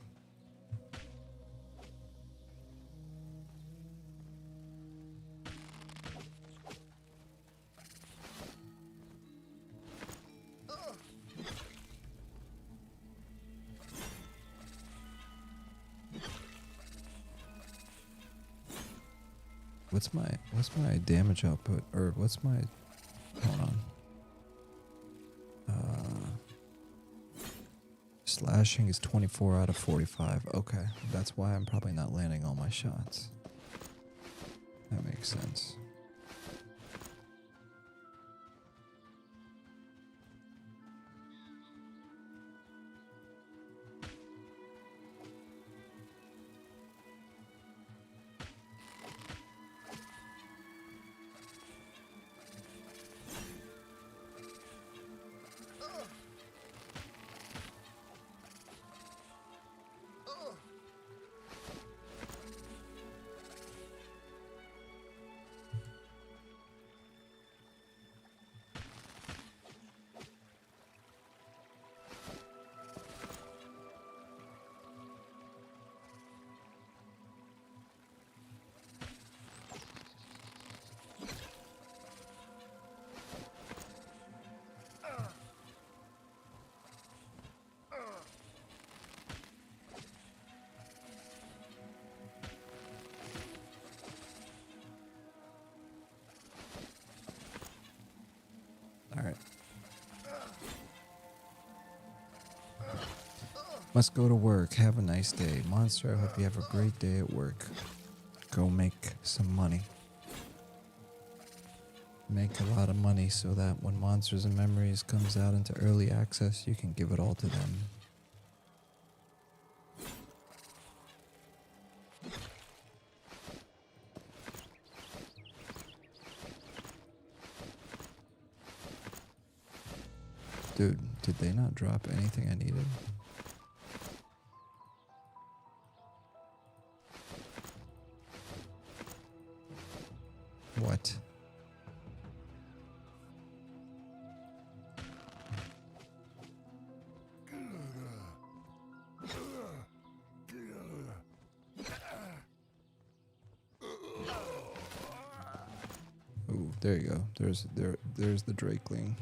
What's my damage output, or what's my, hold on. Slashing is 24 out of 45. Okay, that's why I'm probably not landing all my shots. That makes sense. Must go to work. Have a nice day. Monster, I hope you have a great day at work. Go make some money. Make a lot of money so that when Monsters and Memories comes out into early access, you can give it all to them. Dude, did they not drop anything I needed? What? Ooh, there you go. There's the Drakeling.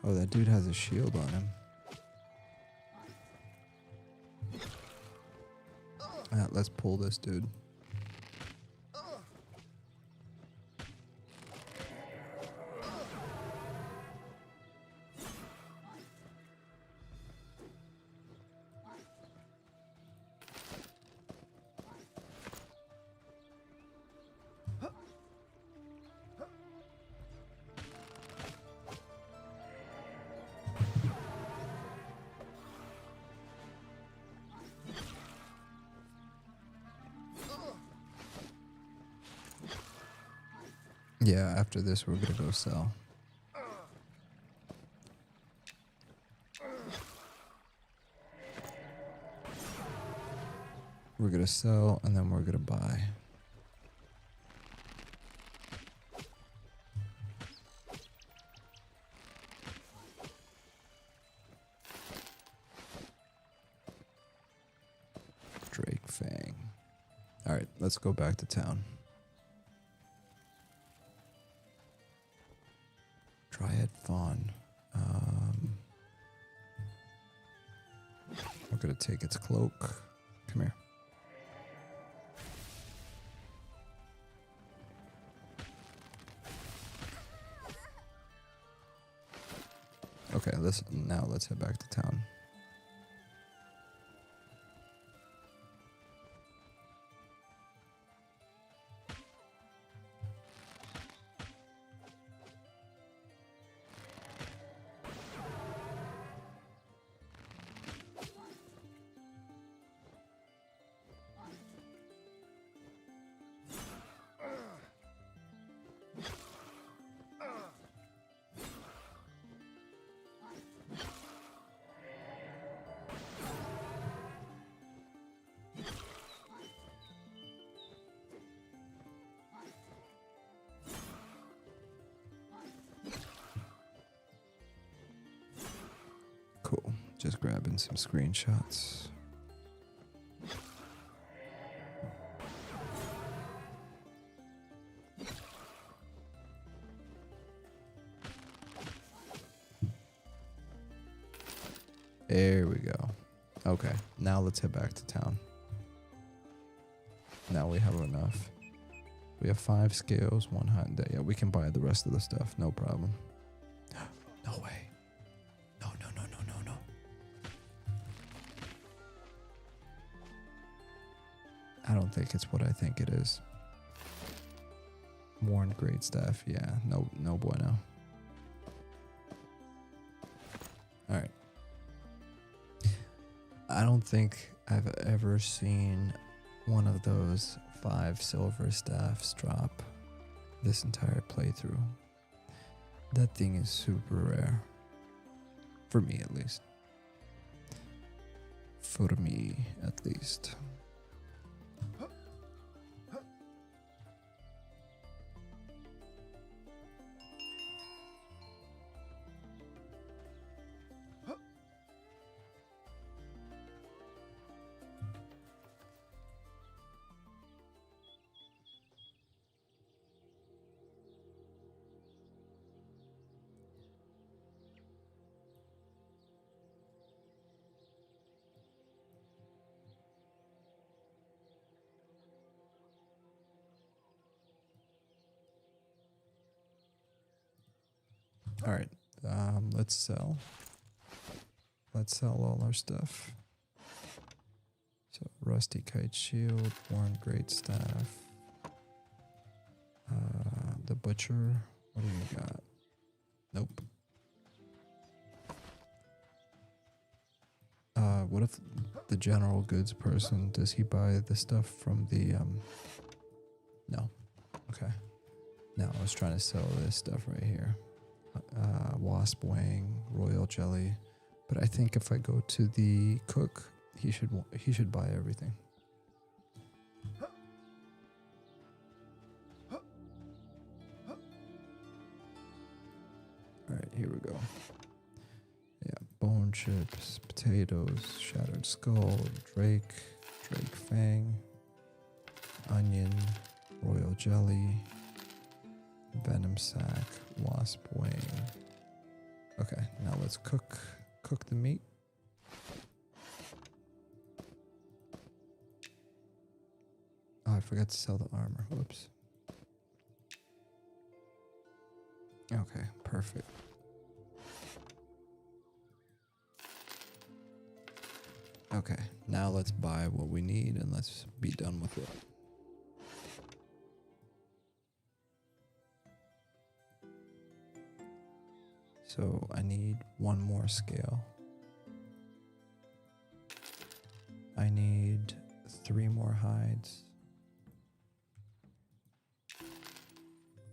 Oh, that dude has a shield on him. Let's pull this dude. Yeah, after this we're gonna go sell. We're gonna sell and then we're gonna buy. Drake Fang. Alright, let's go back to town. Dryad Fawn. We're gonna take its cloak. Come here. Okay, now let's head back to town. Cool. Just grabbing some screenshots. There we go. Okay, now let's head back to town. Now we have enough. We have 5 scales, 1 hot day. Yeah, we can buy the rest of the stuff, no problem. No way. No. I don't think it's what I think it is. Worn great staff, yeah, no bueno. Alright. I don't think I've ever seen one of those 5 silver staffs drop this entire playthrough. That thing is super rare. For me, at least. For me, at least. All right. Let's sell. Let's sell all our stuff. So rusty kite shield, worn great staff. The butcher. What do you got? Nope. What if the general goods person, does he buy the stuff from the no. Okay. Now I was trying to sell this stuff right here. Wasp wing, royal jelly. But I think if I go to the cook, he should buy everything. All right, here we go. Yeah, bone chips, potatoes, shattered skull, drake fang, onion, royal jelly, venom sack, wasp wing. Okay, now let's cook the meat. Oh, I forgot to sell the armor. Whoops. Okay, perfect. Okay, now let's buy what we need and let's be done with it. So I need one more scale. I need 3 more hides.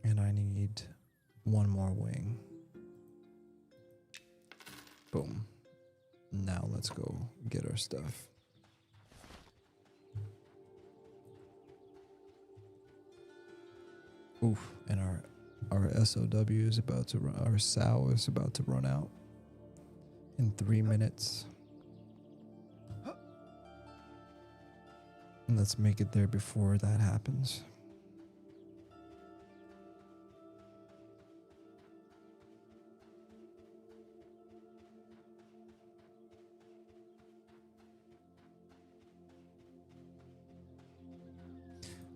And I need 1 more wing. Boom. Now let's go get our stuff. Oof, and our SOW is about to run, our SOW is about to run out in 3 minutes. And let's make it there before that happens.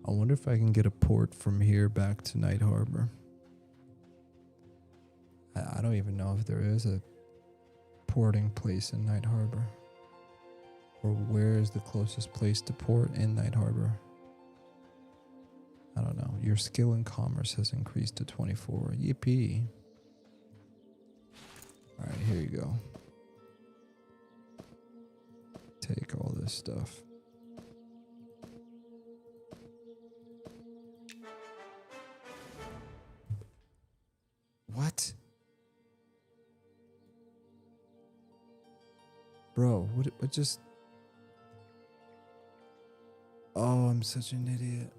I wonder if I can get a port from here back to Night Harbor. I don't even know if there is a porting place in Night Harbor. Or where is the closest place to port in Night Harbor? I don't know. Your skill in commerce has increased to 24. Yippee. Alright, here you go. Take all this stuff. What? Bro, what just... Oh, I'm such an idiot.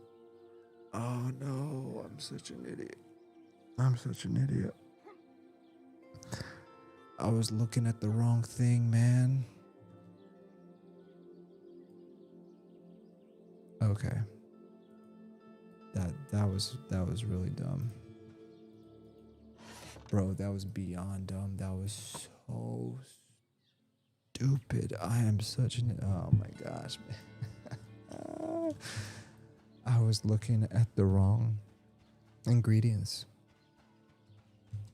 Oh no, I'm such an idiot. I'm such an idiot. I was looking at the wrong thing, man. Okay. That was really dumb. Bro, that was beyond dumb. That was so stupid. I am such an... Oh my gosh, man. I was looking at the wrong ingredients.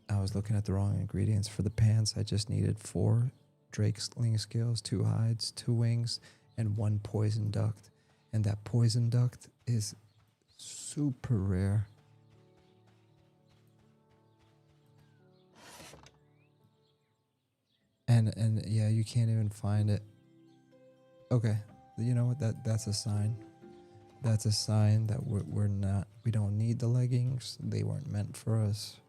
I was looking at the wrong ingredients. For the pants, I just needed 4 Drake sling scales, 2 hides, 2 wings, and 1 poison duct. And that poison duct is super rare. And yeah, you can't even find it. Okay, you know what? That's a sign. That's a sign that we don't need the leggings. They weren't meant for us.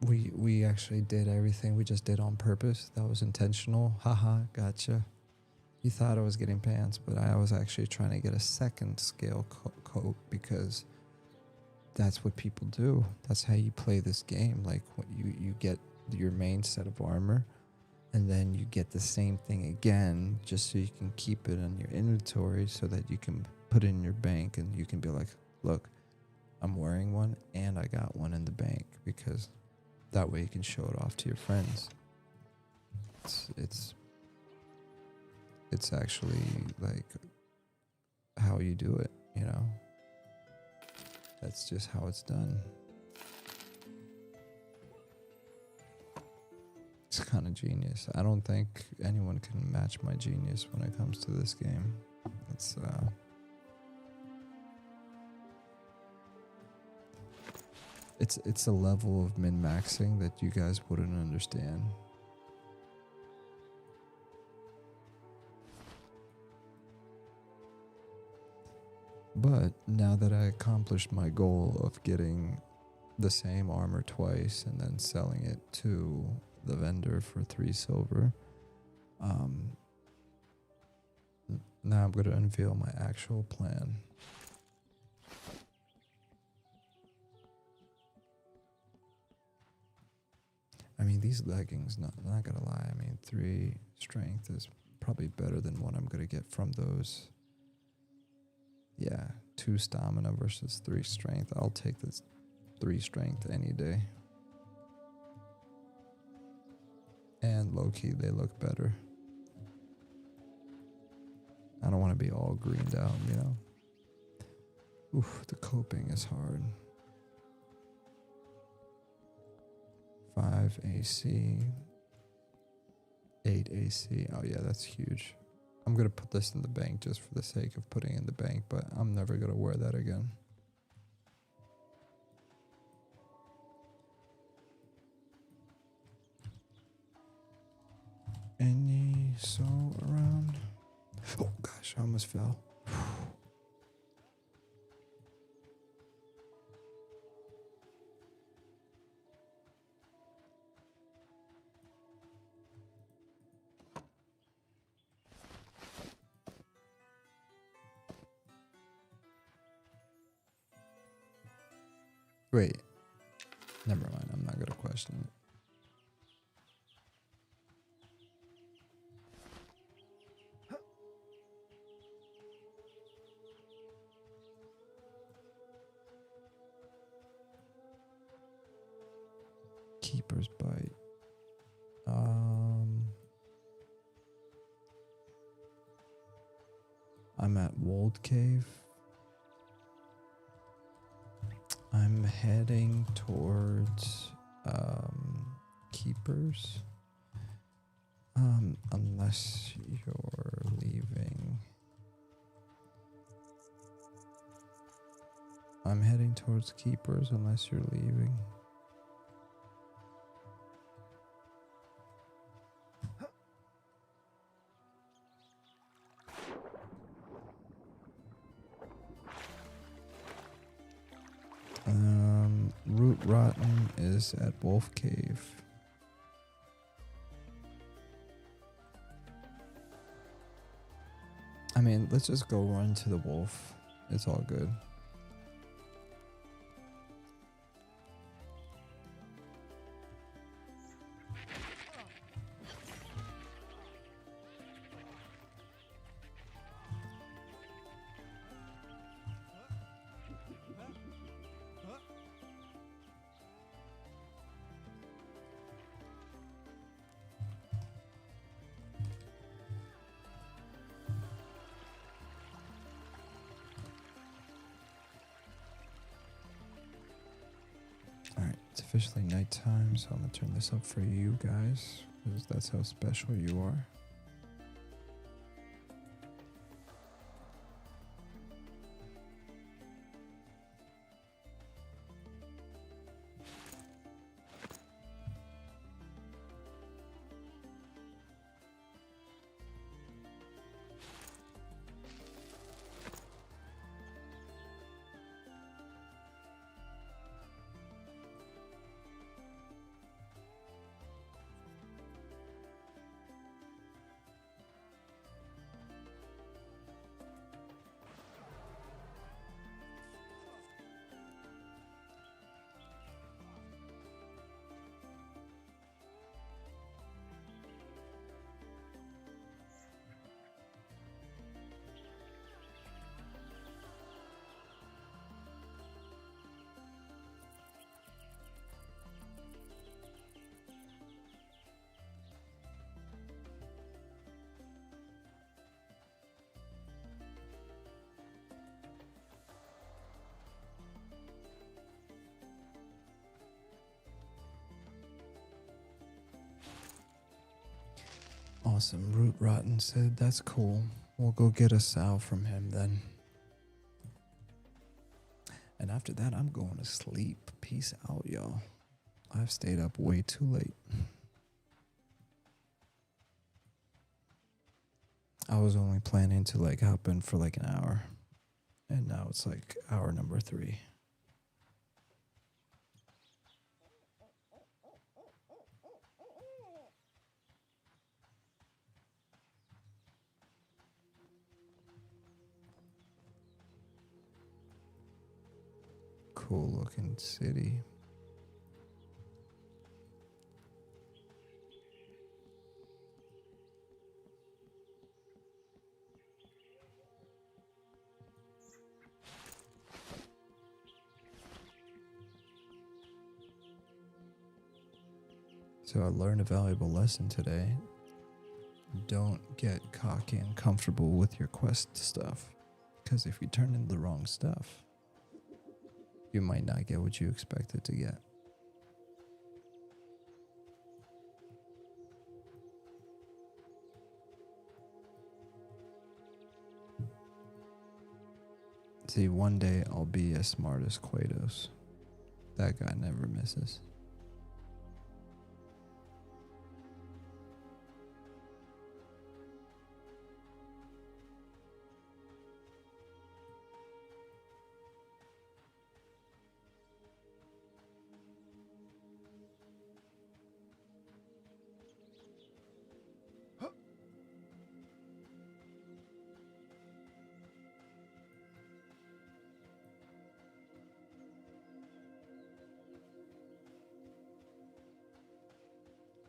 We actually did everything we just did on purpose. That was intentional. Haha, gotcha. You thought I was getting pants, but I was actually trying to get a second scale coat because that's what people do. That's how you play this game. Like when you get your main set of armor, and then you get the same thing again just so you can keep it in your inventory so that you can put it in your bank and you can be like, look, I'm wearing one and I got one in the bank, because that way you can show it off to your friends. It's actually like how you do it, you know? That's just how it's done. It's kind of genius. I don't think anyone can match my genius when it comes to this game. It's a level of min-maxing that you guys wouldn't understand. But now that I accomplished my goal of getting the same armor twice and then selling it to the vendor for 3 silver, now I'm going to unveil my actual plan. I mean, these leggings, not gonna lie, I mean, 3 strength is probably better than what I'm gonna get from those. Yeah, 2 stamina versus 3 strength. I'll take this 3 strength any day. And low-key, they look better. I don't want to be all greened out, you know? Oof, the coping is hard. 5 AC, 8 AC. Oh yeah, that's huge. I'm going to put this in the bank just for the sake of putting it in the bank, but I'm never going to wear that again. Any soul around? Oh gosh, I almost fell. Wait, never mind. I'm not going to question it. Keeper's Bite. I'm at Wold Cave. I'm heading towards Keepers. Unless you're leaving. I'm heading towards Keepers unless you're leaving. Root Rotten is at Wolf Cave. I mean, let's just go run to the wolf. It's all good. It's officially nighttime, so I'm gonna turn this up for you guys, because that's how special you are. Awesome. Root Rotten said, that's cool. We'll go get a sow from him then. And after that, I'm going to sleep. Peace out, y'all. I've stayed up way too late. I was only planning to like hop in for like an hour. And now it's like hour number 3. Cool looking city. So I learned a valuable lesson today. Don't get cocky and comfortable with your quest stuff. Because if you turn in the wrong stuff, you might not get what you expected to get. See, one day I'll be as smart as Kratos. That guy never misses.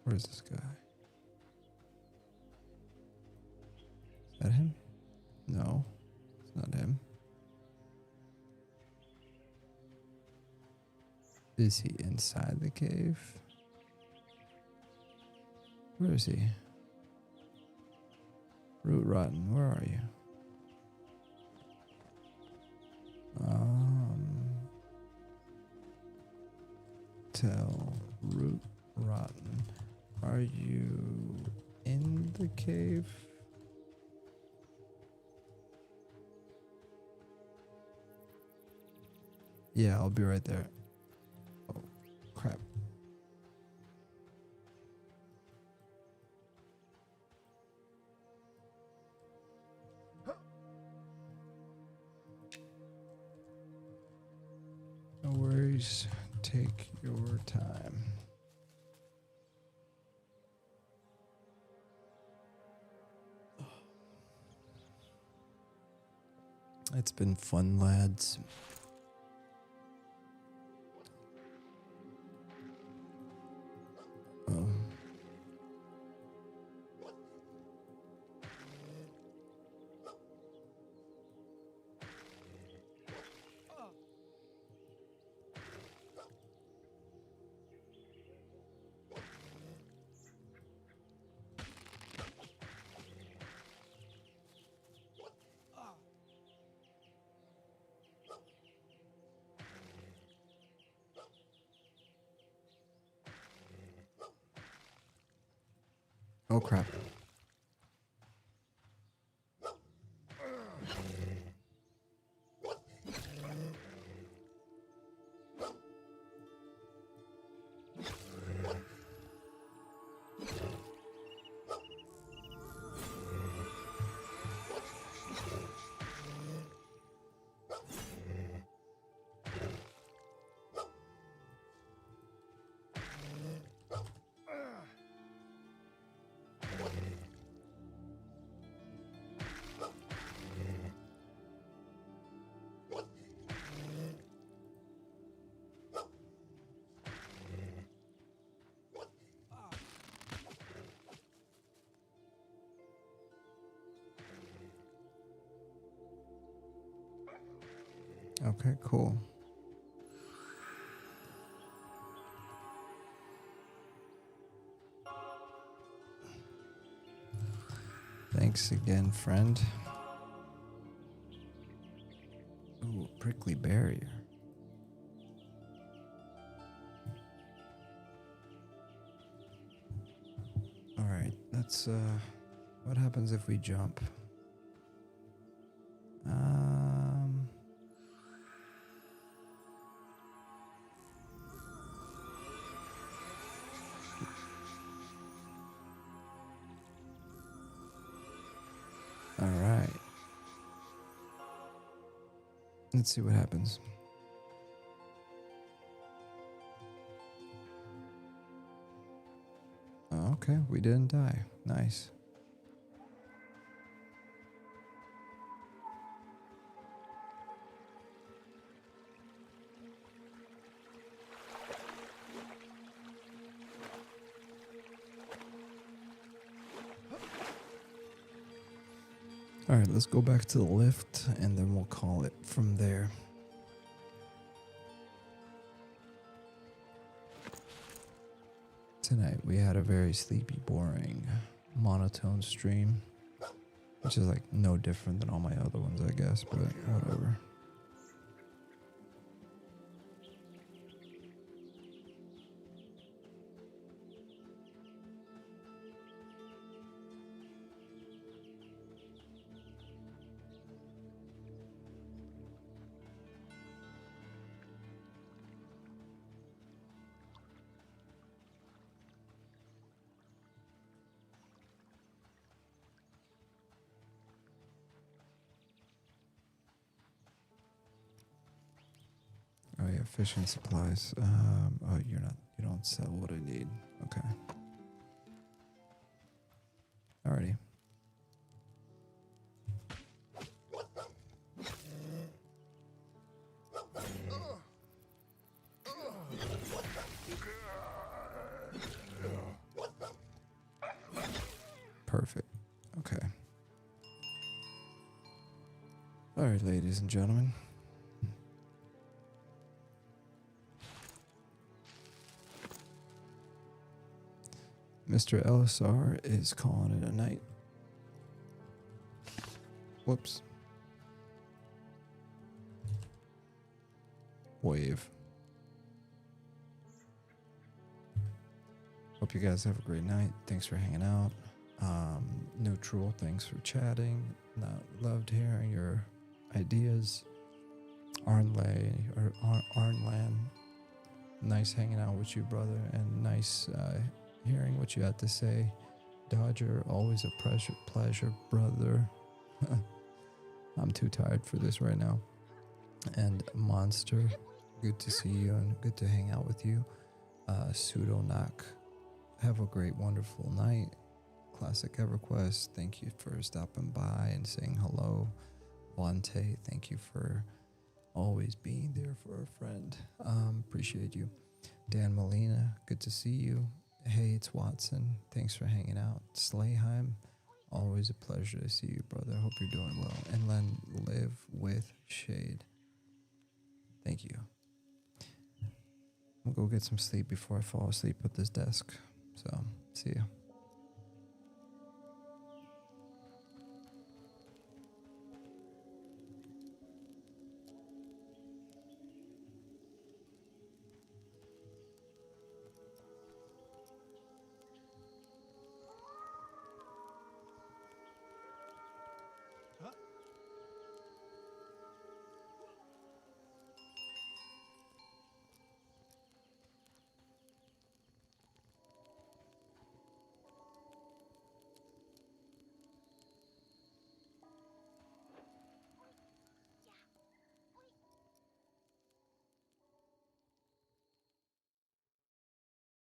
Where's this guy? Is that him? No, it's not him. Is he inside the cave? Where is he? Root Rotten, where are you? Tell Root Rotten. Are you in the cave? Yeah, I'll be right there. Oh, crap. No worries. Take your time. It's been fun, lads. Oh crap. Okay, cool. Thanks again, friend. Ooh, prickly barrier. Alright, let's let's what happens if we jump? All right. Let's see what happens. Okay, we didn't die. Nice. All right, let's go back to the lift and then we'll call it from there. Tonight we had a very sleepy, boring, monotone stream, which is like no different than all my other ones, I guess, but whatever. Oh yeah, fishing supplies. Oh, you don't sell what I need. Okay. Alrighty. Perfect. Okay. Alright, ladies and gentlemen. Mr. Elessar is calling it a night. Whoops. Wave. Hope you guys have a great night. Thanks for hanging out. Neutral, thanks for chatting. Loved hearing your ideas. Arnland, nice hanging out with you, brother, and nice hearing what you had to say. Dodger, always a pleasure, brother. I'm too tired for this right now. And Monster, good to see you and good to hang out with you. Pseudo Knock, have a great, wonderful night. Classic EverQuest, thank you for stopping by and saying hello. Vontae, thank you for always being there for a friend. Appreciate you. Dan Molina, good to see you. Hey, it's Watson. Thanks for hanging out. Slayheim, always a pleasure to see you, brother. Hope you're doing well. And then Live with Shade. Thank you. I'm gonna go get some sleep before I fall asleep at this desk. So, see ya.